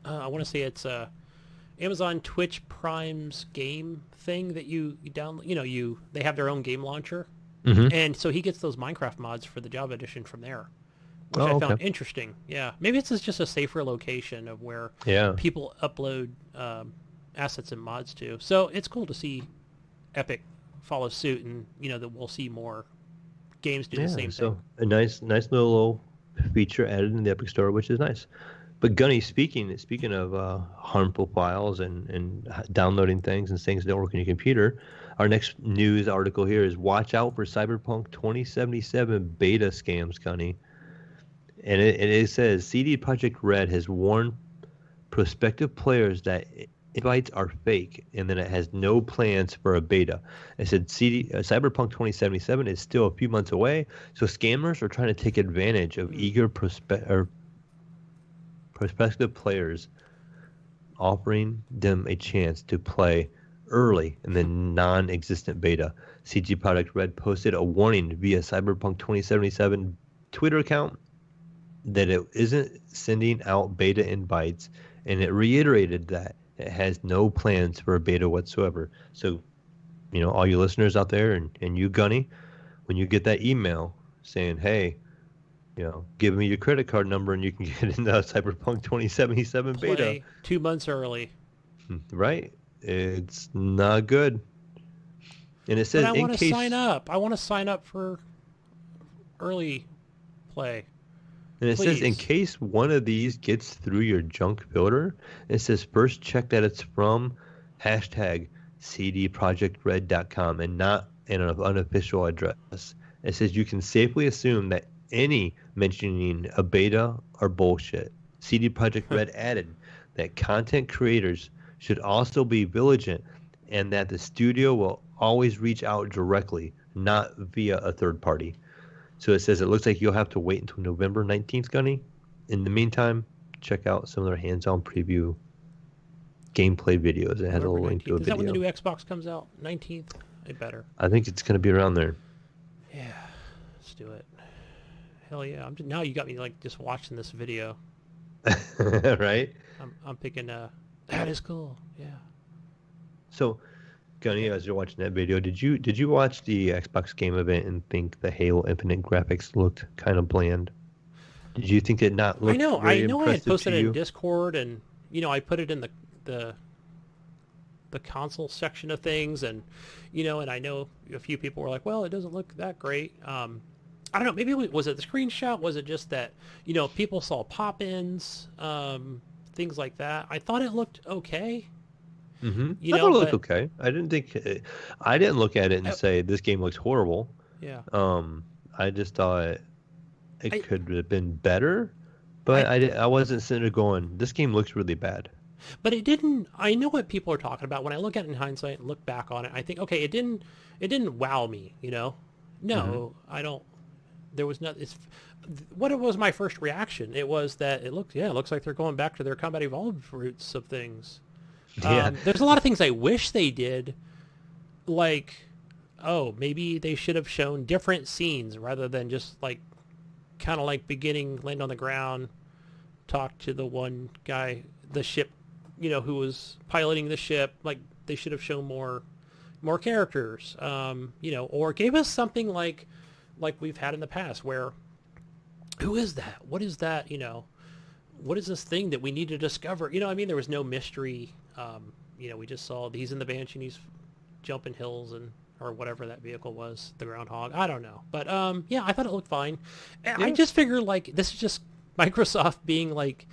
I want to say it's Amazon Twitch Prime's game thing that you download. They have their own game launcher, and so he gets those Minecraft mods for the Java edition from there, which I found interesting. Yeah, maybe it's just a safer location of where people upload assets and mods to. So it's cool to see Epic follow suit, and that we'll see more games do the same thing. A nice little feature added in the Epic Store, which is nice. But Gunny, speaking of harmful files and downloading things and things that don't work on your computer, our next news article here is watch out for Cyberpunk 2077 beta scams, Gunny. And it says CD Projekt Red has warned prospective players that invites are fake, and then it has no plans for a beta. It said Cyberpunk 2077 is still a few months away, so scammers are trying to take advantage of eager prospective players, offering them a chance to play early in the non-existent beta. CD Projekt Red posted a warning via Cyberpunk 2077 Twitter account that it isn't sending out beta invites, and it reiterated that it has no plans for a beta whatsoever. So, all you listeners out there and you, Gunny, when you get that email saying, hey, Give me your credit card number and you can get into Cyberpunk 2077 beta. Play 2 months early. Right? It's not good. And it says but I want to sign up. I want to sign up for early play. And it Please. says in case one of these gets through your junk filter, it says first check that it's from #cdprojectred.com and not an unofficial address. It says you can safely assume that any mentioning a beta are bullshit. CD Projekt Red added that content creators should also be vigilant and that the studio will always reach out directly, not via a third party. So it says it looks like you'll have to wait until November 19th, Gunny. In the meantime, check out some of their hands-on preview gameplay videos. It has a link to a video. Is that when the new Xbox comes out? 19th? It better. I think it's going to be around there. Yeah, let's do it. Hell yeah. Now you got me like just watching this video. Right? I'm picking, that is cool. Yeah. So, Gunny, as you're watching that video, did you watch the Xbox game event and think the Halo Infinite graphics looked kind of bland? Did you think it not look? I know. I had posted it in Discord, and I put it in the console section of things, and and I know a few people were like, "Well, it doesn't look that great." I don't know. Maybe was it the screenshot? Was it just that people saw pop-ins, things like that? I thought it looked okay. Mm-hmm. I thought it looked okay. I didn't look at it and say this game looks horrible. Yeah. I just thought it could have been better, but I wasn't sitting there going, this game looks really bad. But it didn't. I know what people are talking about. When I look at it in hindsight and look back on it, I think, okay, it didn't wow me. No, I don't. There was not. What was my first reaction? It was that it looks like they're going back to their Combat Evolved roots of things. Yeah. There's a lot of things I wish they did, like, maybe they should have shown different scenes rather than just like, kind of like beginning, land on the ground, talk to the one guy, the ship, who was piloting the ship. Like, they should have shown more characters, or gave us something like we've had in the past where, who is that? What is that? What is this thing that we need to discover? There was no mystery. We just saw he's in the Banshee and he's jumping hills or whatever that vehicle was, the Groundhog. I don't know. But, I thought it looked fine. Yeah. I just figured, like, this is just Microsoft being, like,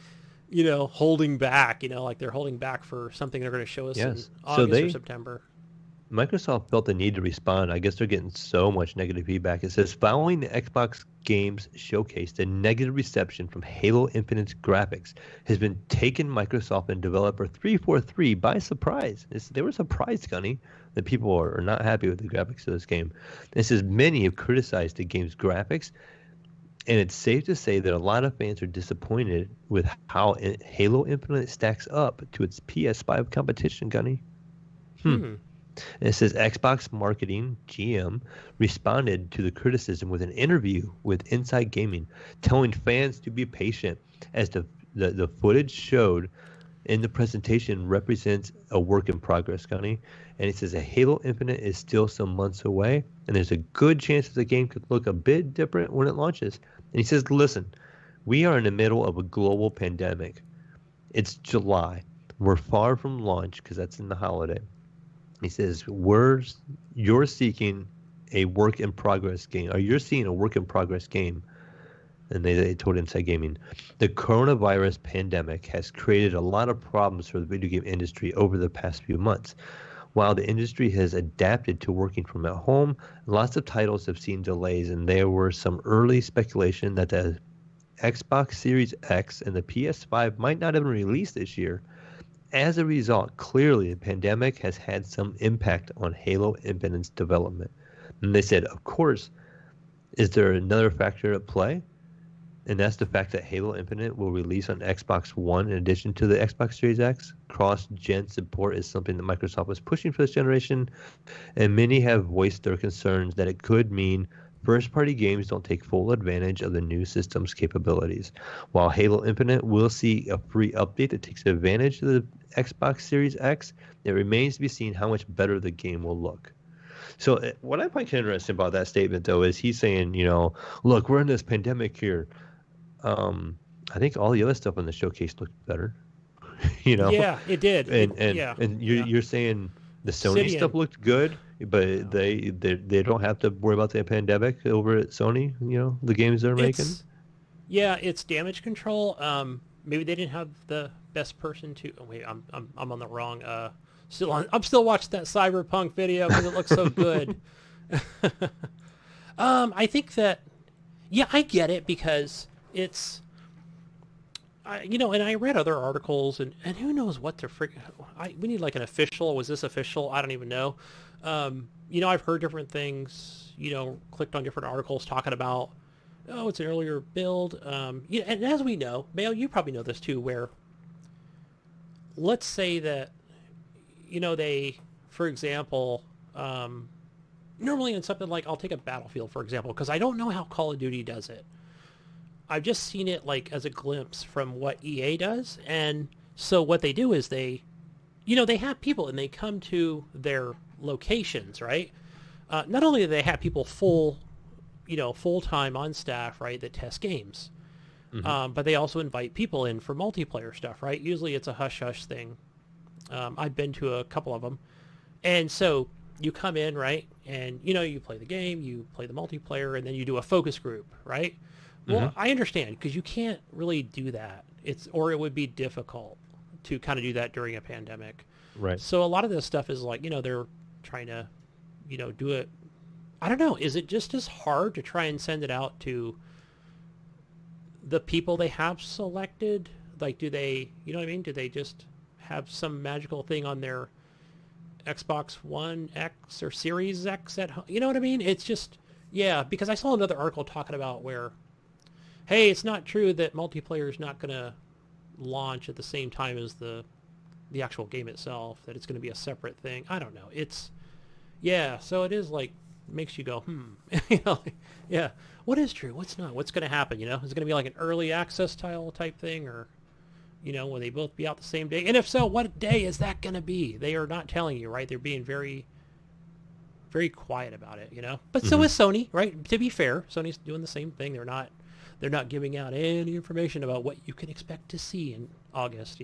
holding back, like they're holding back for something they're going to show us in August or September. Microsoft felt the need to respond. I guess they're getting so much negative feedback. It says, following the Xbox Games Showcase, the negative reception from Halo Infinite's graphics has been taken Microsoft and developer 343 by surprise. They were surprised, Gunny, that people are not happy with the graphics of this game. It says many have criticized the game's graphics, and it's safe to say that a lot of fans are disappointed with how Halo Infinite stacks up to its PS5 competition, Gunny. And it says Xbox Marketing GM responded to the criticism with an interview with Inside Gaming, telling fans to be patient as the footage showed in the presentation represents a work in progress, Gunny. And he says that Halo Infinite is still some months away, and there's a good chance that the game could look a bit different when it launches. And he says, listen, we are in the middle of a global pandemic. It's July. We're far from launch because that's in the holiday. He says, you're seeking a work in progress game, or you're seeing a work in progress game. And they told Inside Gaming, the coronavirus pandemic has created a lot of problems for the video game industry over the past few months. While the industry has adapted to working from at home, lots of titles have seen delays, and there were some early speculation that the Xbox Series X and the PS5 might not even release this year. As a result, clearly the pandemic has had some impact on Halo Infinite's development. And they said, of course, is there another factor at play? And that's the fact that Halo Infinite will release on Xbox One in addition to the Xbox Series X. Cross-gen support is something that Microsoft was pushing for this generation, and many have voiced their concerns that it could mean first-party games don't take full advantage of the new system's capabilities. While Halo Infinite will see a free update that takes advantage of the Xbox Series X, it remains to be seen how much better the game will look. So what I find interesting about that statement, though, is he's saying, look, we're in this pandemic here. I think all the other stuff on the showcase looked better, Yeah, it did. And you're saying the Sony Obsidian. stuff looked good, but they don't have to worry about the pandemic over at Sony. The games they're making. It's damage control. Maybe they didn't have the best person to. Oh wait, I'm on the wrong. I'm still watching that Cyberpunk video because it looks so good. I think that. Yeah, I get it because it's. And I read other articles, and who knows what to we need like an official. Was this official? I don't even know. I've heard different things. Clicked on different articles talking about, oh, it's an earlier build. And as we know, Mayo, you probably know this too, where let's say that, they, for example, normally in something like, I'll take a Battlefield, for example, because I don't know how Call of Duty does it. I've just seen it like as a glimpse from what EA does. And so what they do is they have people and they come to their locations, right? Not only do they have people full-time on staff, right, that test games, but they also invite people in for multiplayer stuff, right? Usually it's a hush-hush thing. I've been to a couple of them. And so you come in, right, and, you play the game, you play the multiplayer, and then you do a focus group, right? Well, I understand because you can't really do that. It would be difficult to kind of do that during a pandemic. Right. So a lot of this stuff is like, they're trying to, do it. I don't know. Is it just as hard to try and send it out to the people they have selected? Like, do they, you know what I mean? Do they just have some magical thing on their Xbox One X or Series X at home? You know what I mean? It's just, yeah, because I saw another article talking about where, hey, it's not true that multiplayer is not going to launch at the same time as the actual game itself, that it's going to be a separate thing. I don't know. So it is like, makes you go, yeah, what is true? What's not? What's going to happen? Is it going to be like an early access style type thing, or, will they both be out the same day? And if so, what day is that going to be? They are not telling you, right? They're being very, very quiet about it, But so is Sony, right? To be fair, Sony's doing the same thing. They're not giving out any information about what you can expect to see in August,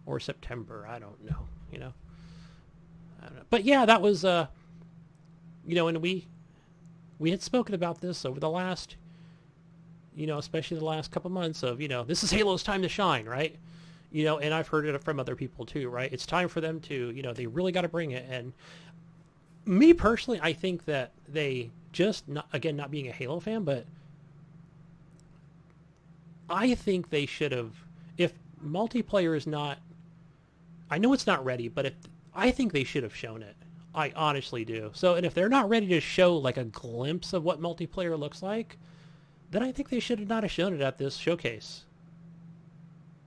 or September. I don't know, I don't know. But yeah, that was, and we had spoken about this over the last, especially the last couple months of, this is Halo's time to shine, right? And I've heard it from other people too, right? It's time for them to, they really got to bring it. And me personally, I think that they just, not being a Halo fan, but I think they should have, if multiplayer is not, I know it's not ready, but I think they should have shown it. I honestly do. So, and if they're not ready to show like a glimpse of what multiplayer looks like, then I think they should have not have shown it at this showcase.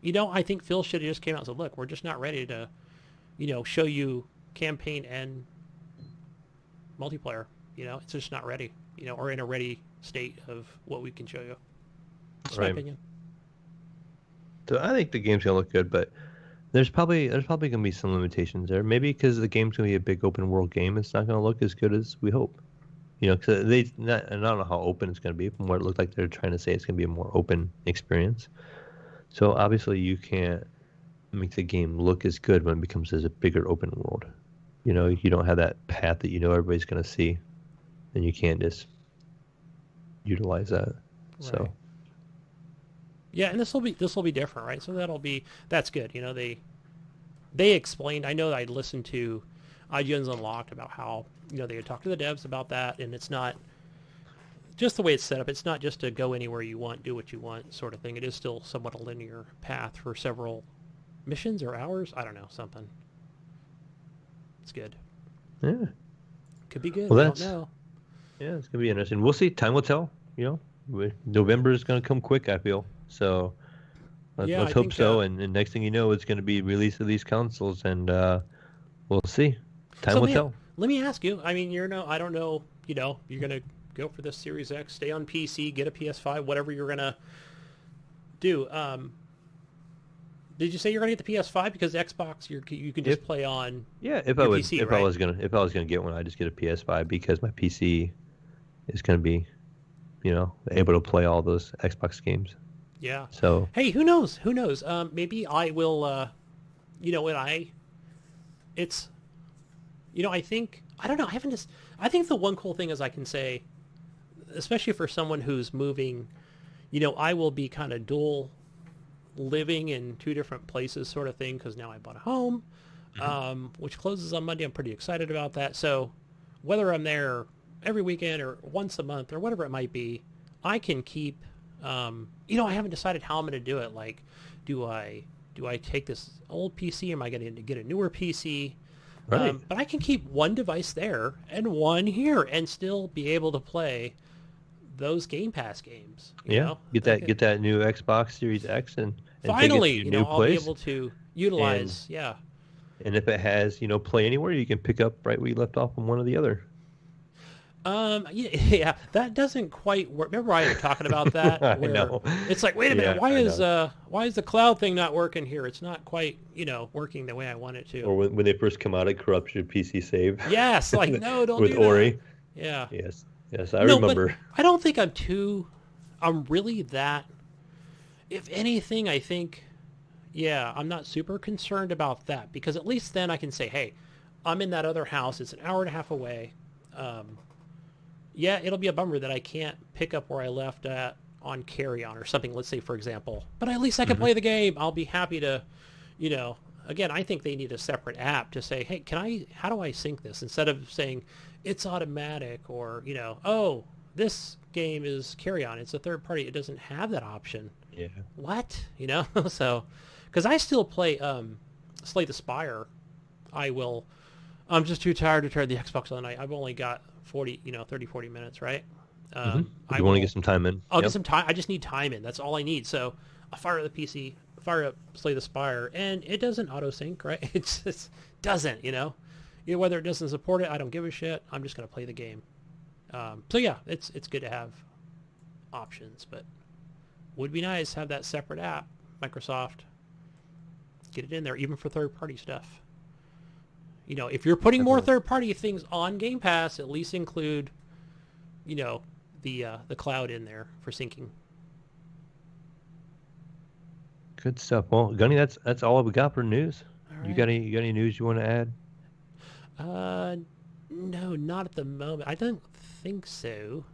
I think Phil should have just came out and said, look, we're just not ready to, show you campaign and multiplayer. It's just not ready, or in a ready state of what we can show you. That's my opinion. So I think the game's gonna look good, but there's probably gonna be some limitations there. Maybe because the game's gonna be a big open world game, it's not gonna look as good as we hope. Because I don't know how open it's gonna be. From what it looked like, they're trying to say it's gonna be a more open experience. So obviously, you can't make the game look as good when it becomes as a bigger open world. You don't have that path that everybody's gonna see, and you can't just utilize that. Right. So. Yeah, and this will be different, right? So that's good. They explained. I know I listened to IGN's Unlocked about how they had talked to the devs about that, and it's not just the way it's set up. It's not just to go anywhere you want, do what you want, sort of thing. It is still somewhat a linear path for several missions or hours. I don't know, something. It's good. Yeah, could be good. Well, I don't know. Yeah, it's gonna be interesting. We'll see. Time will tell. November is gonna come quick, I feel. So let's hope so. And next thing you know, it's going to be release of these consoles, and we'll see. Time will tell. Let me ask you. I mean, I don't know. You're going to go for the Series X, stay on PC, get a PS5, whatever you're going to do. Did you say you're going to get the PS5 because the Xbox you can just play on? Yeah, your PC, right? if I was gonna get one, I'd just get a PS5 because my PC is gonna be, able to play all those Xbox games. Yeah. So Hey, who knows? Who knows? Maybe I will. When it's, I think I don't know. I haven't just. I think the one cool thing is I can say, especially for someone who's moving, I will be kind of dual living in two different places sort of thing because now I bought a home, which closes on Monday. I'm pretty excited about that. So whether I'm there every weekend or once a month or whatever it might be, I can keep, I haven't decided how I'm going to do it. Like, do I take this old PC? Am I going to get a newer PC? Right. But I can keep one device there and one here and still be able to play those Game Pass games. You know? Get that new Xbox Series X and finally, take it to your new I'll place. be able to utilize, And if it has, Play Anywhere, you can pick up right where you left off on one or the other. Yeah, that doesn't quite work. Remember I was talking about that? I know. It's like, wait a minute, Yeah, why is the cloud thing not working here? It's not quite, working the way I want it to. Or when they first come out, it corrupts your PC save. Yes, like, no, don't with do that. Ori. Yeah. Yes, I remember. But I don't think I'm really that, if anything, I think, I'm not super concerned about that because at least then I can say, hey, I'm in that other house. It's an hour and a half away. It'll be a bummer that I can't pick up where I left at on carry-on or something, let's say, for example. But at least I can play the game. I'll be happy to, again, I think they need a separate app to say, hey, how do I sync this? Instead of saying it's automatic or, oh, this game is carry-on. It's a third party. It doesn't have that option. Yeah. What? So, because I still play Slay the Spire. I'm just too tired to turn the Xbox on. I've only got 40 minutes, right? You want to get some time in. I'll get some time. I just need time in. That's all I need. So I fire up the PC, fire up Slay the Spire, and it doesn't auto sync, right? It just doesn't, whether it doesn't support it, I don't give a shit. I'm just going to play the game. It's good to have options, but would be nice to have that separate app. Microsoft, get it in there, even for third-party stuff. If you're putting more third-party things on Game Pass, at least include, the cloud in there for syncing. Good stuff. Well, Gunny, that's all we got for news. All right. You got any news you want to add? No, not at the moment. I don't think so.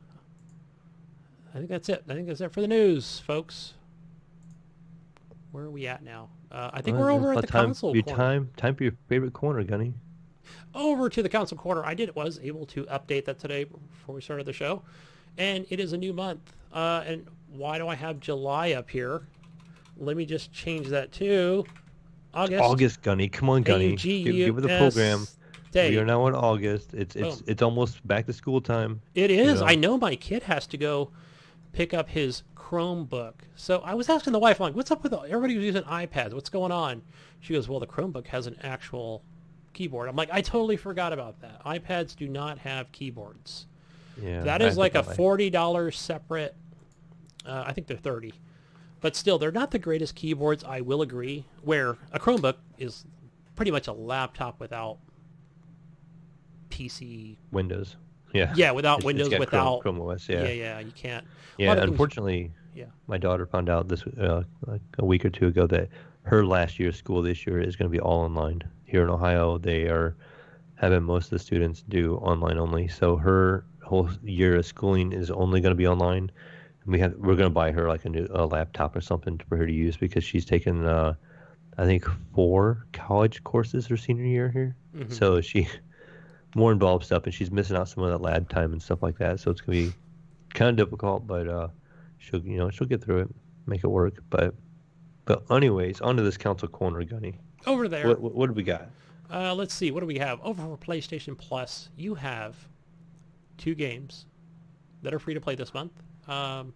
I think that's it. I think that's it for the news, folks. Where are we at now? I think we're over at the console corner. Time for your favorite corner, Gunny. Over to the console corner. I was able to update that today before we started the show. And it is a new month. And why do I have July up here? Let me just change that to August. August, Gunny. Come on, Gunny. Give it the program. We are now in August. It's almost back to school time. It is. I know my kid has to go pick up his Chromebook. So I was asking the wife, I'm like, what's up with everybody who's using iPads? What's going on? She goes, well, the Chromebook has an actual keyboard. I'm like, I totally forgot about that. iPads do not have keyboards. Yeah, that is like a $40 separate. I think they're $30. But still, they're not the greatest keyboards, I will agree, where a Chromebook is pretty much a laptop without PC. Windows. Yeah. Yeah, without Windows, without Chrome OS. Yeah. Yeah, you can't. Yeah, unfortunately, my daughter found out this like a week or two ago that her last year of school this year is going to be all online. Here in Ohio, they are having most of the students do online only. So her whole year of schooling is only going to be online. We're going to buy her like a new laptop or something for her to use because she's taken I think 4 college courses her senior year here. Mm-hmm. So she more involved stuff, and she's missing out some of that lab time and stuff like that. So it's going to be kind of difficult, but she'll get through it, make it work. But anyways, onto this console corner, Gunny. Over there. What do we got? Let's see. What do we have? Over for PlayStation Plus, you have 2 games that are free to play this month. The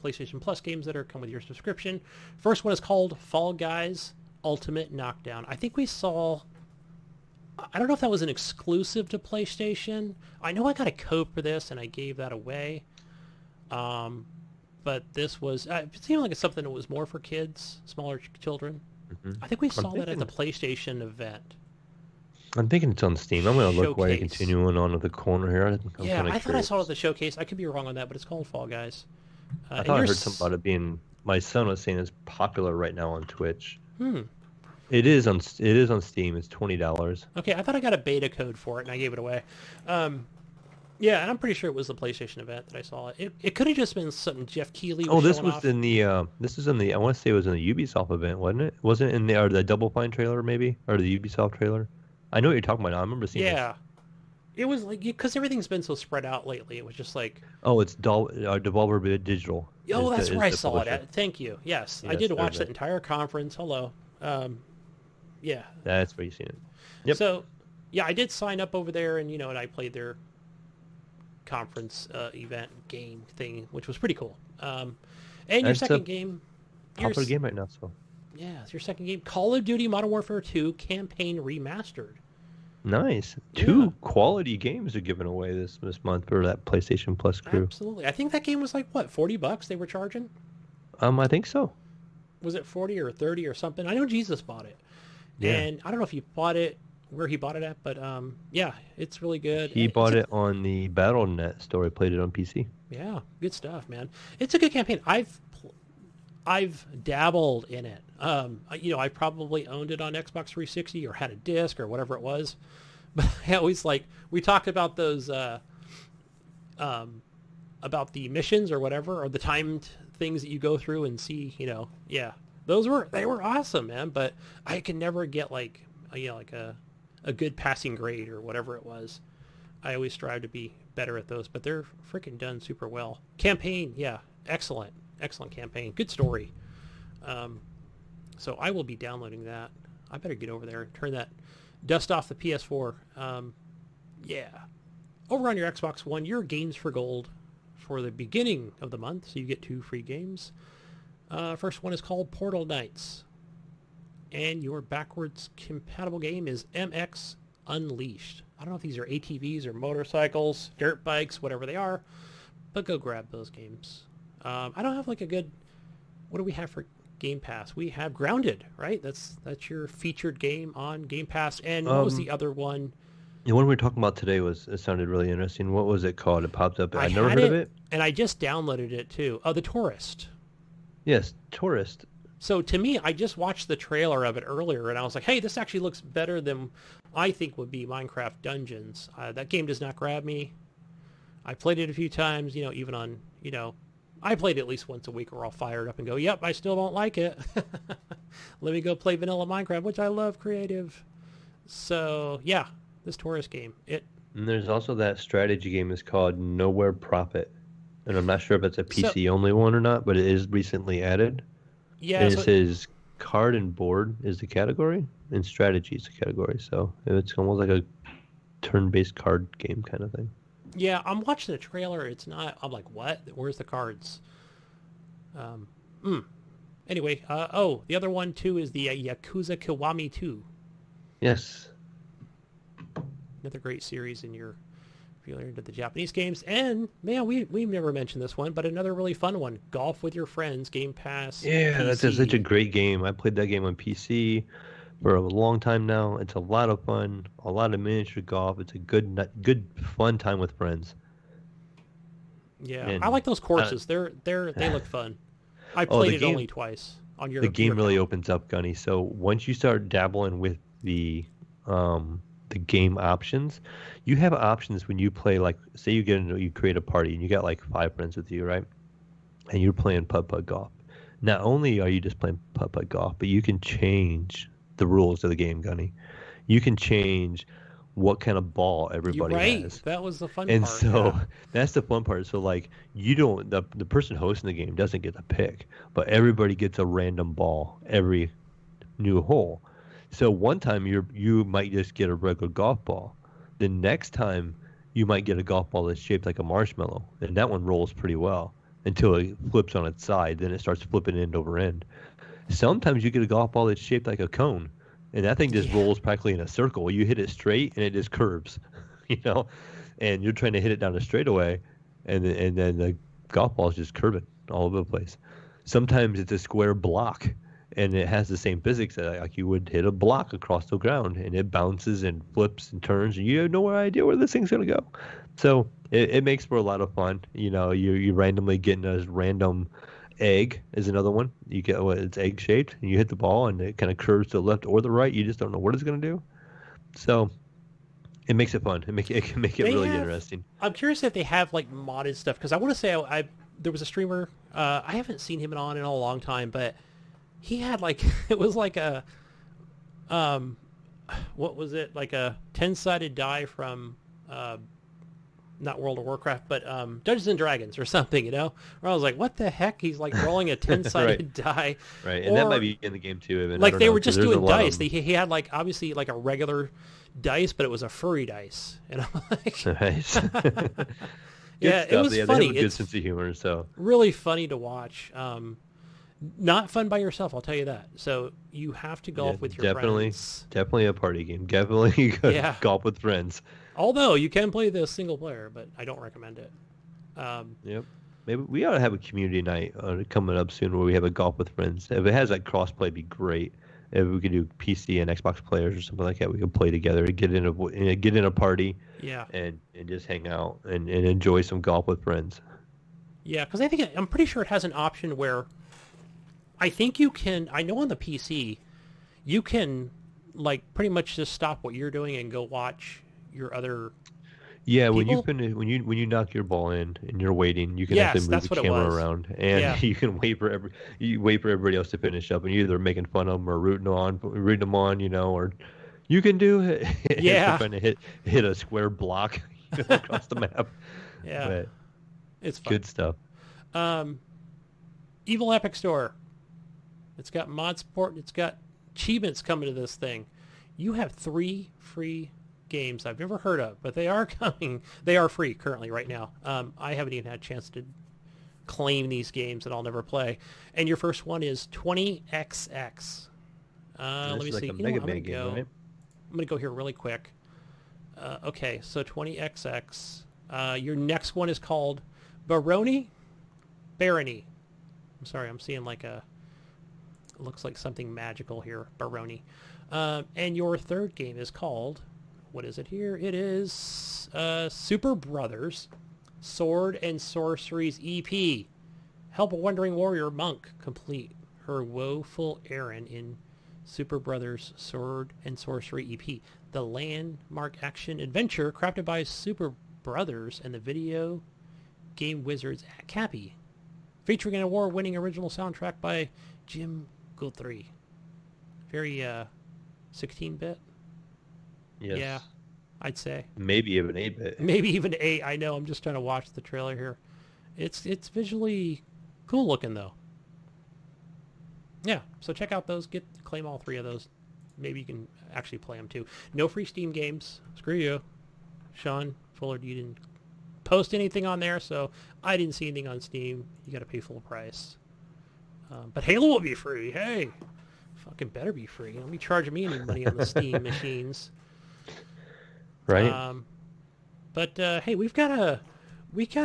PlayStation Plus games that come with your subscription. First one is called Fall Guys Ultimate Knockdown. I think we saw... I don't know if that was an exclusive to PlayStation. I know I got a code for this, and I gave that away. but this was it seemed like it's something that was more for kids, smaller children. Mm-hmm. I think we saw that at the PlayStation event. I'm thinking it's on Steam. I'm going to look while you're Showcase. continuing on with the corner here. I'm Yeah, kind of I thought I curious. saw it at the showcase. I could be wrong on that, but it's called Fall Guys. I thought I heard something about it being. My son was saying it's popular right now on Twitch. It is on Steam. It's $20. Okay, I thought I got a beta code for it and I gave it away. Yeah, and I'm pretty sure it was the PlayStation event that I saw it. It could have just been something Jeff Keighley was This showing was off. in the this is in the I want to say it was in the Ubisoft event, wasn't it? Wasn't it in the Double Fine trailer maybe or the Ubisoft trailer? I know what you're talking about. I remember seeing. Yeah, it was like because everything's been so spread out lately. It was just like It's Devolver Digital. that's where I saw it at. Thank you. Yes, I Yes, did watch there's that entire conference. Hello. Yeah. That's where you seen it. Yep. So, yeah, I did sign up over there, and and I played their conference event game thing, which was pretty cool. And your That's second a game, popular game right now. So yeah, it's your second game, Call of Duty Modern Warfare 2 Campaign Remastered. nice. Yeah. 2 quality games are given away this month for that PlayStation Plus crew. Absolutely. I think that game was like what, $40 they were charging? I think so. Was it 40 or 30 or something? I know Jesus bought it. Yeah. And I don't know if he bought it where he bought it at, but yeah, it's really good. He bought it on the Battle.net store. He played it on PC. Yeah, good stuff, man. It's a good campaign. I've dabbled in it. I probably owned it on Xbox 360 or had a disc or whatever it was. But I always we talked about those about the missions or whatever, or the timed things that you go through and see, yeah. They were awesome, man, but I can never get like a good passing grade or whatever it was. I always strive to be better at those, but they're freaking done super well. Campaign, yeah, excellent campaign, good story. So I will be downloading that. I better get over there and turn that dust off the PS4. Yeah, over on your Xbox One, your games for gold for the beginning of the month, so you get 2 free games. First one is called Portal Knights, and your backwards compatible game is MX Unleashed. I don't know if these are ATVs or motorcycles, dirt bikes, whatever they are, but go grab those games. I don't have like a good, what do we have for Game Pass? We have Grounded, right? That's your featured game on Game Pass. And what was the other one? The one we were talking about today it sounded really interesting. What was it called? It popped up. I never had heard of it. And I just downloaded it too. Oh, The Tourist. Yes, Tourist. So to me, I just watched the trailer of it earlier, and I was like, hey, this actually looks better than I think would be Minecraft Dungeons. That game does not grab me. I played it a few times, even on, I played it at least once a week. We're all fired up and go, yep, I still don't like it. Let me go play vanilla Minecraft, which I love creative. So, yeah, this Tourist game. And there's also that strategy game is called Nowhere Profit. And I'm not sure if it's a PC-only one or not, but it is recently added. Yeah. And it says card and board is the category, and strategy is the category. So it's almost like a turn-based card game kind of thing. Yeah, I'm watching the trailer. It's not. I'm like, what? Where's the cards? Anyway, the other one too is the Yakuza Kiwami 2. Yes. Another great series if you're into the Japanese games. And man, we've never mentioned this one, but another really fun one: Golf with Your Friends, Game Pass. Yeah, PC. that's such a great game. I played that game on PC for a long time now. It's a lot of fun, a lot of miniature golf. It's a good fun time with friends. Yeah, And, I like those courses. They look fun. I played it only twice on your. The game really account. opens up, Gunny. So once you start dabbling with the game options, you have options when you play. Like, say you create a party and you got like 5 friends with you, right? And you're playing putt-putt golf. Not only are you just playing putt-putt golf, but you can change the rules of the game, Gunny. You can change what kind of ball everybody has. That was the fun And part. so that's the fun part. So like the person hosting the game doesn't get to pick, but everybody gets a random ball every new hole. So one time you might just get a regular golf ball. The next time you might get a golf ball that's shaped like a marshmallow, and that one rolls pretty well until it flips on its side. Then it starts flipping end over end. Sometimes you get a golf ball that's shaped like a cone, and that thing just rolls practically in a circle. You hit it straight, and it just curves, and you're trying to hit it down a straightaway, and then the golf ball is just curving. all over the place. Sometimes it's a square block, and it has the same physics that like you would hit a block across the ground, and it bounces and flips and turns, and you have no idea where this thing's gonna go. So it makes for a lot of fun. You randomly getting a random egg is another one. You get it's egg shaped, and you hit the ball, and it kind of curves to the left or the right. You just don't know what it's gonna do. So it makes it fun. It can make it really interesting. I'm curious if they have like modded stuff, because I want to say I there was a streamer. I haven't seen him on in a long time, but he had like it was like a what was it, like a 10-sided die from not World of Warcraft, but Dungeons and Dragons or something, where I was like, what the heck? He's like rolling a 10-sided die. Right, and that might be in the game too. Even. Like they were just doing dice. He had like obviously like a regular dice, but it was a furry dice. And I'm like, nice. Yeah, it was funny. They have a good sense of humor, so really funny to watch. Not fun by yourself, I'll tell you that. So you have to golf with your friends. Definitely a party game. Definitely golf with friends. Although you can play this single player, but I don't recommend it. Yep. Maybe we ought to have a community night coming up soon where we have a golf with friends. If it has like crossplay, it'd be great. If we could do PC and Xbox players or something like that, we could play together, get in a party, and just hang out and enjoy some golf with friends. Yeah, because I'm pretty sure it has an option where I think you can. I know on the PC, you can like pretty much just stop what you're doing and go watch your other. Yeah, people? when you knock your ball in and you're waiting, you can actually move the camera around, and you can wait for everybody else to finish up, and you're either making fun of them or rooting them on, or you can do it. Yeah, trying to hit a square block across the map. Yeah, but it's fun. Good stuff. Evil Epic Store. It's got mod support. It's got achievements coming to this thing. You have 3 free games I've never heard of, but they are coming. They are free currently right now. I haven't even had a chance to claim these games that I'll never play. And your first one is 20XX. Let me see. I'm going to go here really quick. Okay, so 20XX. Your next one is called Barony. I'm sorry, I'm seeing like it looks like something magical here. Barony. And your third game is called, what is it here? It is Super Brothers Sword and Sorceries EP. Help a wandering warrior monk complete her woeful errand in Super Brothers Sword and Sorcery EP. The landmark action adventure crafted by Super Brothers and the video game wizards at Cappy. Featuring an award-winning original soundtrack by Jim Guthrie. Very 16-bit. Yes. Yeah, I'd say. Maybe even 8-bit. Maybe even 8. I know. I'm just trying to watch the trailer here. It's visually cool looking though. Yeah, so check out those. Claim all 3 of those. Maybe you can actually play them too. No free Steam games. Screw you, Sean Fuller. You didn't post anything on there, so I didn't see anything on Steam. You got to pay full price. But Halo will be free. Hey, fucking better be free. Don't be charging me any money on the Steam machines. Right. But hey, we kind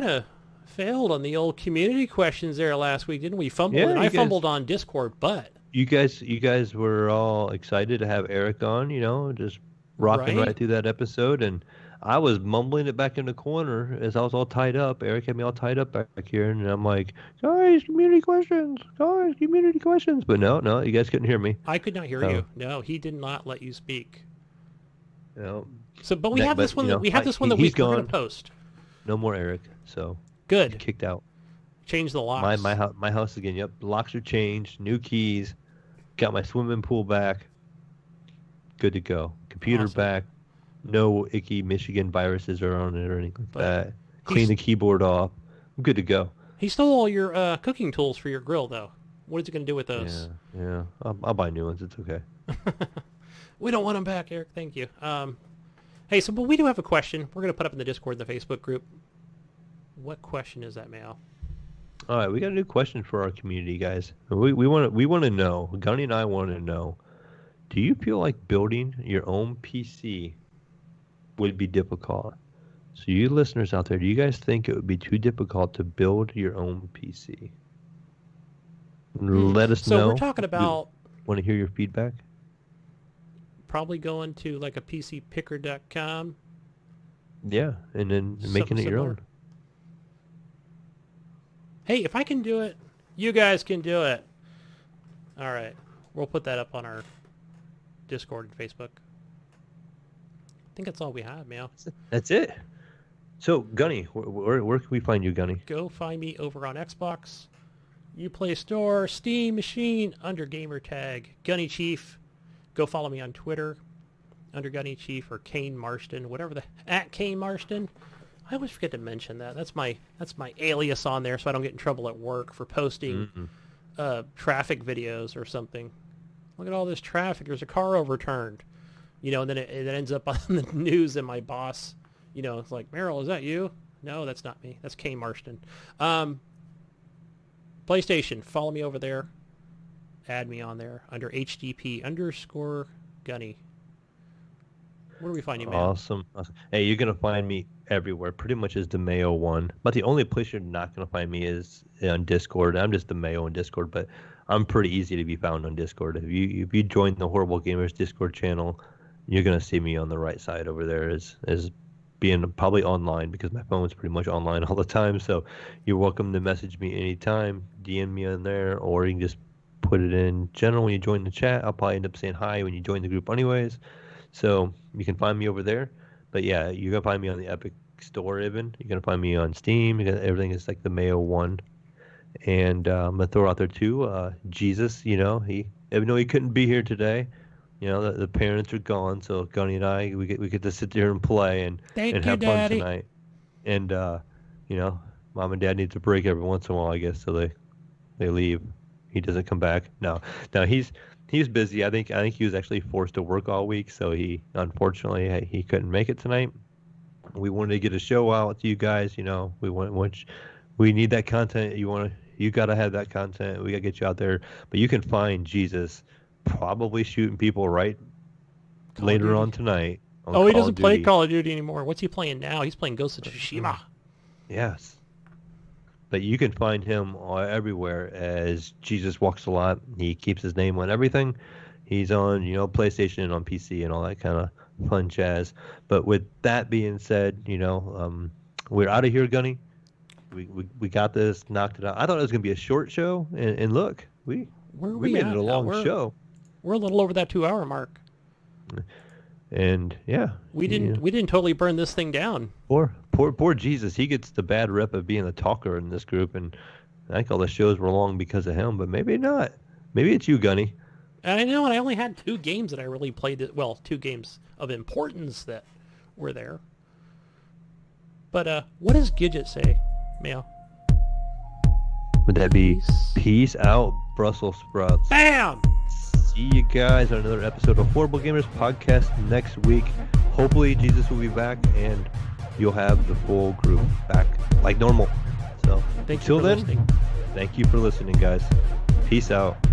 of failed on the old community questions there last week, didn't we? And I fumbled on Discord, but you guys were all excited to have Eric on, just rocking right through that episode, and I was mumbling it back in the corner as I was all tied up. Eric had me all tied up back here, and I'm like, guys, community questions. But no, you guys couldn't hear me. I could not hear you. No, he did not let you speak. No. So, but we have this one. That we're going to post. No more Eric. So good. Kicked out. Change the locks. My house again. Yep, the locks are changed. New keys. Got my swimming pool back. Good to go. Computer back. No icky Michigan viruses are on it or anything like that. Clean the keyboard off. I'm good to go. He stole all your cooking tools for your grill, though. What is he going to do with those? Yeah. I'll buy new ones. It's okay. We don't want them back, Eric. Thank you. Hey, but we do have a question. We're going to put up in the Discord, the Facebook group. What question is that, Mayo? All right, we got a new question for our community, guys. We want to know. Gunny and I want to know. Do you feel like building your own PC would be difficult? So you listeners out there, do you guys think it would be too difficult to build your own PC? Let us So know. we're talking about Want to hear your feedback? probably going to like a PCPicker.com. Yeah, and then making it your Similar. own. Hey, if I can do it, you guys can do it. All right. We'll put that up on our Discord and Facebook. I think that's all we have, Mayo. That's it. So, Gunny, where can we find you, Gunny? Go find me over on Xbox, Uplay Store, Steam Machine, under gamer tag Gunny Chief. Go follow me on Twitter under Gunny Chief or Kane Marston, whatever at Kane Marston. I always forget to mention that. That's my alias on there, so I don't get in trouble at work for posting traffic videos or something. Look at all this traffic. There's a car overturned. And then it ends up on the news, and my boss, it's like, Meryl, is that you? No, that's not me. That's Kane Marston. PlayStation, follow me over there. Add me on there under HGP_Gunny. Where do we find you, man? Awesome. Hey, you're going to find me everywhere, pretty much as the Mayo one. But the only place you're not going to find me is on Discord. I'm just the Mayo on Discord, but I'm pretty easy to be found on Discord. If you join the Horrible Gamers Discord channel, you're going to see me on the right side over there as being probably online, because my phone is pretty much online all the time. So you're welcome to message me anytime, DM me on there, or you can just put it in general when you join the chat. I'll probably end up saying hi when you join the group anyways. So you can find me over there. But yeah, you're going to find me on the Epic Store even. You're going to find me on Steam. Everything is like the Mayo one. And I'm going to throw out there too, Jesus, even though he couldn't be here today, the parents are gone. So Gunny and I, we get to sit there and play and have fun tonight. And, Mom and Dad need a break every once in a while, I guess, so they leave. He doesn't come back. No, he's busy. I think he was actually forced to work all week, so unfortunately he couldn't make it tonight. We wanted to get a show out to you guys. We need that content. You got to have that content. We got to get you out there. But you can find Jesus probably shooting people right later on tonight. He doesn't play Call of Duty anymore. What's he playing now? He's playing Ghost of Tsushima. Yes. But you can find him everywhere as Jesus Walks a Lot. He keeps his name on everything. He's on, PlayStation and on PC and all that kind of fun jazz. But with that being said, we're out of here, Gunny. We got this, knocked it out. I thought it was going to be a short show, and look, we made it a long show. We're a little over that 2-hour mark. And yeah, we didn't totally burn this thing down. Poor Jesus. He gets the bad rep of being a talker in this group, and I think all the shows were long because of him. But maybe not. Maybe it's you, Gunny. And I know, and I only had 2 games that I really played. Well, 2 games of importance that were there. But what does Gidget say, Mayo? Would that be peace out, Brussels sprouts? Bam! See you guys on another episode of Horrible Gamers Podcast next week. Hopefully Jesus will be back and you'll have the full group back like normal. So until then, thank you for listening, guys. Peace out.